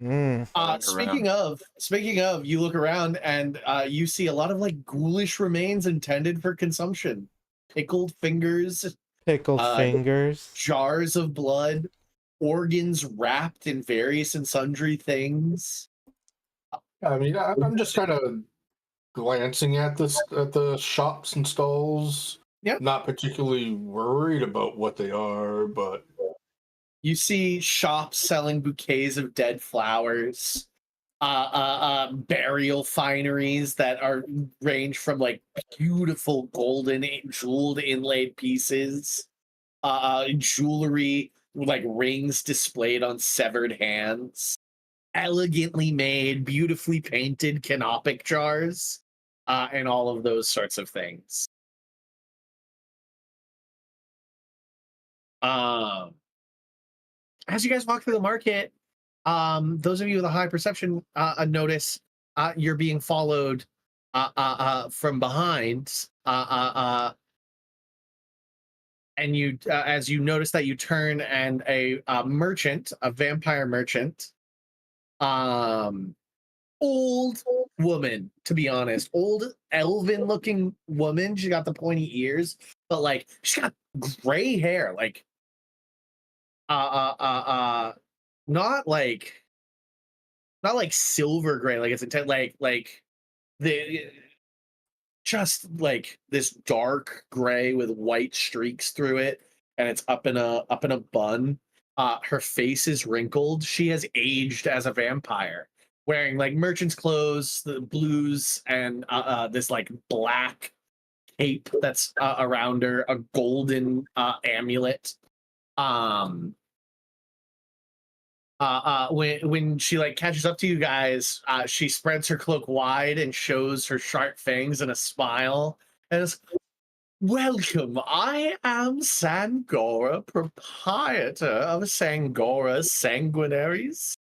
Mm. I look Speaking around. of, you look around and you see a lot of like ghoulish remains intended for consumption. Pickled fingers, Pickled fingers. jars of blood, organs wrapped in various and sundry things. I mean, I'm just kind of glancing at the shops and stalls. Yep. Not particularly worried about what they are, but You see shops selling bouquets of dead flowers, burial fineries that are range from like beautiful golden jeweled inlaid pieces, jewelry like rings displayed on severed hands, elegantly made, beautifully painted canopic jars, and all of those sorts of things. As you guys walk through the market, those of you with a high perception notice you're being followed from behind. And you, as you notice that you turn, and a merchant, a vampire merchant, old woman, to be honest, old elven looking woman. She got the pointy ears, but like she's got gray hair, like not like silver gray, like it's intent, like the just like this dark gray with white streaks through it, and it's up in a bun. Her face is wrinkled. She has aged as a vampire, wearing like merchant's clothes, the blues, and this like black cape that's around her, a golden amulet. When she like catches up to you guys, she spreads her cloak wide and shows her sharp fangs and a smile, and is, "Welcome, I am Sangora, proprietor of Sangora Sanguinaries.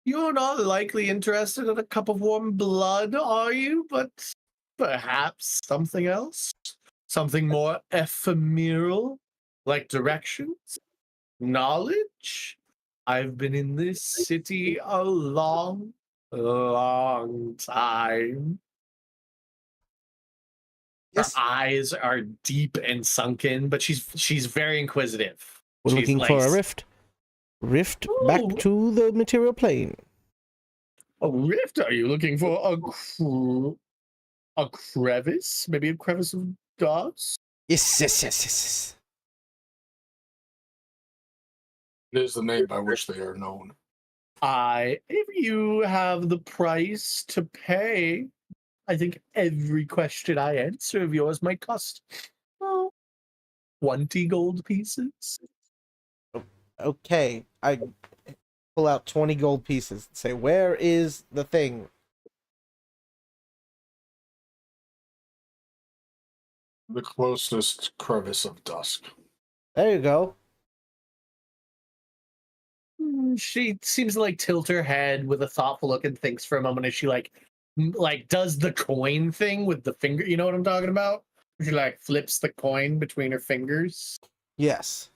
You're not likely interested in a cup of warm blood, are you? But perhaps something else? Something more ephemeral, like directions? Knowledge? I've been in this city a long long time. Yes. Her eyes are deep and sunken, but she's very inquisitive. We're She's looking like, for a rift. Rift back "Ooh, to the material plane. a rift? Are you looking for a crevice? Maybe a crevice of gods? Yes. It is the name by which they are known. If you have the price to pay, I think every question I answer of yours might cost, well, 20 gold pieces. Okay, I pull out 20 gold pieces and say, where is the thing? The closest crevice of dusk. There you go. She seems to like tilt her head with a thoughtful look and thinks for a moment as she like does the coin thing with the finger. You know what I'm talking about? She like flips the coin between her fingers. Yes.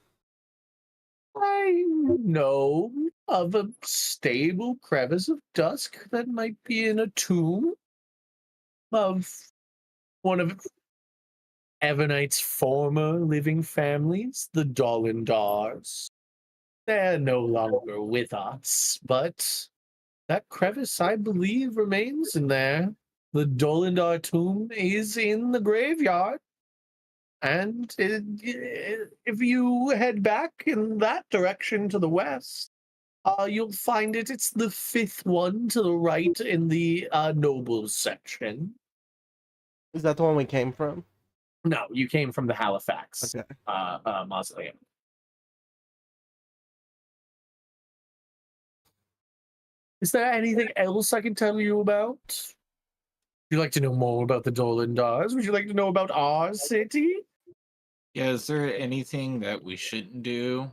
I know of a stable crevice of dusk that might be in a tomb of one of Evernight's former living families, the Dolendars. They're no longer with us, but that crevice, I believe, remains in there. The Dolendar tomb is in the graveyard. And if you head back in that direction to the west, you'll find it. It's the fifth one to the right in the nobles section. Is that the one we came from? No, you came from the Halifax Okay. mausoleum. Is there anything else I can tell you about? Would you like to know more about the Dolendars? Would you like to know about our city? Yeah, is there anything that we shouldn't do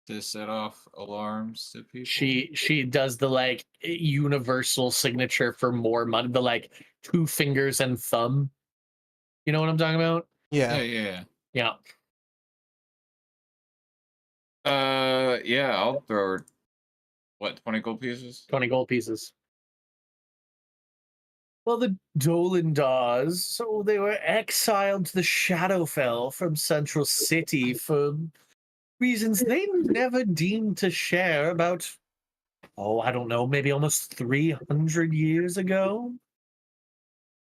to set off alarms to people? She does the like universal signature for more money, the like 2 fingers and thumb. You know what I'm talking about? Yeah, Yeah. yeah. Yeah. Yeah, I'll throw her, what, 20 gold pieces? 20 gold pieces. Well, the Dolendars, so they were exiled to the Shadowfell from Central City for reasons they never deemed to share about, I don't know, maybe almost 300 years ago.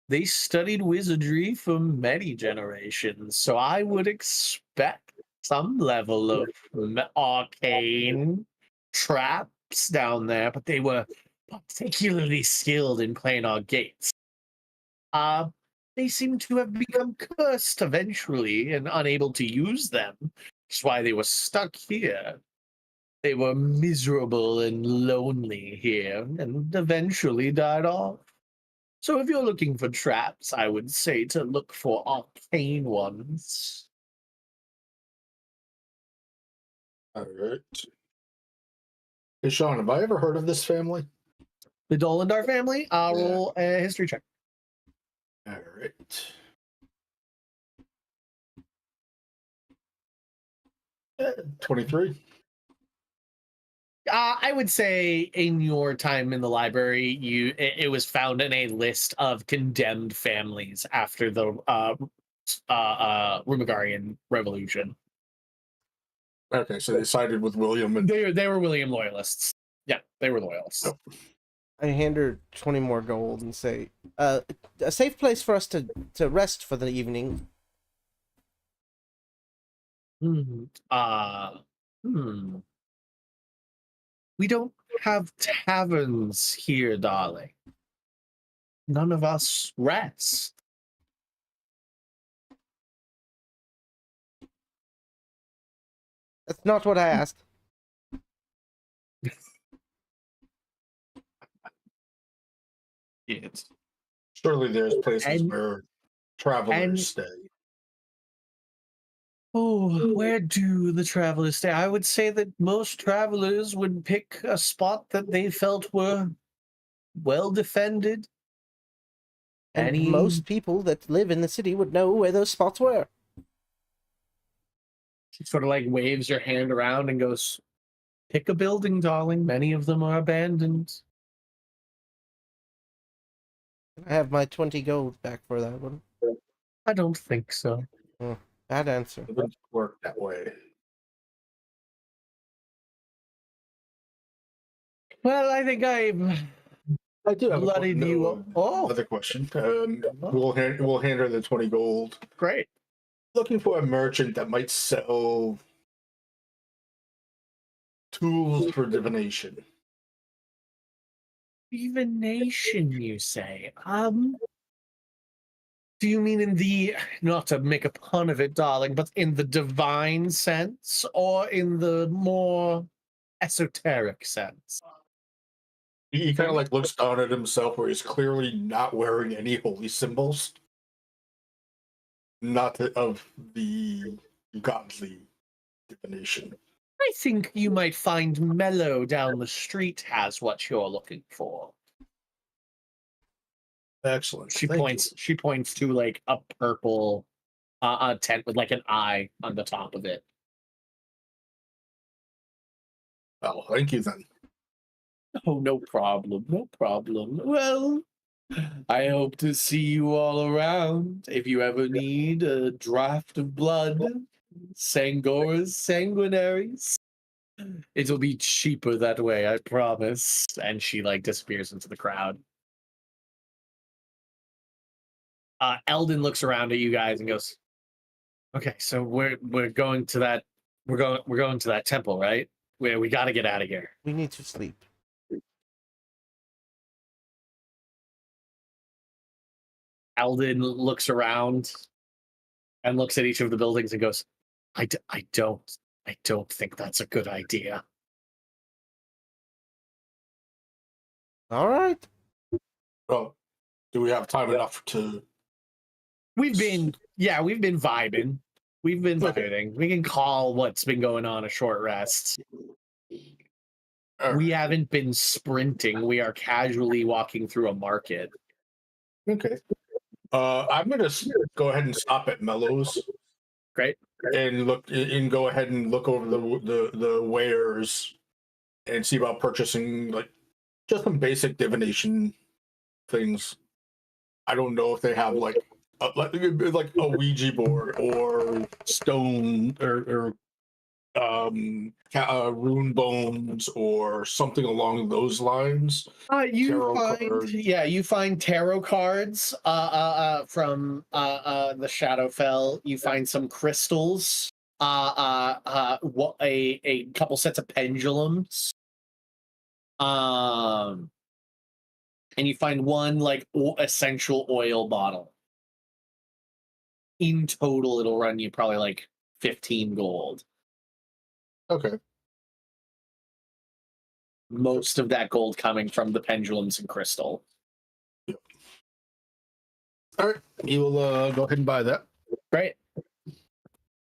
They studied wizardry for many generations, so I would expect some level of arcane traps down there, but they were particularly skilled in playing our gates. They seem to have become cursed eventually and unable to use them. That's why they were stuck here. They were miserable and lonely here and eventually died off. So if you're looking for traps, I would say to look for arcane ones. All right. Hey, Sean, have I ever heard of this family? The Dolendar family, roll a history check. All right. 23. I would say in your time in the library, it was found in a list of condemned families after the Rumagarian Revolution. Okay, so they sided with William and They were William loyalists. Yeah, they were loyalists. Oh. I hand her 20 more gold and say, a safe place for us to rest for the evening. We don't have taverns here, darling. None of us rest. That's not what I asked. Kids. surely there's places And- where travelers and- stay. Oh, where do the travelers stay? I would say that most travelers would pick a spot that they felt were well defended. And most people that live in the city would know where those spots were. She sort of like waves her hand around and goes, pick a building, darling. Many of them are abandoned. I have my 20 gold back for that one. I don't think so. Bad answer. It wouldn't work that way. Well, I think I've I do have bloodied you. Oh, another question. We'll hand her the 20 gold. great. Looking for a merchant that might sell tools for divination. Divination, you say? Do you mean in the, not to make a pun of it, darling, but in the divine sense, or in the more esoteric sense? He kind of like looks down at himself where he's clearly not wearing any holy symbols. Not of the godly divination. I think you might find Mellow down the street has what you're looking for. Excellent. She Thank points. She points to like a purple tent with like an eye on the top of it. You. Oh, thank you then. Oh, no problem. No problem. Well, I hope to see you all around. If you ever need a draft of blood, Sangora's sanguinaries, it'll be cheaper that way, I promise. And she like disappears into the crowd. Eldon looks around at you guys and goes, "Okay, so we're going to that we're going to that temple, right? Where we got to get out of here." We need to sleep. Eldon looks around and looks at each of the buildings and goes, I don't think that's a good idea." All right. Well, do we have time enough to? We've been vibing. We've been vibing. We can call what's been going on a short rest. We haven't been sprinting. We are casually walking through a market. Okay. I'm gonna go ahead and stop at Mellows. Great. And go ahead and look over the wares and see about purchasing like just some basic divination things. I don't know if they have like a Ouija board or stone or rune bones or something along those lines. You find tarot cards from the Shadowfell. You find some crystals, a couple sets of pendulums, and you find one like essential oil bottle. In total, it'll run you probably like 15 gold. Okay. Most of that gold coming from the pendulums and crystal. Yep. All right, you will go ahead and buy that. Great.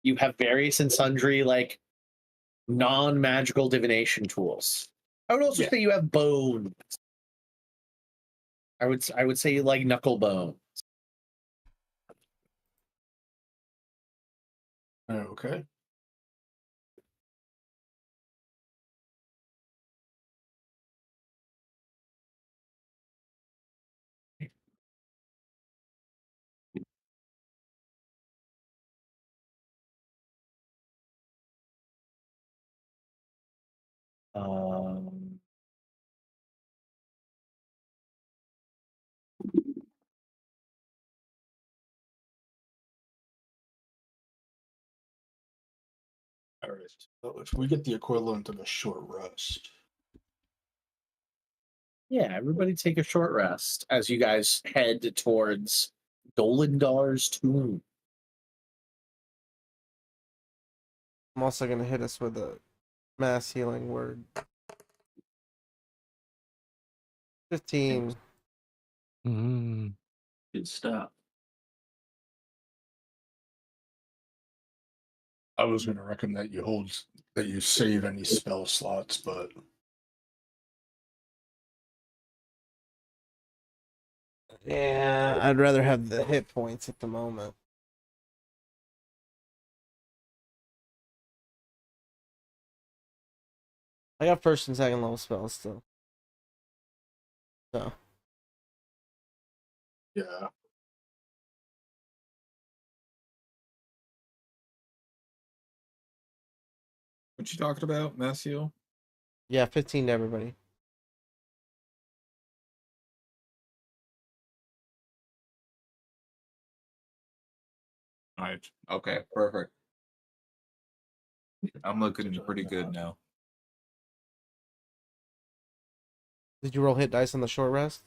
You have various and sundry like non-magical divination tools. I would also say you have bones. I would say you like knuckle bone. Okay. Um, All right. So if we get the equivalent of a short rest. yeah, everybody take a short rest as you guys head towards Dolindar's tomb. I'm also gonna hit us with a mass healing word. 15. Good stuff. I was going to recommend that you save any spell slots, but Yeah, I'd rather have the hit points at the moment. I got first and second level spells still. So Yeah. What you talking about, Massio? Yeah, 15 to everybody. All right. Okay, perfect. I'm looking pretty good now. Did you roll hit dice on the short rest?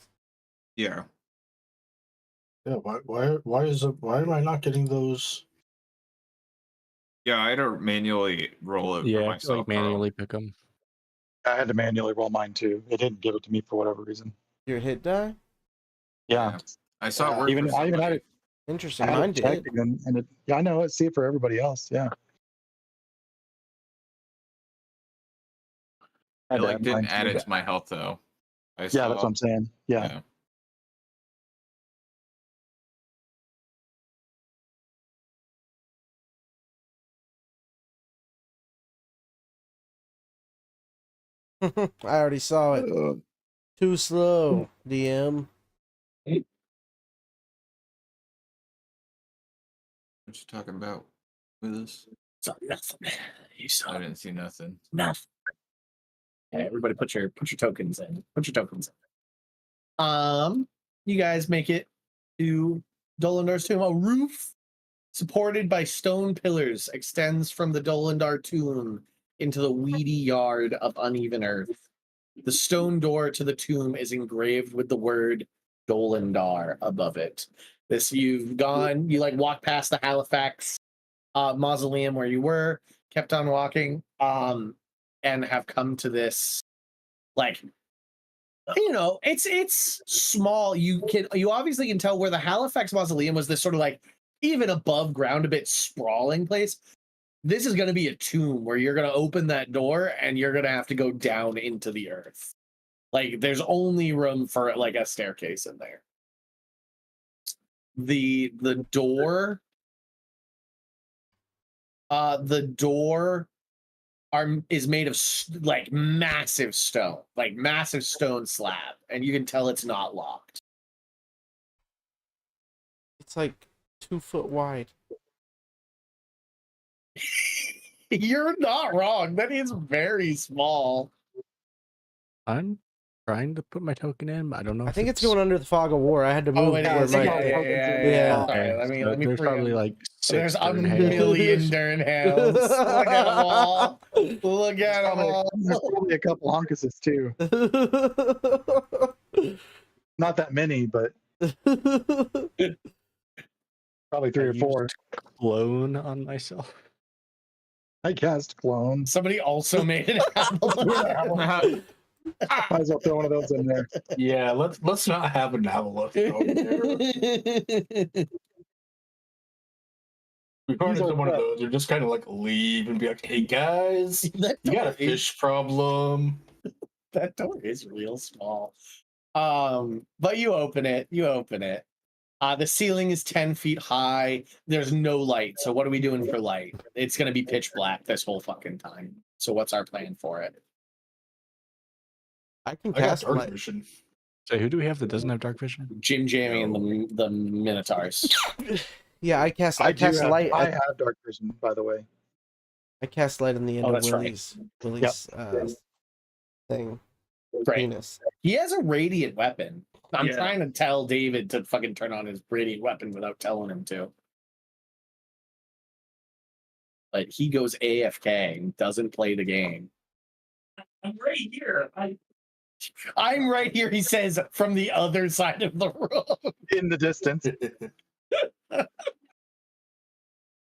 Yeah. Yeah. Why am I not getting those? Yeah, I had to manually roll it for Yeah, myself. like manually pick them. I had to manually roll mine too. It didn't give it to me for whatever reason. Your hit die? Yeah. I saw it Yeah. work Even for I even had somebody. it. I Interesting. had Mine it checked did. again, and it. Yeah, I know. I see it for everybody else. Yeah. I It had to like add didn't mine add too. it to my health though. I Yeah, that's saw. what I'm saying. Yeah. Yeah. I already saw it. Too slow, DM. What you talking about with this? So nothing. You saw I didn't see nothing. nothing. Okay, everybody put your tokens in. Put your tokens in. You guys make it to Dolandar's tomb. A roof supported by stone pillars extends from the Dolandar tomb into the weedy yard of uneven earth. The stone door to the tomb is engraved with the word Dolandar above it. This you like walk past the Halifax mausoleum where you were, kept on walking, and have come to this like it's small. You obviously can tell where the Halifax mausoleum was this sort of like even above ground, a bit sprawling place. This is going to be a tomb where you're going to open that door and you're going to have to go down into the earth. Like there's only room for like a staircase in there. The door is made of like massive stone slab, and you can tell it's not locked. It's like 2 foot wide. You're not wrong. That is very small. I'm trying to put my token in, but I don't know. I if think it's going under the fog of war. I had to move Oh, it where is. my Yeah. Sorry, let me there's free probably him. like There's 6 a Durn hails. million Durnhales. Look at them all. Look at them all. There's probably a couple hunkuses too. Not that many, but probably 3 or 4. Clone on myself. I cast clone. Somebody also made an apple. Might as well throw one of those in there. Yeah, let's not have an Avalok thrown there. We run These are into one of what? those, they're just kind of like leave and be like, "Hey guys, That you got a door is- fish problem." That door is real small. But you open it. The ceiling is 10 feet high. There's no light. So what are we doing for light? It's going to be pitch black this whole fucking time. So what's our plan for it? I can I got cast dark light. vision. So who do we have that doesn't have dark vision? Jim Jamie and the Minotaurs. Yeah, I cast I light. I have dark vision, by the way. I cast light on the end of that's right. Willie's thing. Right. Penis. He has a radiant weapon. I'm Yeah. trying to tell David to fucking turn on his radiant weapon without telling him to. But he goes AFK and doesn't play the game. I'm right here. I'm right here, he says, from the other side of the room. In the distance.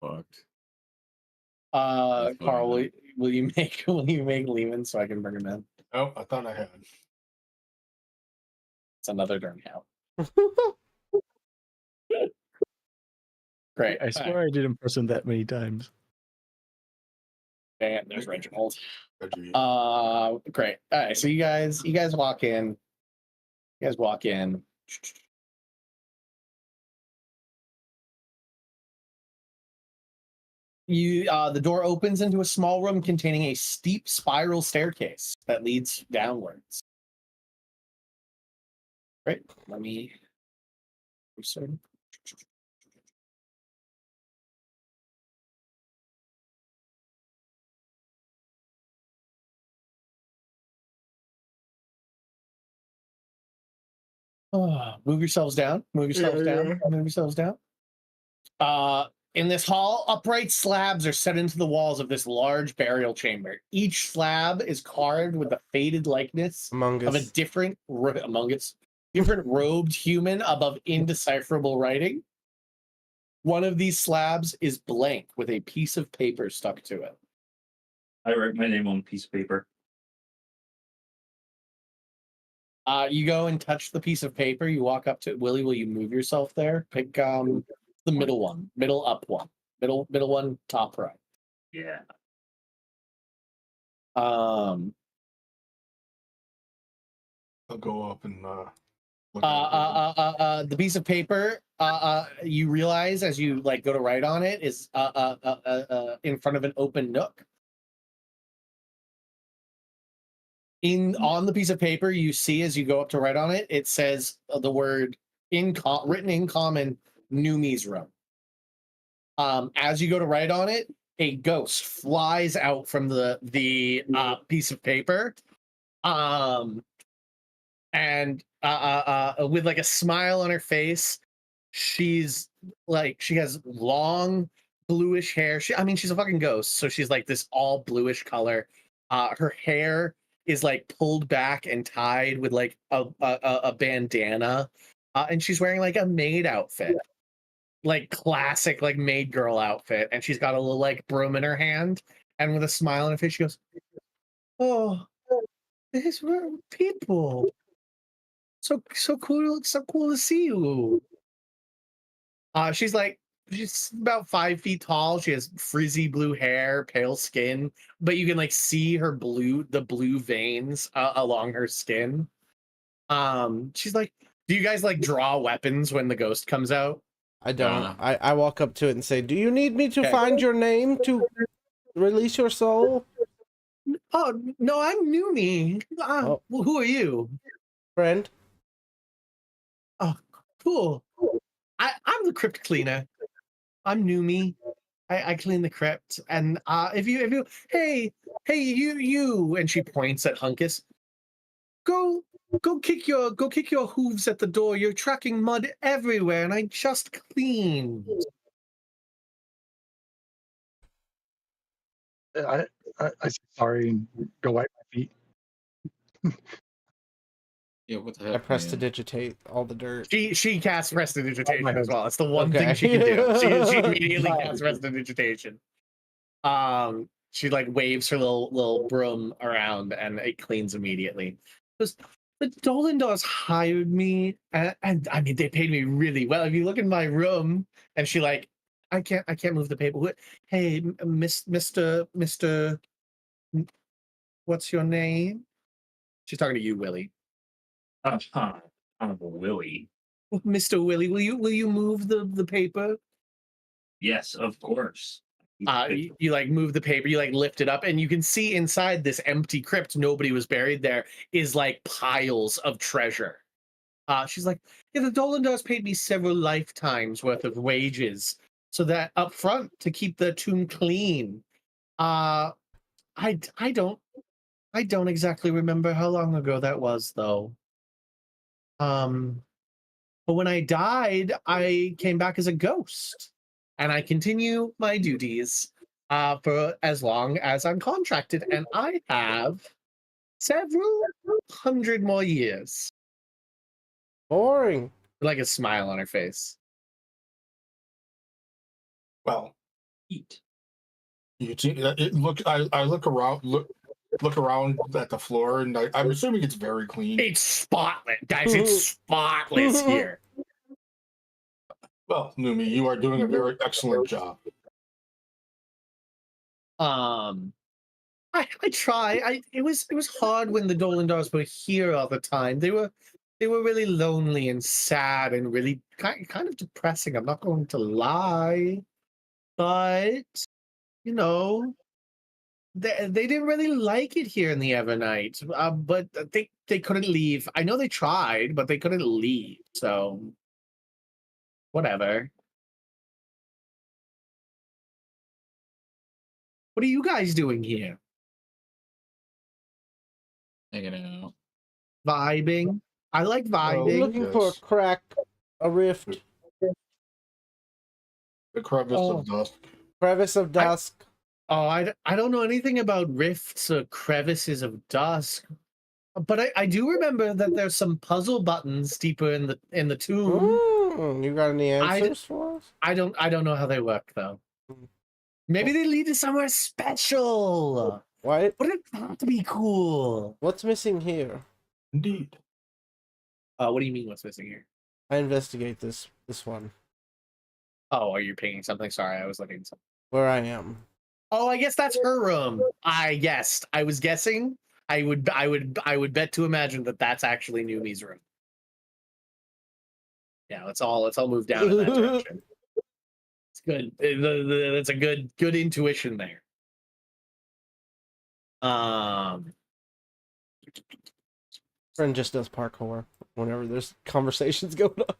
Fucked. Carl, will you make Lehman so I can bring him in? Oh, I thought I had. It's another darn hell. Great. I swear I didn't press him that many times. And there's Reginald. Reggie. Great. All right. So you guys walk in. The door opens into a small room containing a steep spiral staircase that leads downwards. Great. Let me Oh, move yourselves down. Move yourselves down. Move yourselves down. In this hall, upright slabs are set into the walls of this large burial chamber. Each slab is carved with the faded likeness Among of a Us. different different robed human above indecipherable writing. One of these slabs is blank with a piece of paper stuck to it. I write my name on a piece of paper. You go and touch the piece of paper. You walk up to it. Willie, will you move yourself there? Pick the middle one, middle up one, middle one, top right. Yeah. Um, I'll go up and look at it. the piece of paper, you realize as you like go to write on it is in front of an open nook. On the piece of paper, you see as you go up to write on it, it says the word written in common, Numi's room. As you go to write on it, a ghost flies out from the piece of paper, and with like a smile on her face. She's like, she has long bluish hair. She's a fucking ghost, so she's like this all bluish color. Her hair is like pulled back and tied with like a bandana, and she's wearing like a maid outfit, like classic like maid girl outfit, and she's got a little like broom in her hand, and with a smile on her face, she goes, "Oh, these were people. So cool! So cool to see you." She's about 5 feet tall. She has frizzy blue hair, pale skin, but you can like see the blue veins along her skin. She's like, do you guys like draw weapons when the ghost comes out? I don't. No. I walk up to it and say, "Do you need me to Okay. find your name to release your soul?" Oh no, I'm Numi. Oh. Well, who are you? Friend. Oh, cool. I'm the crypt cleaner. I'm Numi. I clean the crypt, and if you hey you, and she points at Hunkus. Go kick your hooves at the door. You're tracking mud everywhere, and I just cleaned. I say sorry and go wipe my feet. Yeah, what the I heck? press to man? digitate all the dirt. She casts prestidigitation Oh, as well. It's the one thing Okay. she can do. She immediately casts prestidigitation. She like waves her little broom around, and it cleans immediately. Just the Dolendars hired me, and I mean they paid me really well. If you look in my room, and she like, I can't move the paper. Hey, Mister, what's your name? She's talking to you, Willie. Willie. Mr. Willie, will you move the paper? Yes, of course. You like move the paper, you like lift it up, and you can see inside this empty crypt, nobody was buried there, is like piles of treasure. She's like, yeah, the Dolendars paid me several lifetimes worth of wages, so that up front to keep the tomb clean. I don't exactly remember how long ago that was though. But when I died, I came back as a ghost, and I continue my duties for as long as I'm contracted, and I have several hundred more years. Boring. Like a smile on her face. Well, Eat. you see, I look around, look around at the floor, and I'm assuming it's very clean. It's spotless, guys. It's spotless here. Well, Numi, you are doing a very excellent job. I try. It was hard when the Dolendars were here all the time. They were really lonely and sad and really kind of depressing. I'm not going to lie, but you know, they didn't really like it here in the Evernight. But they couldn't leave. I know they tried, but they couldn't leave. So whatever. What are you guys doing here? Hanging out. Vibing. I like I'm vibing. looking for a Yes. crack, a rift, The crevice Oh. of dusk. crevice of dusk. Oh, I don't know anything about rifts or crevices of dusk, but I do remember that there's some puzzle buttons deeper in the tomb. You got any answers for us? I don't know how they work though. Maybe they lead to somewhere special. What? Wouldn't that be cool? What's missing here? Indeed. What do you mean? What's missing here? I investigate this one Oh, are you pinging something? Sorry, I was looking at something. where I am. Oh, I guess that's her room. I guessed. I was guessing. I would bet to imagine that that's actually Numi's room. Yeah, let's all move down in that direction. It's good. That's a good intuition there. Friend just does parkour whenever there's conversations going on.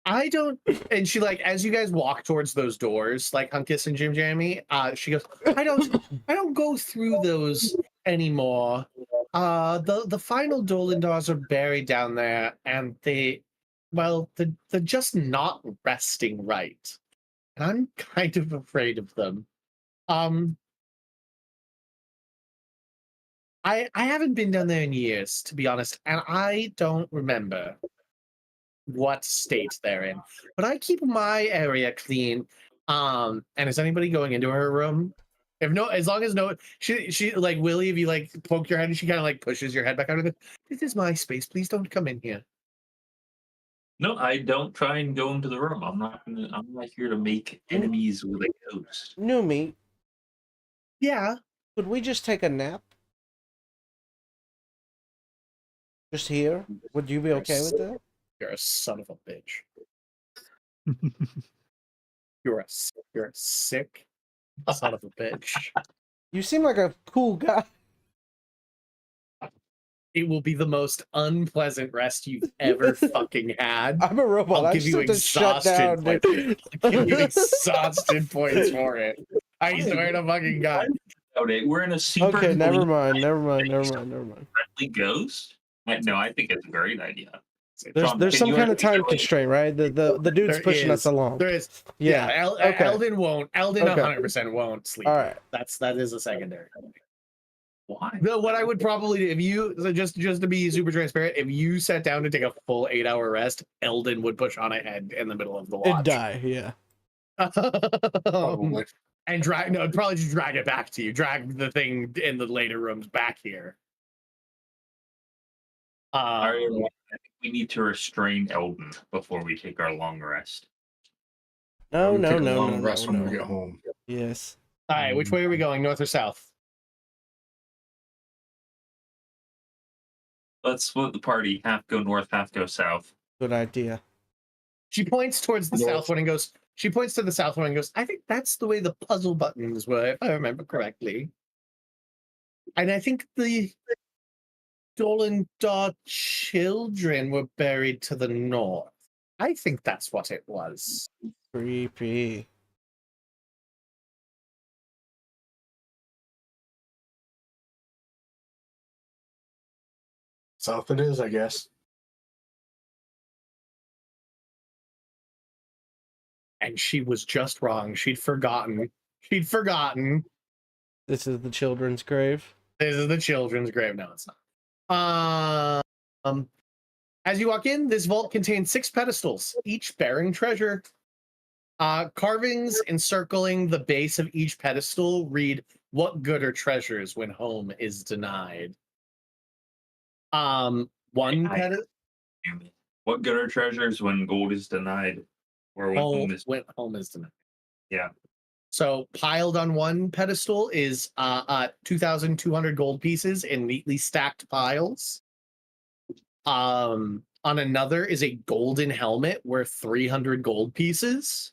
I don't, and she like as you guys walk towards those doors, like Hunkus and Jim Jammy, she goes, I don't go through those anymore. The final Dolan doors are buried down there, and they're just not resting right, and I'm kind of afraid of them. I haven't been down there in years, to be honest, and I don't remember what state they're in. But I keep my area clean. And is anybody going into her room? If no, as long as no, she like Willie, if you like poke your head and she kind of like pushes your head back out of it. This is my space. Please don't come in here. No, I don't try and go into the room. I'm not here to make enemies with a ghost. Numi, Yeah. could we just take a nap? Just here? Would you be okay with that? You're a son of a bitch. You're a sick son of a bitch. You seem like a cool guy. It will be the most unpleasant rest you've ever fucking had. I'm a robot. I'll I give just you have to shut down, exhausted points. dude. I'll give you exhausted points for it. I swear to fucking God. We're in a super Okay, never clean, mind. friendly ghost. No, I think it's a great idea. John, There's can some you kind of time articulate- constraint, right? The dude's There pushing us is. along. There is. Yeah. Yeah, Okay. Eldon won't. Eldon Okay. 100% won't sleep. All right. That is a secondary. Why? What I would probably do if you just to be super transparent, if you sat down to take a full 8-hour rest, Eldon would push on ahead in the middle of the watch. And die, yeah. Probably. And probably just drag it back to you. Drag the thing in the later rooms back here. I think we need to restrain Eldon before we take our long rest. No, We no, take a no, long no, rest no, when no. we get home. Yes. All right, which way are we going? North or south? Let's split the party. Half go north, half go south. Good idea. She points towards the North. south one and goes. She points to the south one and goes. I think that's the way the puzzle buttons were, if I remember correctly. And I think the Dolan Daw children were buried to the north. I think that's what it was. Creepy. South it is, I guess. And she was just wrong. She'd forgotten. She'd forgotten. This is the children's grave. This is the children's grave. No, it's not. As you walk in, this vault contains 6 pedestals, each bearing treasure. Carvings encircling the base of each pedestal read, "What good are treasures when home is denied?" One pedestal. What good are treasures when gold is denied? Or when home is When home is denied. Yeah. So piled on one pedestal is 2,200 gold pieces in neatly stacked piles. On another is a golden helmet worth 300 gold pieces.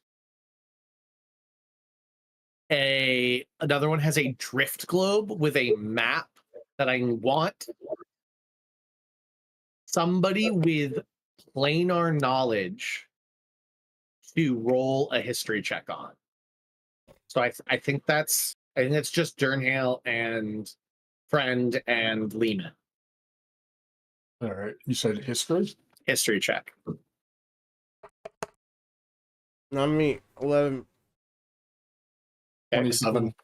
Another one has a drift globe with a map that I want. Somebody with planar knowledge to roll a history check on. So I think that's just Durnhale and Friend and Lehman. All right. You said history? History check. Not me. 11. 27.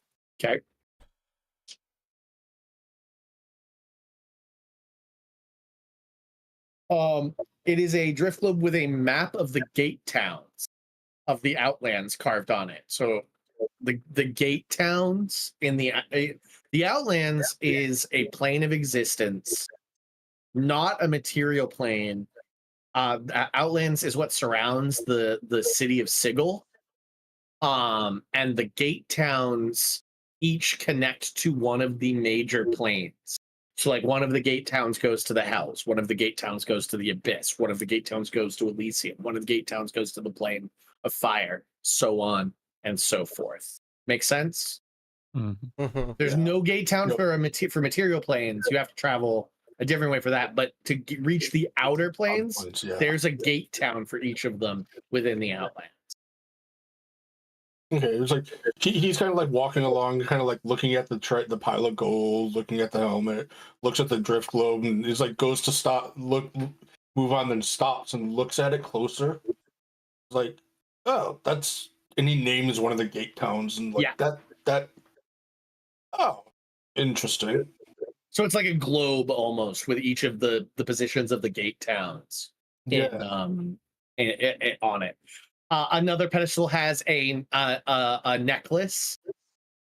Okay. It is a drift globe with a map of the gate towns of the Outlands carved on it. So the gate towns in the Outlands is a plane of existence, not a material plane. Outlands is what surrounds the city of Sigil. And the gate towns each connect to one of the major planes. So, like, one of the gate towns goes to the Hells, one of the gate towns goes to the Abyss, one of the gate towns goes to Elysium, one of the gate towns goes to the plane of fire, so on and so forth. Make sense? Mhm. There's no gate town for material planes. You have to travel a different way for that. But to reach the outer planes, Yeah. there's a gate town for each of them within the Outland. Okay, it was like he's kind of like walking along, kind of like looking at the pile of gold, looking at the helmet, looks at the drift globe, and he's like goes to stop, move on, then stops and looks at it closer. It's like, oh, that's, and he names one of the gate towns, and like that. Oh, interesting. So it's like a globe almost with each of the positions of the gate towns on it. Another pedestal has a necklace,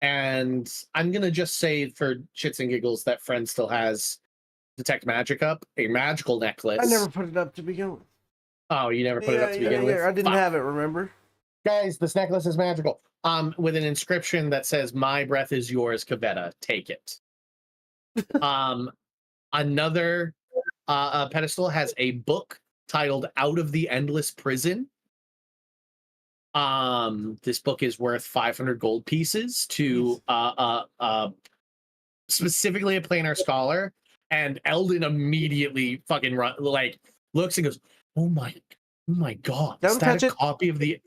and I'm gonna just say for shits and giggles that Friend still has detect magic up, a magical necklace. I never put it up to begin with. Oh, you never put it up to begin with? I didn't have it, remember? Guys, this necklace is magical. With an inscription that says, "My breath is yours, Kavetta. Take it." Another pedestal has a book titled "Out of the Endless Prison." This book is worth 500 gold pieces to specifically a planar scholar, and Eldon immediately fucking looks and goes, "Oh my god, Don't is that touch a it. copy of the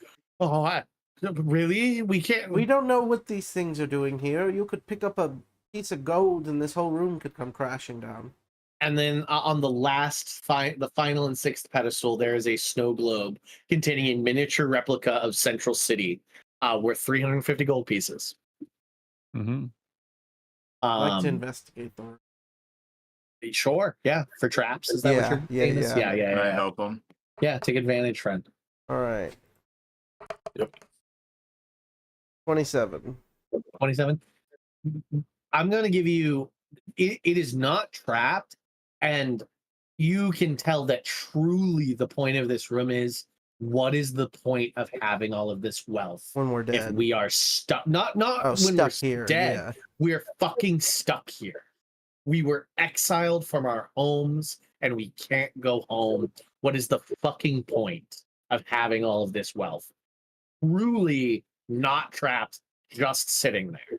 really? We can't." We don't know what these things are doing here. You could pick up a piece of gold and this whole room could come crashing down. And then on the the final and sixth pedestal, there is a snow globe containing a miniature replica of Central City, worth 350 gold pieces. Mm-hmm. I'd like to investigate them. Sure, yeah, for traps. Is that what you're saying? Yeah. Can I help them? Yeah, take advantage, Friend. All right. Yep. 27. 27. I'm going to give you. It is not trapped, and you can tell that truly the point of this room is, what is the point of having all of this wealth When we're dead. if we are stuck? Not when stuck we're here, dead. yeah. We're fucking stuck here. We were exiled from our homes, and we can't go home. What is the fucking point of having all of this wealth? Truly not trapped, just sitting there.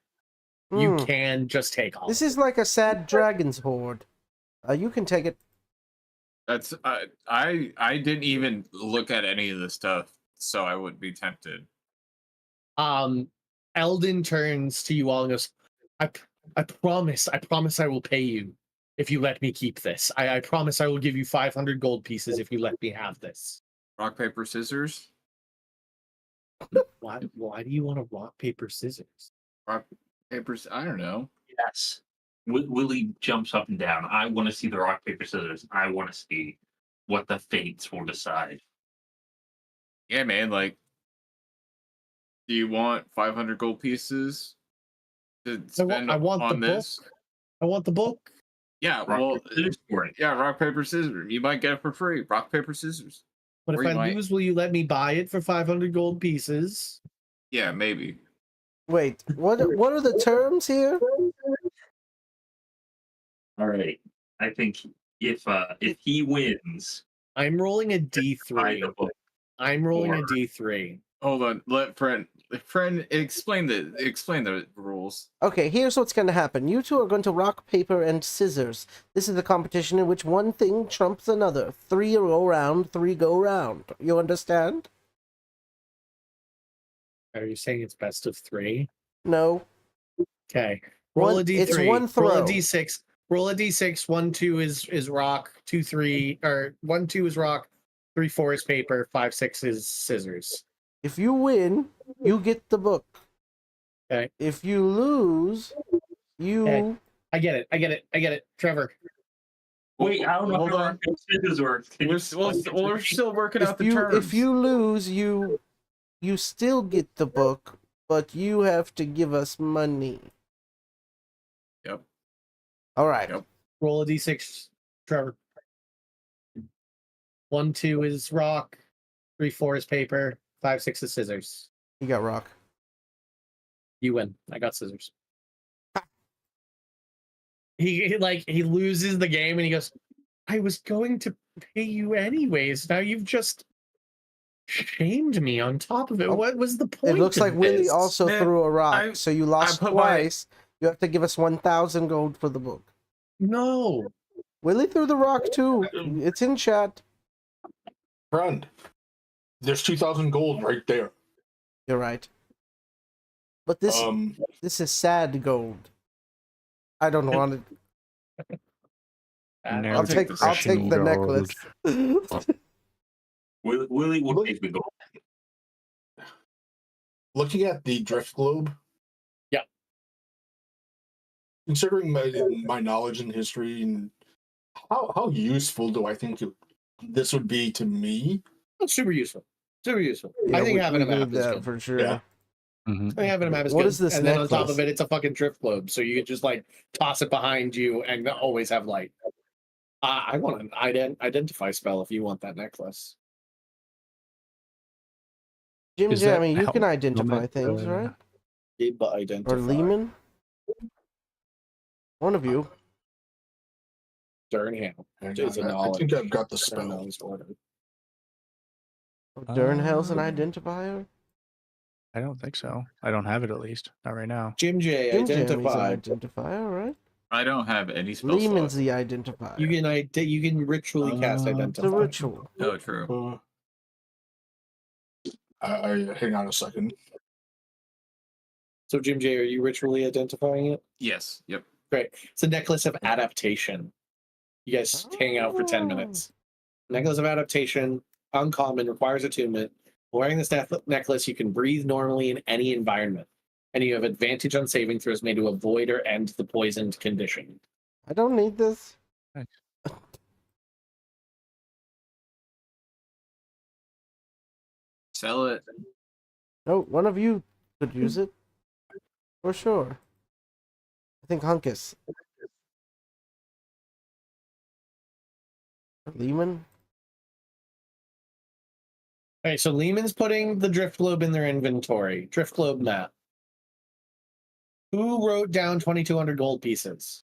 You can just take all. This is like a sad dragon's hoard. You can take it. That's I didn't even look at any of the stuff, so I wouldn't be tempted. Eldon turns to you all and goes, I promise I will pay you if you let me keep this. I promise I will give you 500 gold pieces if you let me have this." Rock, paper, scissors? Why do you want to rock, paper, scissors? Rock, paper, I don't know. Yes. Willie jumps up and down. I want to see the rock, paper, scissors. I want to see what the fates will decide. Yeah, man, like, do you want 500 gold pieces to spend I want on the this? book. I want the book. Yeah, Rock, well, paper, scissors for it. yeah, rock, paper, scissors. You might get it for free. Rock, paper, scissors. But Or if you I might- lose, will you let me buy it for 500 gold pieces? Yeah, maybe. Wait, what are the terms here? All right. I think if he wins, I'm rolling a buy D3. the book. I'm rolling a Or- D3. Hold on, let friend explain the rules. Okay, here's what's going to happen. You two are going to rock, paper, and scissors. This is a competition in which one thing trumps another. 3 roll round, 3 go round. You understand? Are you saying it's best of 3? No. Okay. Roll a d3. It's one throw. Roll a d6. Roll a d6. 1, 2 is rock. 2, 3, or 1, 2 is rock. 3, 4 is paper. 5, 6 is scissors. If you win, you get the book. Okay. If you lose, you. Okay. I get it. Trevor. Wait, I don't know Hold how on. scissors work. We're still working out the If terms. you lose, you still get the book, but you have to give us money. Yep. All right. Yep. Roll a d6, Trevor. 1, 2 is rock. 3, 4 is paper. 5, 6 is scissors. You got rock. You win. I got scissors. He loses the game and he goes, I was going to pay you anyways. Now you've just shamed me on top of it. Oh, What was the point? It looks of like Willie this? also Man, threw a rock, I- so you lost put my- twice. You have to give us 1,000 gold for the book. No. Willie threw the rock too. It's in chat. Friend, there's 2,000 gold right there. You're right. But this is sad gold. I don't want it. I'll take the necklace. Willie will take the gold. Looking at the drift globe. Yeah. Considering my knowledge and history, and how useful do I think this would be to me? It's super useful. Super useful. Yeah, I think having a map need is that good. for sure. Yeah. I think having a map is What good. is this And then on top necklace? of it, it's a fucking drift globe, so you can just like toss it behind you and always have light. I want an identify spell if you want that necklace. Jim Is that Jammy, you can helmet, identify things, right? But identify. Or Lehman? One of you. Durnham. Hang It's a on, I knowledge. think I've got the Durnham spell. is order. Durnhell's an identifier? I don't think so. I don't have it at least. Not right now. Jim J Jim Jammy's an identified. identifier, right? I don't have any spell Lehman's slots. the identifier. You can ritually cast It's identify. a ritual. Oh, true. Hang on a second. So Jim J, are you ritually identifying it? Yes. Yep. Great. It's a necklace of adaptation. You guys hang out for 10 minutes. Necklace of adaptation, uncommon, requires attunement. Wearing this necklace, you can breathe normally in any environment, and you have advantage on saving throws made to avoid or end the poisoned condition. I don't need this. Sell it. No, one of you could use it. For sure. I think Hunkus. Lehman? Okay, so Lehman's putting the drift globe in their inventory. Drift globe map. Who wrote down 2,200 gold pieces?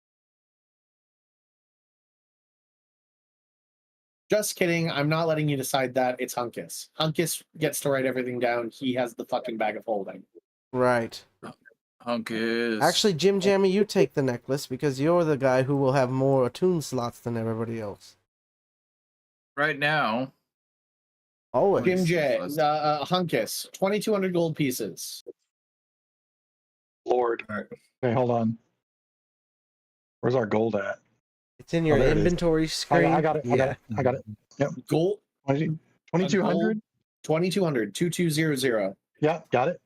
Just kidding. I'm not letting you decide that. It's Hunkus. Hunkus gets to write everything down. He has the fucking bag of holding. Right. Hunkus. Actually, Jim Jammy, you take the necklace because you're the guy who will have more attune slots than everybody else. right now. Always. Jim J, Hunkus, 2,200 gold pieces. Lord. Okay, hold on. Where's our gold at? It's in your there it is. inventory screen. I got it. Yeah. I got it. Yep. Gold, 2,200? 2,200, 2,200. Yeah, got it.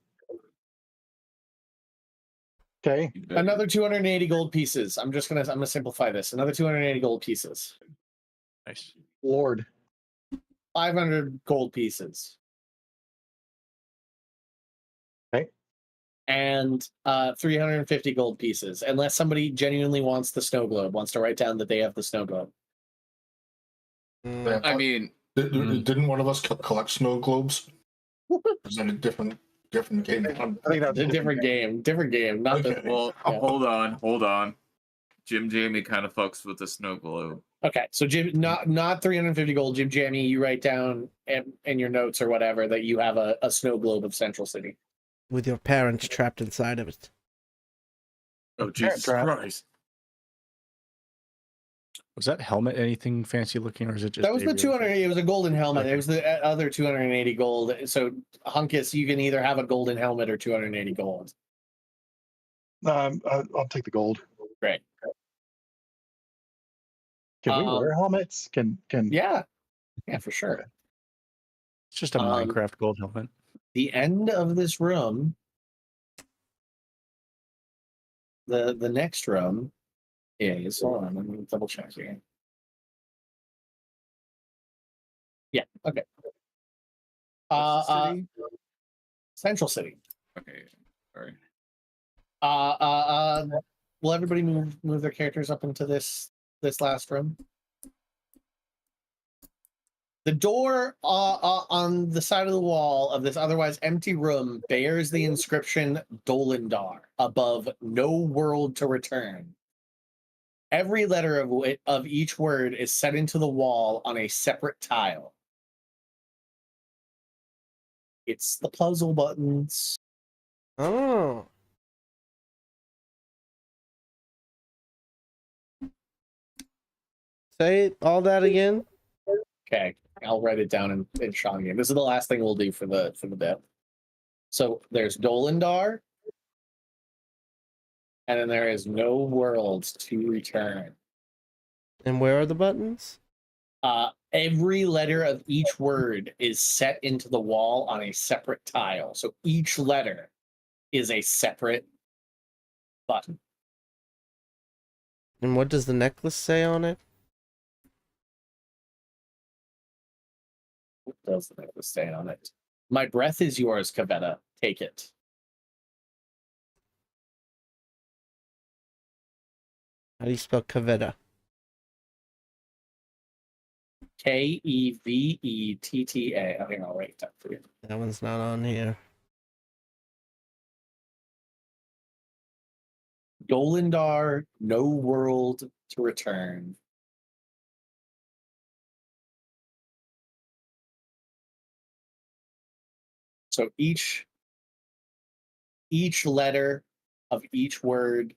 Okay. Another 280 gold pieces. I'm gonna simplify this. Another 280 gold pieces. Nice. Lord. 500 gold pieces. Okay. And 350 gold pieces. Unless somebody genuinely wants the snow globe, wants to write down that they have the snow globe. Mm, I mean, Didn't one of us collect snow globes? Is that a different game? I think that's a different game. Different game. Not Okay. the. well, Yeah. hold on. Jim Jamie kind of fucks with the snow globe. Okay, so Jim, not 350 gold. Jim Jammy, you write down in your notes or whatever that you have a snow globe of Central City. with your parents trapped inside of it. Oh, Jesus Trap. Christ. Was that helmet anything fancy looking, or is it just That was a the really 200. It was a golden helmet. Okay. It was the other 280 gold. So Hunkus, you can either have a golden helmet or 280 gold. I'll take the gold. Great. Can we wear helmets? Can Yeah, for sure. It's just a Minecraft gold helmet. The end of this room, the next room is, hold on, let me double check here. Yeah, okay. What's the city? Central City. Okay, sorry. Will everybody move their characters up into this last room? The door on the side of the wall of this otherwise empty room bears the inscription Dolindar above "No World to Return." Every letter of each word is set into the wall on a separate tile. It's the puzzle buttons. Oh. Say all that again. Okay, I'll write it down in Sean again. This is the last thing we'll do for the bit. So there's Dolindar, and then there is No World to Return. And where are the buttons? Every letter of each word is set into the wall on a separate tile. So each letter is a separate button. And what does the necklace say on it? What does the necklace say on it? My breath is yours, Kavetta. Take it. How do you spell Kavetta? Kevetta. I think I'll write that for you. That one's not on here. Dolindar, No World to Return. So each letter of each word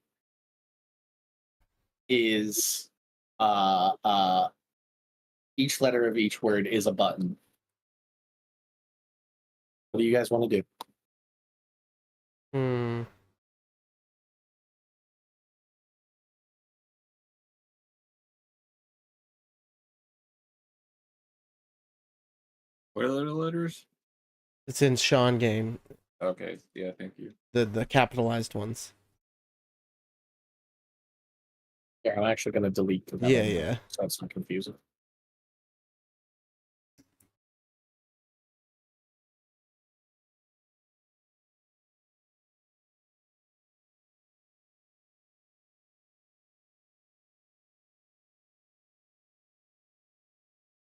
is each letter of each word is a button. What do you guys want to do? What are the letters? It's in Sean game. Okay, yeah, thank you. The capitalized ones. Yeah, I'm actually going to delete that. Yeah. So it's not confusing.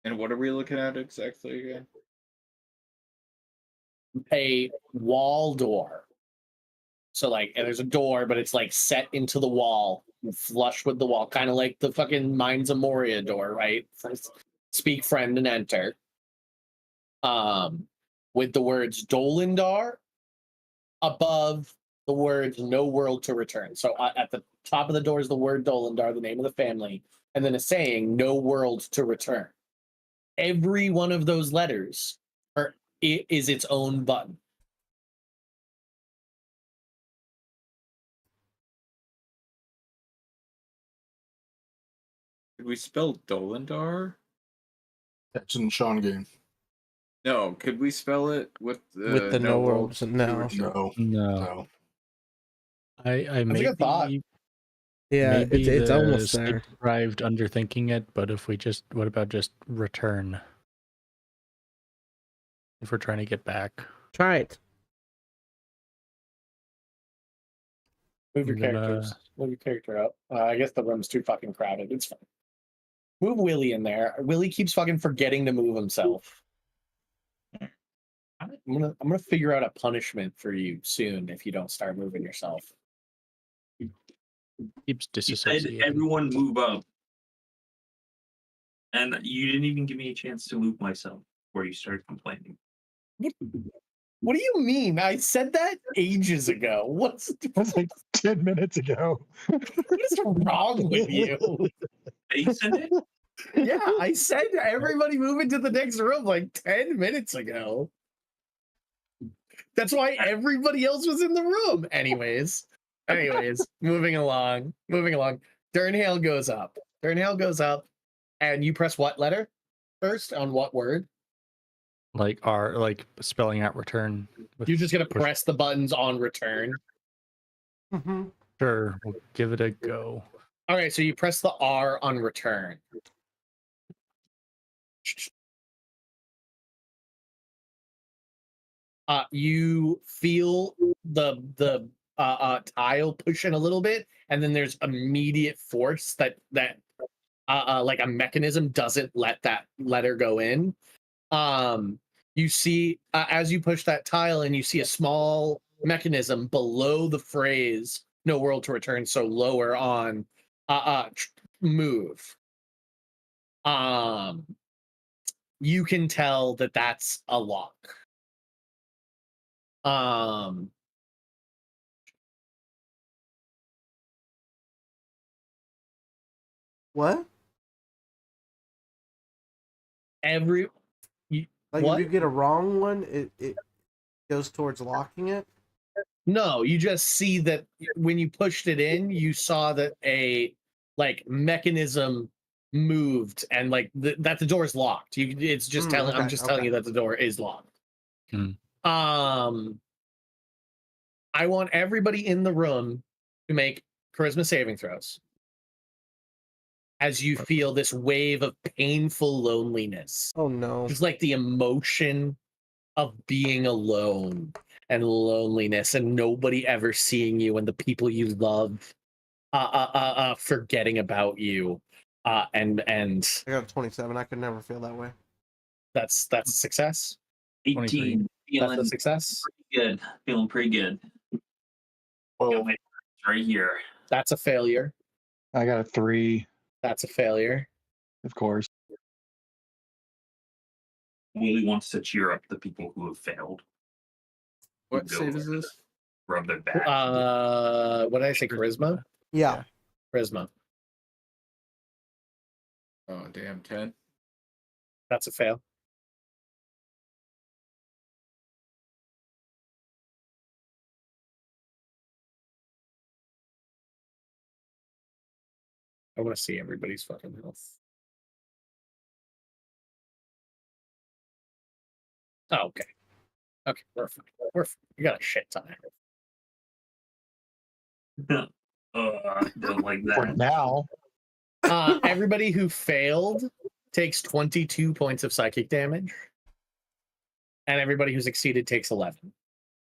And what are we looking at exactly again? A wall door. So like, and there's a door, but it's like set into the wall, flush with the wall, kind of like the fucking Mines of Moria door, right? Speak, friend, and enter. With the words Dolindar above the words No World to Return. So at the top of the door is the word Dolindar, the name of the family, and then a saying No World to Return. Every one of those letters is its own button. Could we spell Dolindar? That's in Sean game. No, could we spell it with the no world? No. No. I That's a good thought. Yeah, maybe it's the almost there. sleep-deprived underthinking it, but if we just, what about just return? If we're trying to get back. Try it. Move your I'm gonna- characters. Move your character up. I guess the room's too fucking crowded. It's fine. Move Willie in there. Willie keeps fucking forgetting to move himself. I'm gonna figure out a punishment for you soon if you don't start moving yourself. Keeps You said disassociating. everyone move up. And you didn't even give me a chance to move myself before you started complaining. What do you mean? I said that ages ago. What's That's like 10 minutes ago. what is wrong with you? face in it? Yeah, I said everybody move into the next room like 10 minutes ago. That's why everybody else was in the room. Anyways, moving along. Durnhale goes up. And you press what letter first on what word? Like spelling out return. You're just gonna push. press the buttons on return. Sure, we'll give it a go. Okay, so you press the R on return. You feel the tile pushing a little bit, and then there's immediate force that like a mechanism doesn't let that letter go in. You see as you push that tile, and you see a small mechanism below the phrase "No world to return," so lower on move. You can tell that that's a lock. What? Every Like what? if you get a wrong one, it goes towards locking it. No, you just see that when you pushed it in, you saw that a like mechanism moved, and like that the door is locked. It's just telling. I'm Okay, just telling okay. you that the door is locked. Hmm. I want everybody in the room to make charisma saving throws as you feel this wave of painful loneliness. Oh no. Just like the emotion of being alone and loneliness and nobody ever seeing you and the people you love forgetting about you. And I got a 27. I could never feel that way. that's a success. 18. That's a Feeling success. pretty good. Feeling pretty good. Well, Got my right here. That's a failure. I got a 3, That's a failure. of course. Willie wants to cheer up the people who have failed. What Go save is this? Rub their back. What did I say? Charisma? Yeah. Charisma. Oh, damn, 10. That's a fail. I want to see everybody's fucking health. Oh, okay. Okay, we're fine. We got a shit ton of Don't like For that. now, everybody who failed takes 22 points of psychic damage. And everybody who succeeded takes 11.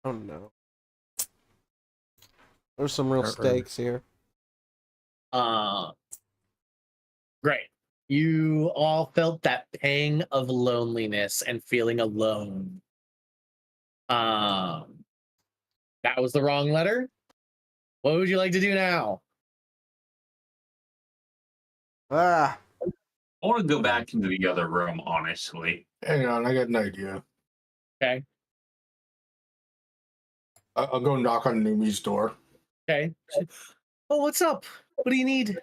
Oh no. There's some real stakes here. Great. You all felt that pang of loneliness and feeling alone. That was the wrong letter. What would you like to do now? Ah. I want to go back into the other room, honestly. hang on, I got an idea. Okay. I'll go knock on Numi's door. Okay. Oh, what's up? What do you need?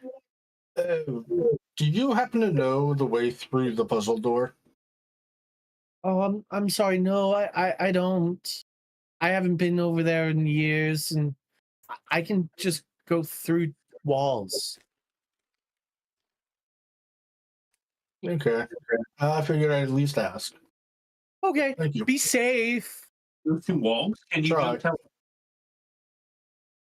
Do you happen to know the way through the puzzle door? Oh, I'm sorry. No, I don't. I haven't been over there in years, and I can just go through walls. Okay. I figured I'd at least ask. Okay. Thank you. Be safe. Go through walls? Can you Try. go tell?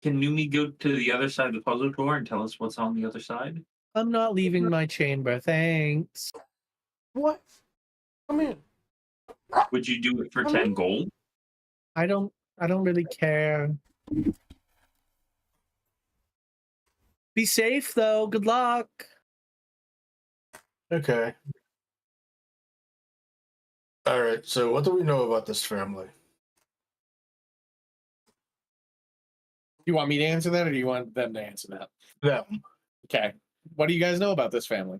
Can Numi go to the other side of the puzzle door and tell us what's on the other side? I'm not leaving my chamber, thanks. What? Come in. Would you do it for 10 gold? I don't really care. Be safe though. Good luck. Okay. All right. So, what do we know about this family? You want me to answer that, or do you want them to answer that? Them. Okay. What do you guys know about this family?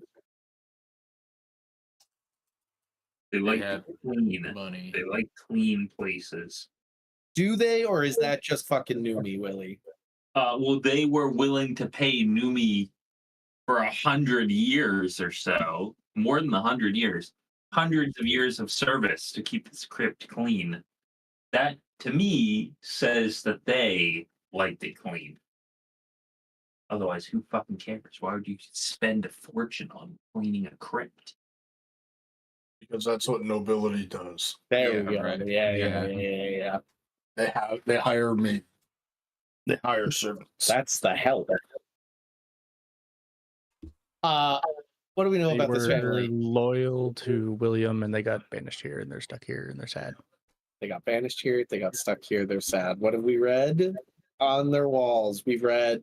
They like have clean. Money. They like clean places. Do they, or is that just fucking Numi, Willie? Well, they were willing to pay Numi for 100 years or so, more than 100 years, hundreds of years of service to keep this crypt clean. That, to me, says that they liked it clean. Otherwise, who fucking cares? Why would you spend a fortune on cleaning a crypt? Because that's what nobility does. There we Yeah, go. right. Yeah. They hire me. They hire servants. That's the help. What do we know They about this were family? loyal to William, and they got banished here, and they're stuck here, and they're sad. They got banished here. They got stuck here. They're sad. What have we read on their walls? We've read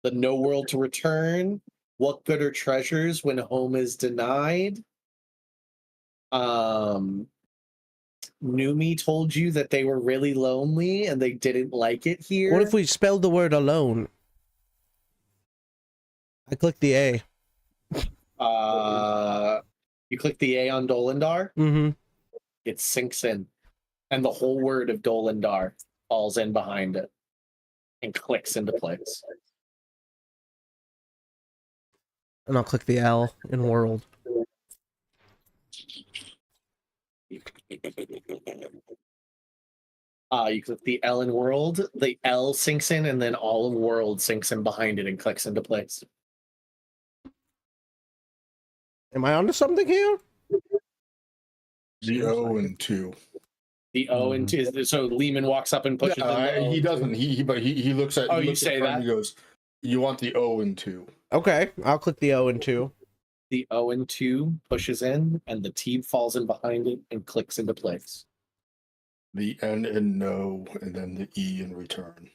the No World to Return. What good are treasures when home is denied? Numi told you that they were really lonely and they didn't like it here. What if we spelled the word alone? I clicked the A. You click the A on Dolendar, Mm-hmm. it sinks in, and the whole word of Dolendar falls in behind it and clicks into place. And I'll click the L in world. You click the L in world, the L sinks in, and then all of world sinks in behind it and clicks into place. Am I onto something here? 0 and 2. The O and two. So Lehman walks up and pushes. No, in the O he and doesn't. He looks at. Oh, he you looks say at Fern that? and he goes, "You want the O and 2." Okay, I'll click the O and 2. The O and 2 pushes in, and the T falls in behind it and clicks into place. The N and no, and then the E in return.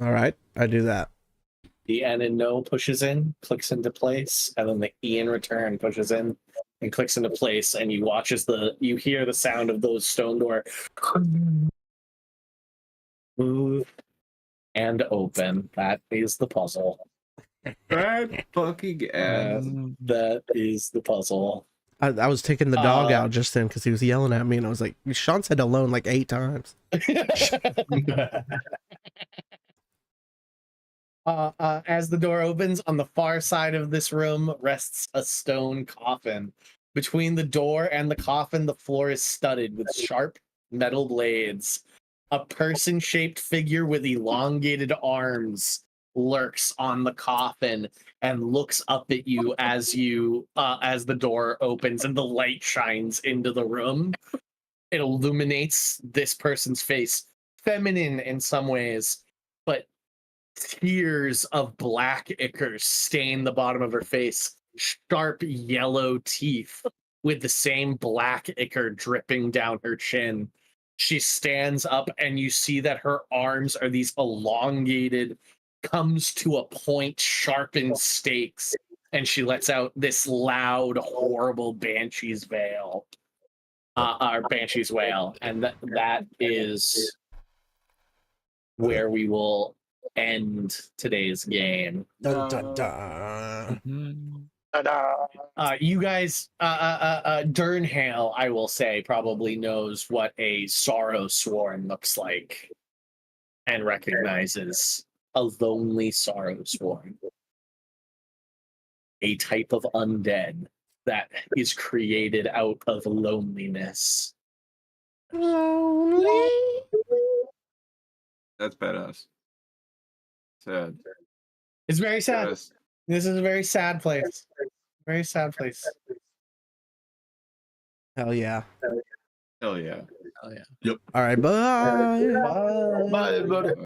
All right, I do that. The N and no pushes in, clicks into place, and then the E in return pushes in and clicks into place, and you watch as you hear the sound of those stone door move and open. That is the puzzle. That fucking ass. That is the puzzle. I was taking the dog out just then because he was yelling at me, and I was like, Sean said alone like 8 times. As the door opens, on the far side of this room rests a stone coffin. Between the door and the coffin, the floor is studded with sharp metal blades. A person-shaped figure with elongated arms lurks on the coffin and looks up at you as the door opens and the light shines into the room. It illuminates this person's face, feminine in some ways, but tears of black ichor stain the bottom of her face, sharp yellow teeth with the same black ichor dripping down her chin. She stands up and you see that her arms are these elongated, comes to a point, sharpened stakes, and she lets out this loud, horrible Banshee's wail. Or Banshee's wail. And that is where we will end today's game. Dun, dun, dun. You guys, Durnhale, I will say, probably knows what a sorrow sworn looks like and recognizes a lonely sorrow sworn. A type of undead that is created out of loneliness. Lonely. That's badass. Sad. It's very sad. Yes. This is a very sad place. Very sad place. Hell yeah. Hell yeah. Oh yeah. All right, bye. Bye. Bye, buddy.